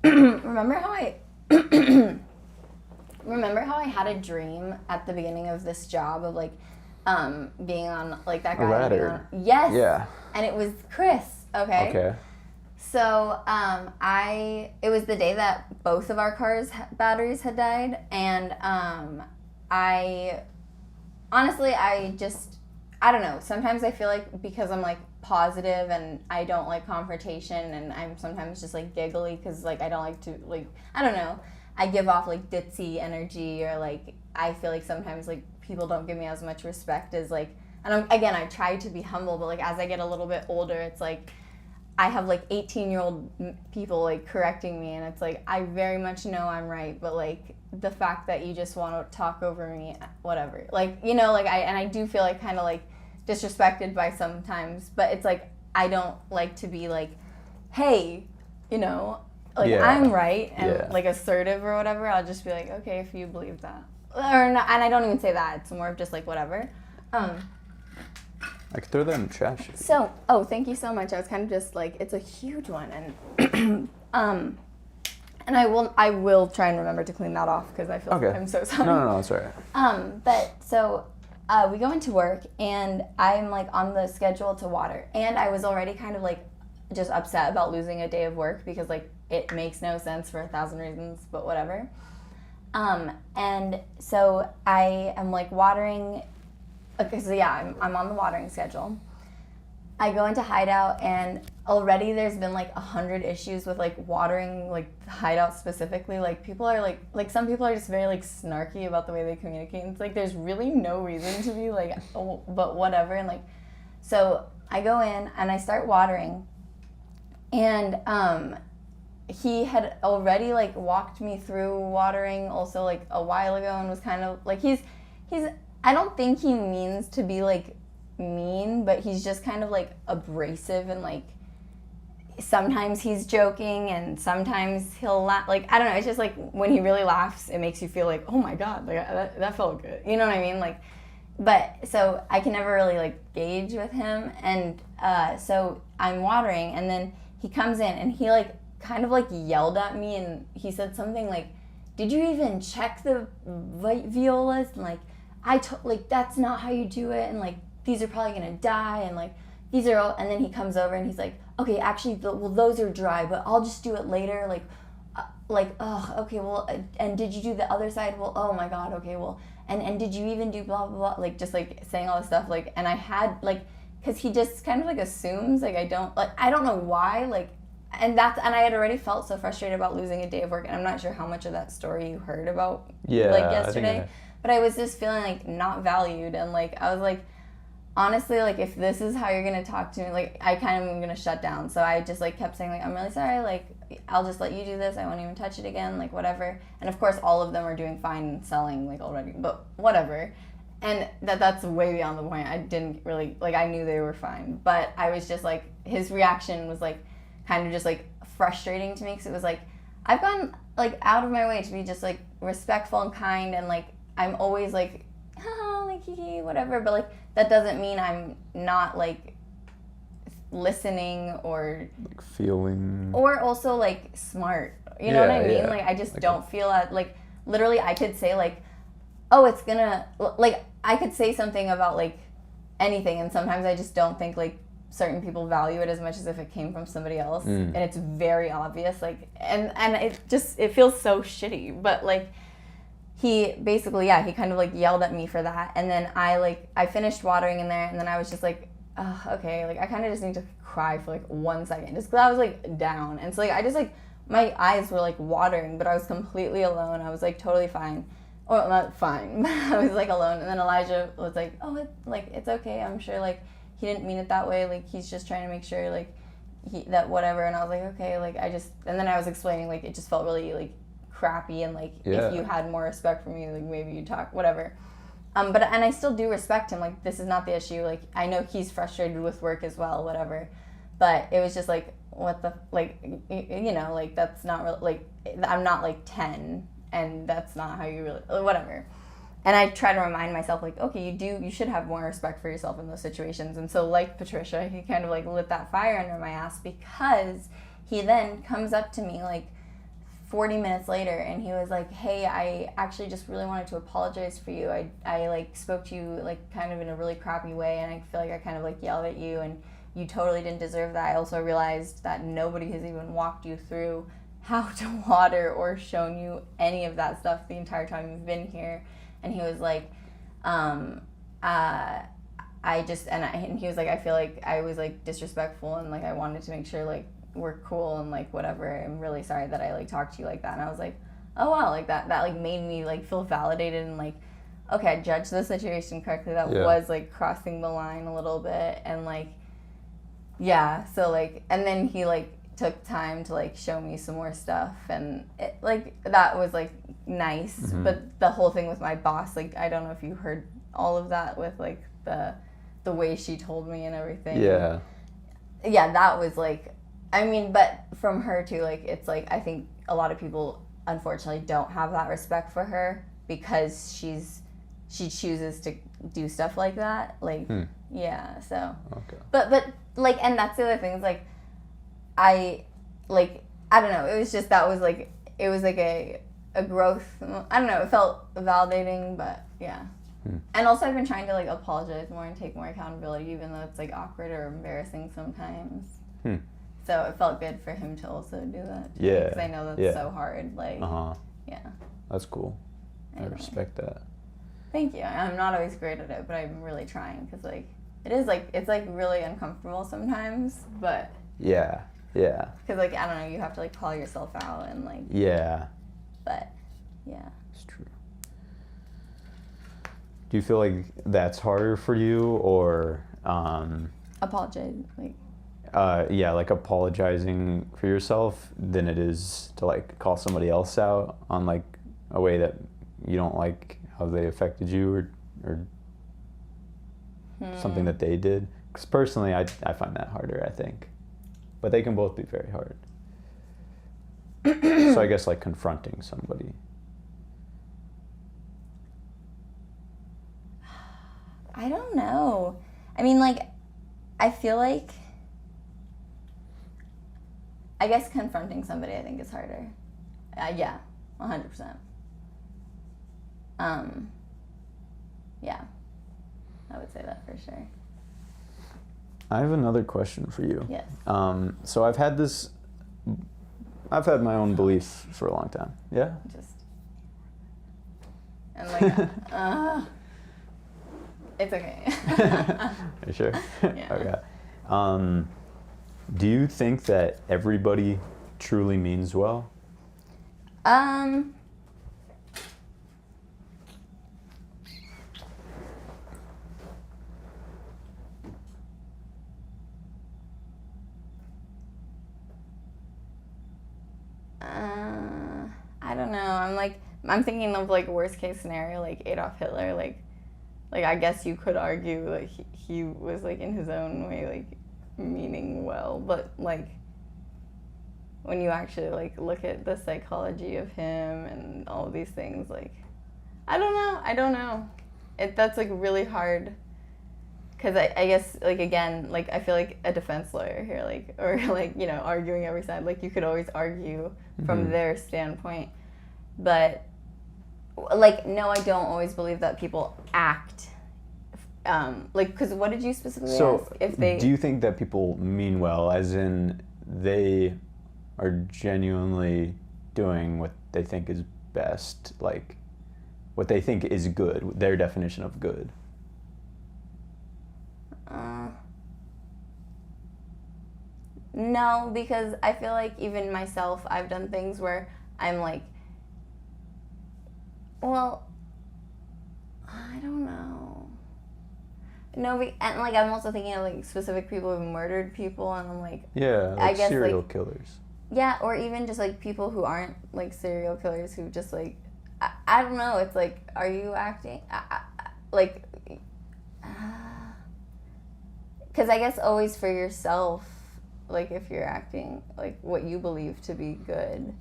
B: remember how I had a dream at the beginning of this job of like being on like that guy.
A: A ladder.
B: Yes.
A: Yeah.
B: And it was Chris. Okay.
A: Okay.
B: So, it was the day that both of our cars' batteries had died, and I don't know, sometimes I feel like because I'm like positive and I don't like confrontation, and I'm sometimes just like giggly because like I don't like to like, I don't know, I give off like ditzy energy, or like I feel like sometimes like people don't give me as much respect as like, and I try to be humble, but like as I get a little bit older, it's like I have like 18-year-old people like correcting me, and it's like I very much know I'm right, but like the fact that you just want to talk over me, whatever, like, you know, like I do feel like kind of like disrespected by sometimes, but it's like I don't like to be like, hey, you know, like I'm right and like assertive or whatever. I'll just be like, okay, if you believe that, or not, and I don't even say that. It's more of just like whatever.
A: I could throw that in the trash.
B: So, thank you so much. I was kind of just like, it's a huge one, and and I will try and remember to clean that off because I feel like I'm so sorry.
A: No, it's all right.
B: But so we go into work, and I'm like on the schedule to water, and I was already kind of like just upset about losing a day of work because like it makes no sense for 1,000 reasons, but whatever. And so I am like watering. Okay, so yeah, I'm on the watering schedule. I go into hideout, and already there's been like 100 issues with like watering like hideout specifically. Like people are like some people are just very like snarky about the way they communicate. It's like there's really no reason to be like, oh, but whatever. And like, so I go in and I start watering, and he had already like walked me through watering also like a while ago, and was kind of like he's I don't think he means to be like mean, but he's just kind of like abrasive, and like sometimes he's joking and sometimes he'll laugh. Like I don't know, it's just like when he really laughs it makes you feel like, oh my god, like that felt good, you know what I mean? Like, but so I can never really like gauge with him, and so I'm watering, and then he comes in and he like kind of like yelled at me, and he said something like, did you even check the violas? And like like that's not how you do it, and like these are probably gonna die, and like these are all. And then he comes over and he's like, okay, actually well those are dry, but I'll just do it later. Like oh okay, well, and did you do the other side? Well, oh my god, okay, well, and did you even do blah blah blah, like just like saying all this stuff, like, and I had like, because he just kind of like assumes like I don't know why, like, and I had already felt so frustrated about losing a day of work, and I'm not sure how much of that story you heard about like yesterday, but I was just feeling like not valued, and like I was like, honestly, like if this is how you're gonna talk to me, like I kind of am gonna shut down. So I just like kept saying like, I'm really sorry, like I'll just let you do this, I won't even touch it again, like whatever. And of course all of them are doing fine and selling like already, but whatever. And that's way beyond the point. I didn't really like, I knew they were fine, but I was just like, his reaction was like kind of just like frustrating to me, because it was like I've gone like out of my way to be just like respectful and kind, and like I'm always like like whatever, but like that doesn't mean I'm not like listening or
A: like feeling,
B: or also like smart, you know what I mean? Like I just like don't feel that, like literally I could say like, oh, it's gonna, like I could say something about like anything, and sometimes I just don't think like certain people value it as much as if it came from somebody else, and it's very obvious, like, and it feels so shitty, but like he basically, he kind of like yelled at me for that, and then I finished watering in there, and then I was just like, oh, okay, like I kind of just need to cry for like 1 second, just because I was like down, and so like I just like, my eyes were like watering, but I was completely alone. I was like totally fine, or not fine, but I was like alone, and then Elijah was like, oh, it's okay, I'm sure like he didn't mean it that way, like he's just trying to make sure like that whatever, and I was like, okay, like and then I was explaining like it just felt really like crappy, and like if you had more respect for me, like maybe you'd talk whatever, but and I still do respect him, like this is not the issue, like I know he's frustrated with work as well, whatever, but it was just like, what the, like, you know, like that's not really, like I'm not like 10, and that's not how you really, whatever. And I try to remind myself like, okay, you should have more respect for yourself in those situations. And so like Patricia, he kind of like lit that fire under my ass, because he then comes up to me like 40 minutes later, and he was like, hey, I actually just really wanted to apologize for you. I like spoke to you like kind of in a really crappy way, and I feel like I kind of like yelled at you, and you totally didn't deserve that. I also realized that nobody has even walked you through how to water or shown you any of that stuff the entire time you've been here. And he was like, and he was like, I feel like I was like disrespectful, and like I wanted to make sure like we're cool, and like whatever, I'm really sorry that I like talked to you like that. And I was like, oh wow, like that like made me like feel validated, and like, okay, I judged the situation correctly. That was like crossing the line a little bit, and like, so like, and then he like took time to like show me some more stuff, and it, like that was like nice. But the whole thing with my boss, like I don't know if you heard all of that with like the way she told me and everything. That was like, I mean, but from her too, like it's like I think a lot of people unfortunately don't have that respect for her, because she chooses to do stuff like that, like so okay. But like, and that's the other thing, is like I don't know, it was just, that was like, it was like a growth, I don't know, it felt validating, but And also I've been trying to like apologize more and take more accountability, even though it's like awkward or embarrassing sometimes. So it felt good for him to also do that.
A: Yeah.
B: Because I know that's so hard. Like, yeah.
A: That's cool.
B: Anyway.
A: I respect that.
B: Thank you. I'm not always great at it, but I'm really trying because like it is like it's like really uncomfortable sometimes, but
A: yeah.
B: Because like I don't know, you have to like call yourself out and like but yeah.
A: It's true. Do you feel like that's harder for you, or
B: apologize like?
A: Like apologizing for yourself than it is to like call somebody else out on like a way that you don't like how they affected you, or something that they did. Because personally, I find that harder, I think. But they can both be very hard. So I guess like confronting somebody.
B: I don't know. I mean, like, I feel like, I guess confronting somebody I think is harder. Yeah, 100%. Yeah, I would say that for sure.
A: I have another question for you.
B: Yes.
A: So I've had my own belief for a long time. Yeah?
B: And like, it's okay.
A: Are you sure?
B: Yeah.
A: Okay. Do you think that everybody truly means well?
B: I don't know. I'm thinking of like worst case scenario, like Adolf Hitler. Like I guess you could argue like he was like in his own way like meaning well, but like when you actually like look at the psychology of him and all of these things, like I don't know. That's like really hard. Because I guess, like, again, like, I feel like a defense lawyer here, like, or, like, you know, arguing every side. Like, you could always argue from their standpoint. But, like, no, I don't always believe that people act. Like, because what did you specifically ask? If they...
A: Do you think that people mean well, as in they are genuinely doing what they think is best, like, what they think is good, their definition of good?
B: No, because I feel like even myself, I've done things where I'm like, well, I don't know. No, and like I'm also thinking of like specific people who've murdered people, and I'm like,
A: yeah, like I guess serial killers.
B: Yeah, or even just like people who aren't like serial killers who just like, I don't know. It's like, are you acting like? Because I guess always for yourself, like if you're acting like what you believe to be good.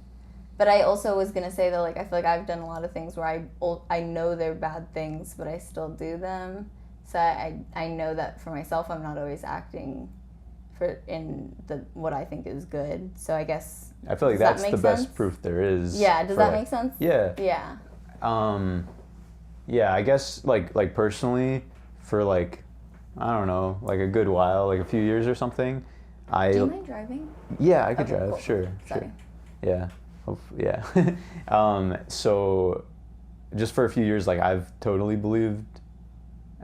B: But I also was going to say that like I feel like I've done a lot of things where I know they're bad things, but I still do them. So I know that for myself I'm not always acting in what I think is good. So I guess
A: I feel like that's the best proof there is.
B: Yeah, does that make sense?
A: Yeah.
B: Yeah.
A: Yeah, I guess like personally for like I don't know, like a good while, like a few years or something.
B: Do you mind driving?
A: Yeah, I could drive.
B: Cool.
A: Sure.
B: Sorry.
A: Yeah. Yeah. So just for a few years, like I've totally believed,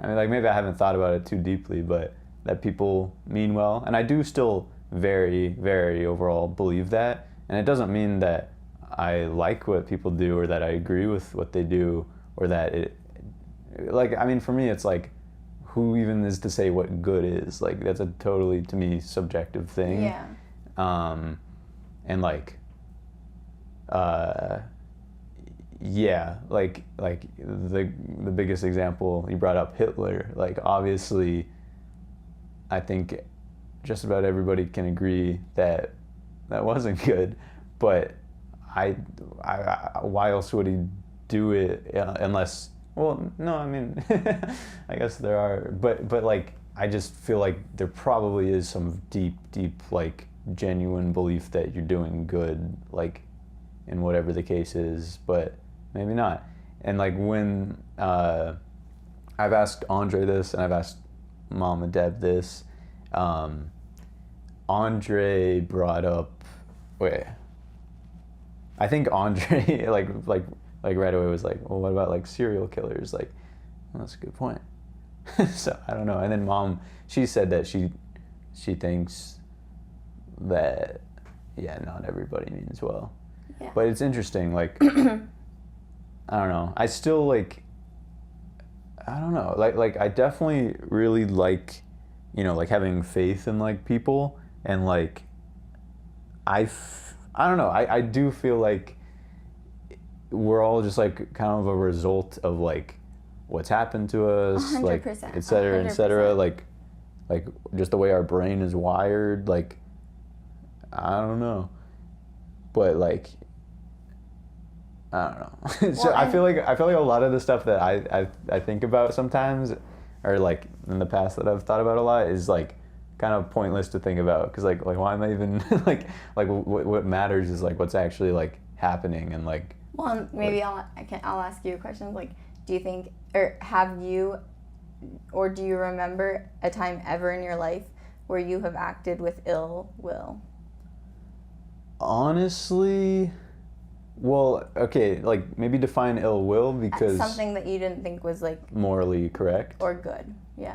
A: I mean, like maybe I haven't thought about it too deeply, but that people mean well. And I do still very, very overall believe that. And it doesn't mean that I like what people do or that I agree with what they do or that it, like, I mean, for me, it's like, who even is to say what good is? Like, that's a totally, to me, subjective thing.
B: Yeah.
A: And like, yeah, like the biggest example you brought up, Hitler. Like, obviously, I think just about everybody can agree that that wasn't good. But I why else would he do it unless? Well, no, I mean, I guess there are, but like, I just feel like there probably is some deep, like, genuine belief that you're doing good, like, in whatever the case is, but maybe not. And like when I've asked Andre this, and I've asked Mom and Deb this. Andre brought up, I think Andre like right away was like, well, what about like serial killers? Like, well, that's a good point. So I don't know. And then Mom, she said that she thinks that, yeah, not everybody means well.
B: Yeah.
A: But it's interesting, like, I don't know. I still like, I don't know. Like I definitely really like, like having faith in like people, and like, I don't know. I do feel like we're all just like kind of a result of like what's happened to us,
B: 100%,
A: like et cetera, et cetera. Like just the way our brain is wired. Like, I don't know, but like, I don't know. So I feel like a lot of the stuff that I think about sometimes, or like in the past that I've thought about a lot, is like kind of pointless to think about, because like why am I even like what matters is like what's actually like happening, and like.
B: Well, maybe I'll ask you a question. Like, do you think, or have you, or do you remember a time ever in your life where you have acted with ill will?
A: Honestly, well, okay, like maybe define ill will, because
B: something that you didn't think was like
A: morally correct
B: or good. Yeah.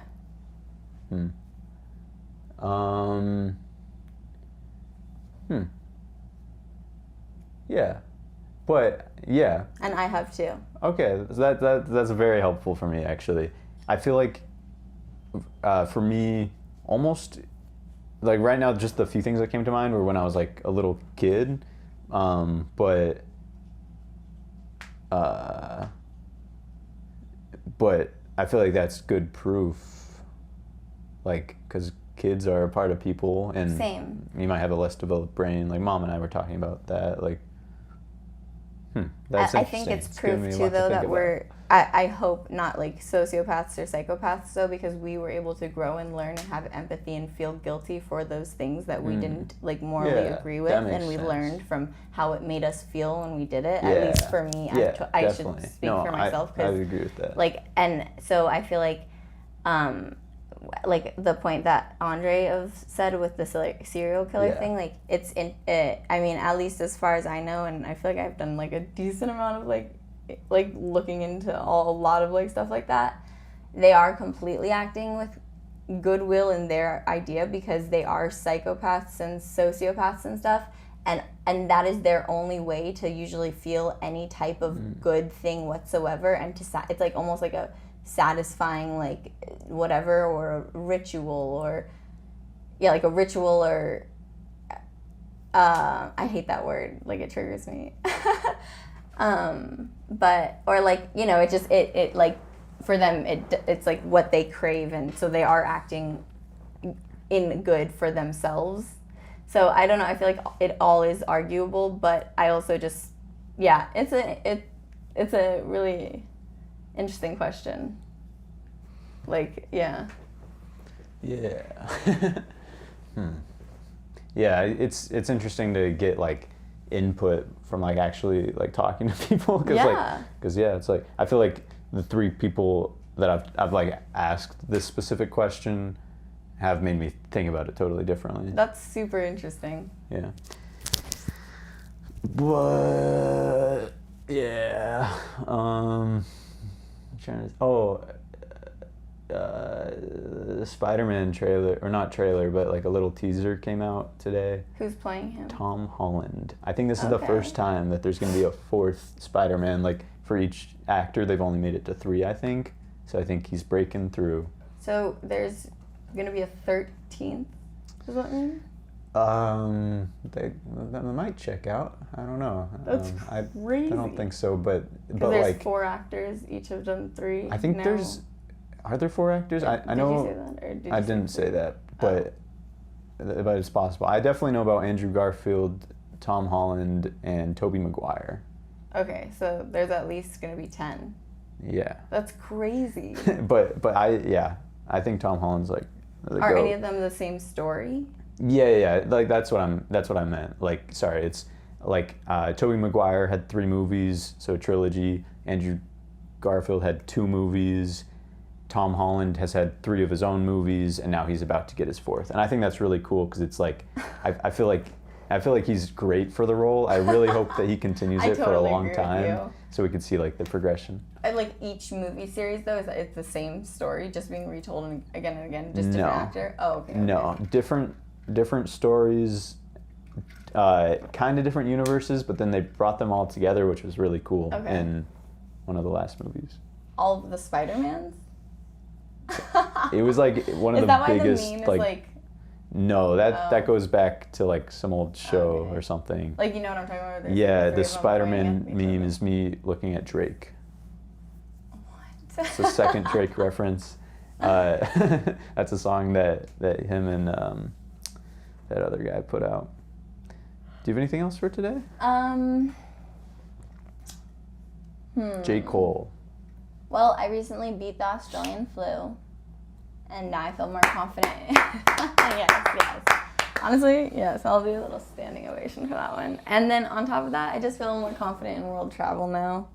A: Yeah. But yeah.
B: And I have too.
A: Okay, so that's very helpful for me, actually. I feel like for me, almost like right now, just the few things that came to mind were when I was like a little kid, but I feel like that's good proof, like, because kids are a part of people, and
B: Same.
A: You might have a less developed brain. Like Mom and I were talking about that, like.
B: I think it's proof too, though, that I hope not like sociopaths or psychopaths, though, because we were able to grow and learn and have empathy and feel guilty for those things that we didn't like morally agree with, and we learned from how it made us feel when we did it. At least for me, I should speak for myself,
A: I agree with that.
B: Like, and so I feel like the point that Andre said with the serial killer thing, like I mean, at least as far as I know, and I feel like I've done like a decent amount of like looking into a lot of like stuff like that, they are completely acting with goodwill in their idea, because they are psychopaths and sociopaths and stuff, and that is their only way to usually feel any type of good thing whatsoever, and it's like almost like a satisfying like whatever, or a ritual, or like a ritual, or I hate that word, like it triggers me. But or like it just it like for them it's like what they crave, and so they are acting in good for themselves. So I don't know, I feel like it all is arguable, but I also just it's a really interesting question. Like, yeah.
A: Yeah, it's interesting to get like input from like actually like talking to people, because it's like I feel like the three people that I've like asked this specific question have made me think about it totally differently.
B: That's super interesting.
A: Yeah. But yeah, the Spider-Man trailer, or not trailer, but like a little teaser came out today.
B: Who's playing him?
A: Tom Holland. I think this is the first time that there's going to be a fourth Spider-Man. Like for each actor, they've only made it to 3, I think. So I think he's breaking through. So
B: there's going to be a 13th. Does that mean?
A: They might check out. I don't know.
B: That's crazy.
A: I don't think so, but
B: there's
A: like
B: 4 actors, each of them 3.
A: I think
B: now.
A: Are there 4 actors? I know.
B: Did you say that, or did you
A: I didn't say that, but it's possible. I definitely know about Andrew Garfield, Tom Holland, and Tobey Maguire.
B: Okay, so there's at least gonna be 10.
A: Yeah.
B: That's crazy.
A: but I think Tom Holland's like.
B: Are any of them the same story?
A: Yeah. Like that's what I meant. Like, sorry, it's like Tobey Maguire had 3 movies, so trilogy. Andrew Garfield had 2 movies, Tom Holland has had 3 of his own movies, and now he's about to get his 4th. And I think that's really cool because it's like, I feel like he's great for the role. I really hope that he continues it for a long time, so we could see like the progression.
B: And like each movie series though, it's the same story, just being retold again and again, just different actor. Oh, okay.
A: No, different stories, kind of different universes, but then they brought them all together, which was really cool in one of the last movies.
B: All of the Spider-Mans?
A: It was like one of the biggest.
B: The meme is
A: no, that goes back to like some old show or something.
B: Like, you know what I'm talking about?
A: Yeah, the Spider-Man meme is me looking at Drake.
B: What?
A: It's a second Drake reference. That's a song that him and that other guy put out. Do you have anything else for today? J. Cole.
B: Well, I recently beat the Australian flu, and now I feel more confident. Yes. Honestly, yes, I'll do a little standing ovation for that one. And then on top of that, I just feel more confident in world travel now,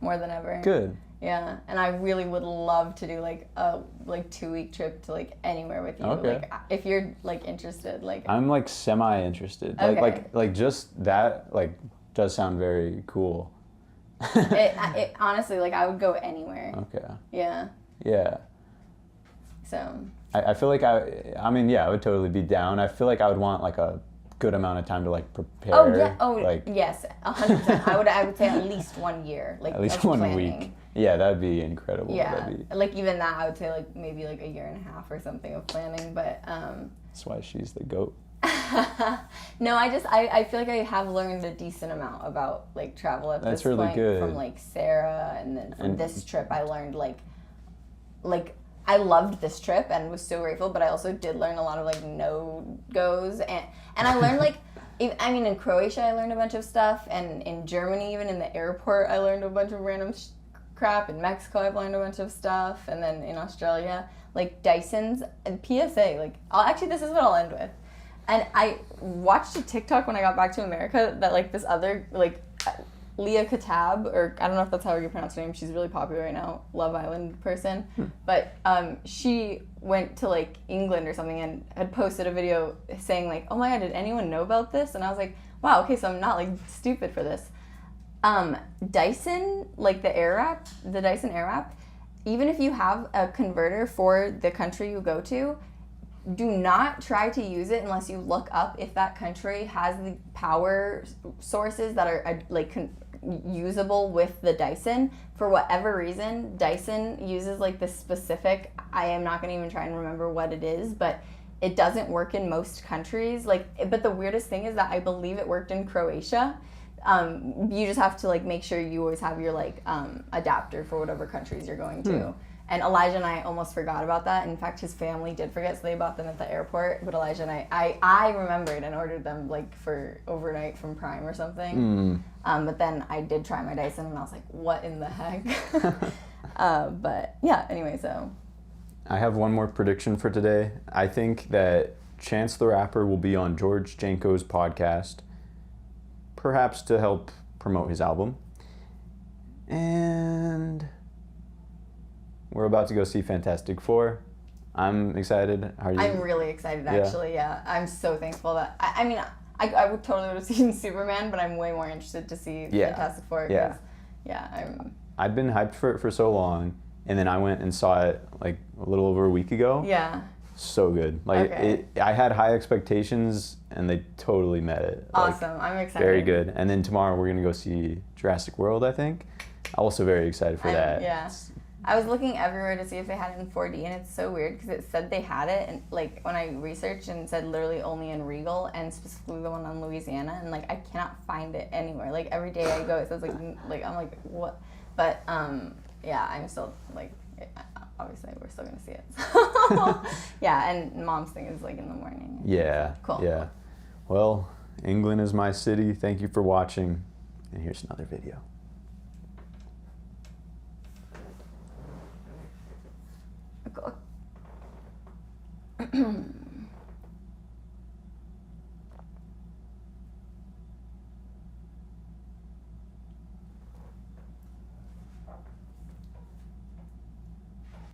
B: more than ever.
A: Good.
B: Yeah, and I really would love to do like a 2-week trip to like anywhere with you.
A: Okay.
B: Like if you're like interested, like
A: I'm like semi-interested.
B: Okay.
A: Like just that like does sound very cool.
B: it honestly, like I would go anywhere.
A: Okay.
B: Yeah.
A: Yeah.
B: So.
A: I feel like I mean, yeah, I would totally be down. I feel like I would want like a good amount of time to like prepare.
B: Oh yeah. Oh
A: like,
B: yes, 100%. I would say at least 1 year. Like
A: at least
B: of
A: 1
B: planning.
A: week. Yeah, that'd be incredible.
B: Yeah. Like even that, I would say like maybe like a year and a half or something of planning. But
A: that's why she's the GOAT.
B: No, I feel like I have learned a decent amount about like travel at
A: That's
B: this
A: really
B: point
A: good.
B: from like Sarah, and then from this trip I learned like I loved this trip and was so grateful, but I also did learn a lot of like no-goes, and I learned like I mean in Croatia I learned a bunch of stuff, and in Germany even in the airport I learned a bunch of random crap. In Mexico I've learned a bunch of stuff, and then in Australia like Dyson's and PSA like actually this is what I'll end with. And I watched a TikTok when I got back to America that like this other like Leah Katab, or I don't know if that's how you pronounce her name. She's really popular right now, Love Island person. But she went to like England or something and had posted a video saying like, oh my God, did anyone know about this? And I was like, wow, okay, so I'm not like stupid for this. Dyson, like the Dyson Airwrap, even if you have a converter for the country you go to, do not try to use it unless you look up if that country has the power sources that are usable with the Dyson. For whatever reason, Dyson uses like this specific, I am not going to even try and remember what it is, but it doesn't work in most countries. But the weirdest thing is that I believe it worked in Croatia. You just have to like make sure you always have your like adapter for whatever countries you're going to. And Elijah and I almost forgot about that. In fact, his family did forget, so they bought them at the airport. But Elijah and I remembered and ordered them like for overnight from Prime or something. But then I did try my Dyson and I was like, what in the heck? But yeah, anyway, so.
A: I have one more prediction for today. I think that Chance the Rapper will be on George Janko's podcast, perhaps to help promote his album. And we're about to go see Fantastic Four. I'm excited. How are you?
B: I'm really excited, actually. Yeah, I'm so thankful that I mean, I would totally would have seen Superman, but I'm way more interested to see Fantastic Four. I've
A: been hyped for it for so long, and then I went and saw it like a little over a week ago.
B: Yeah.
A: So good. Like I had high expectations, and they totally met it.
B: Awesome. I'm excited.
A: Very good. And then tomorrow we're gonna go see Jurassic World, I think. I'm also very excited for that.
B: Yeah. I was looking everywhere to see if they had it in 4D, and it's so weird because it said they had it, and like when I researched, and it said literally only in Regal and specifically the one on Louisiana, and like I cannot find it anywhere. Like every day I go, it says like I'm like what? But yeah, I'm still like obviously we're still gonna see it. Yeah, and Mom's thing is like in the morning.
A: Yeah.
B: Cool.
A: Yeah. Well, England is my city. Thank you for watching, and here's another video.
B: Cool.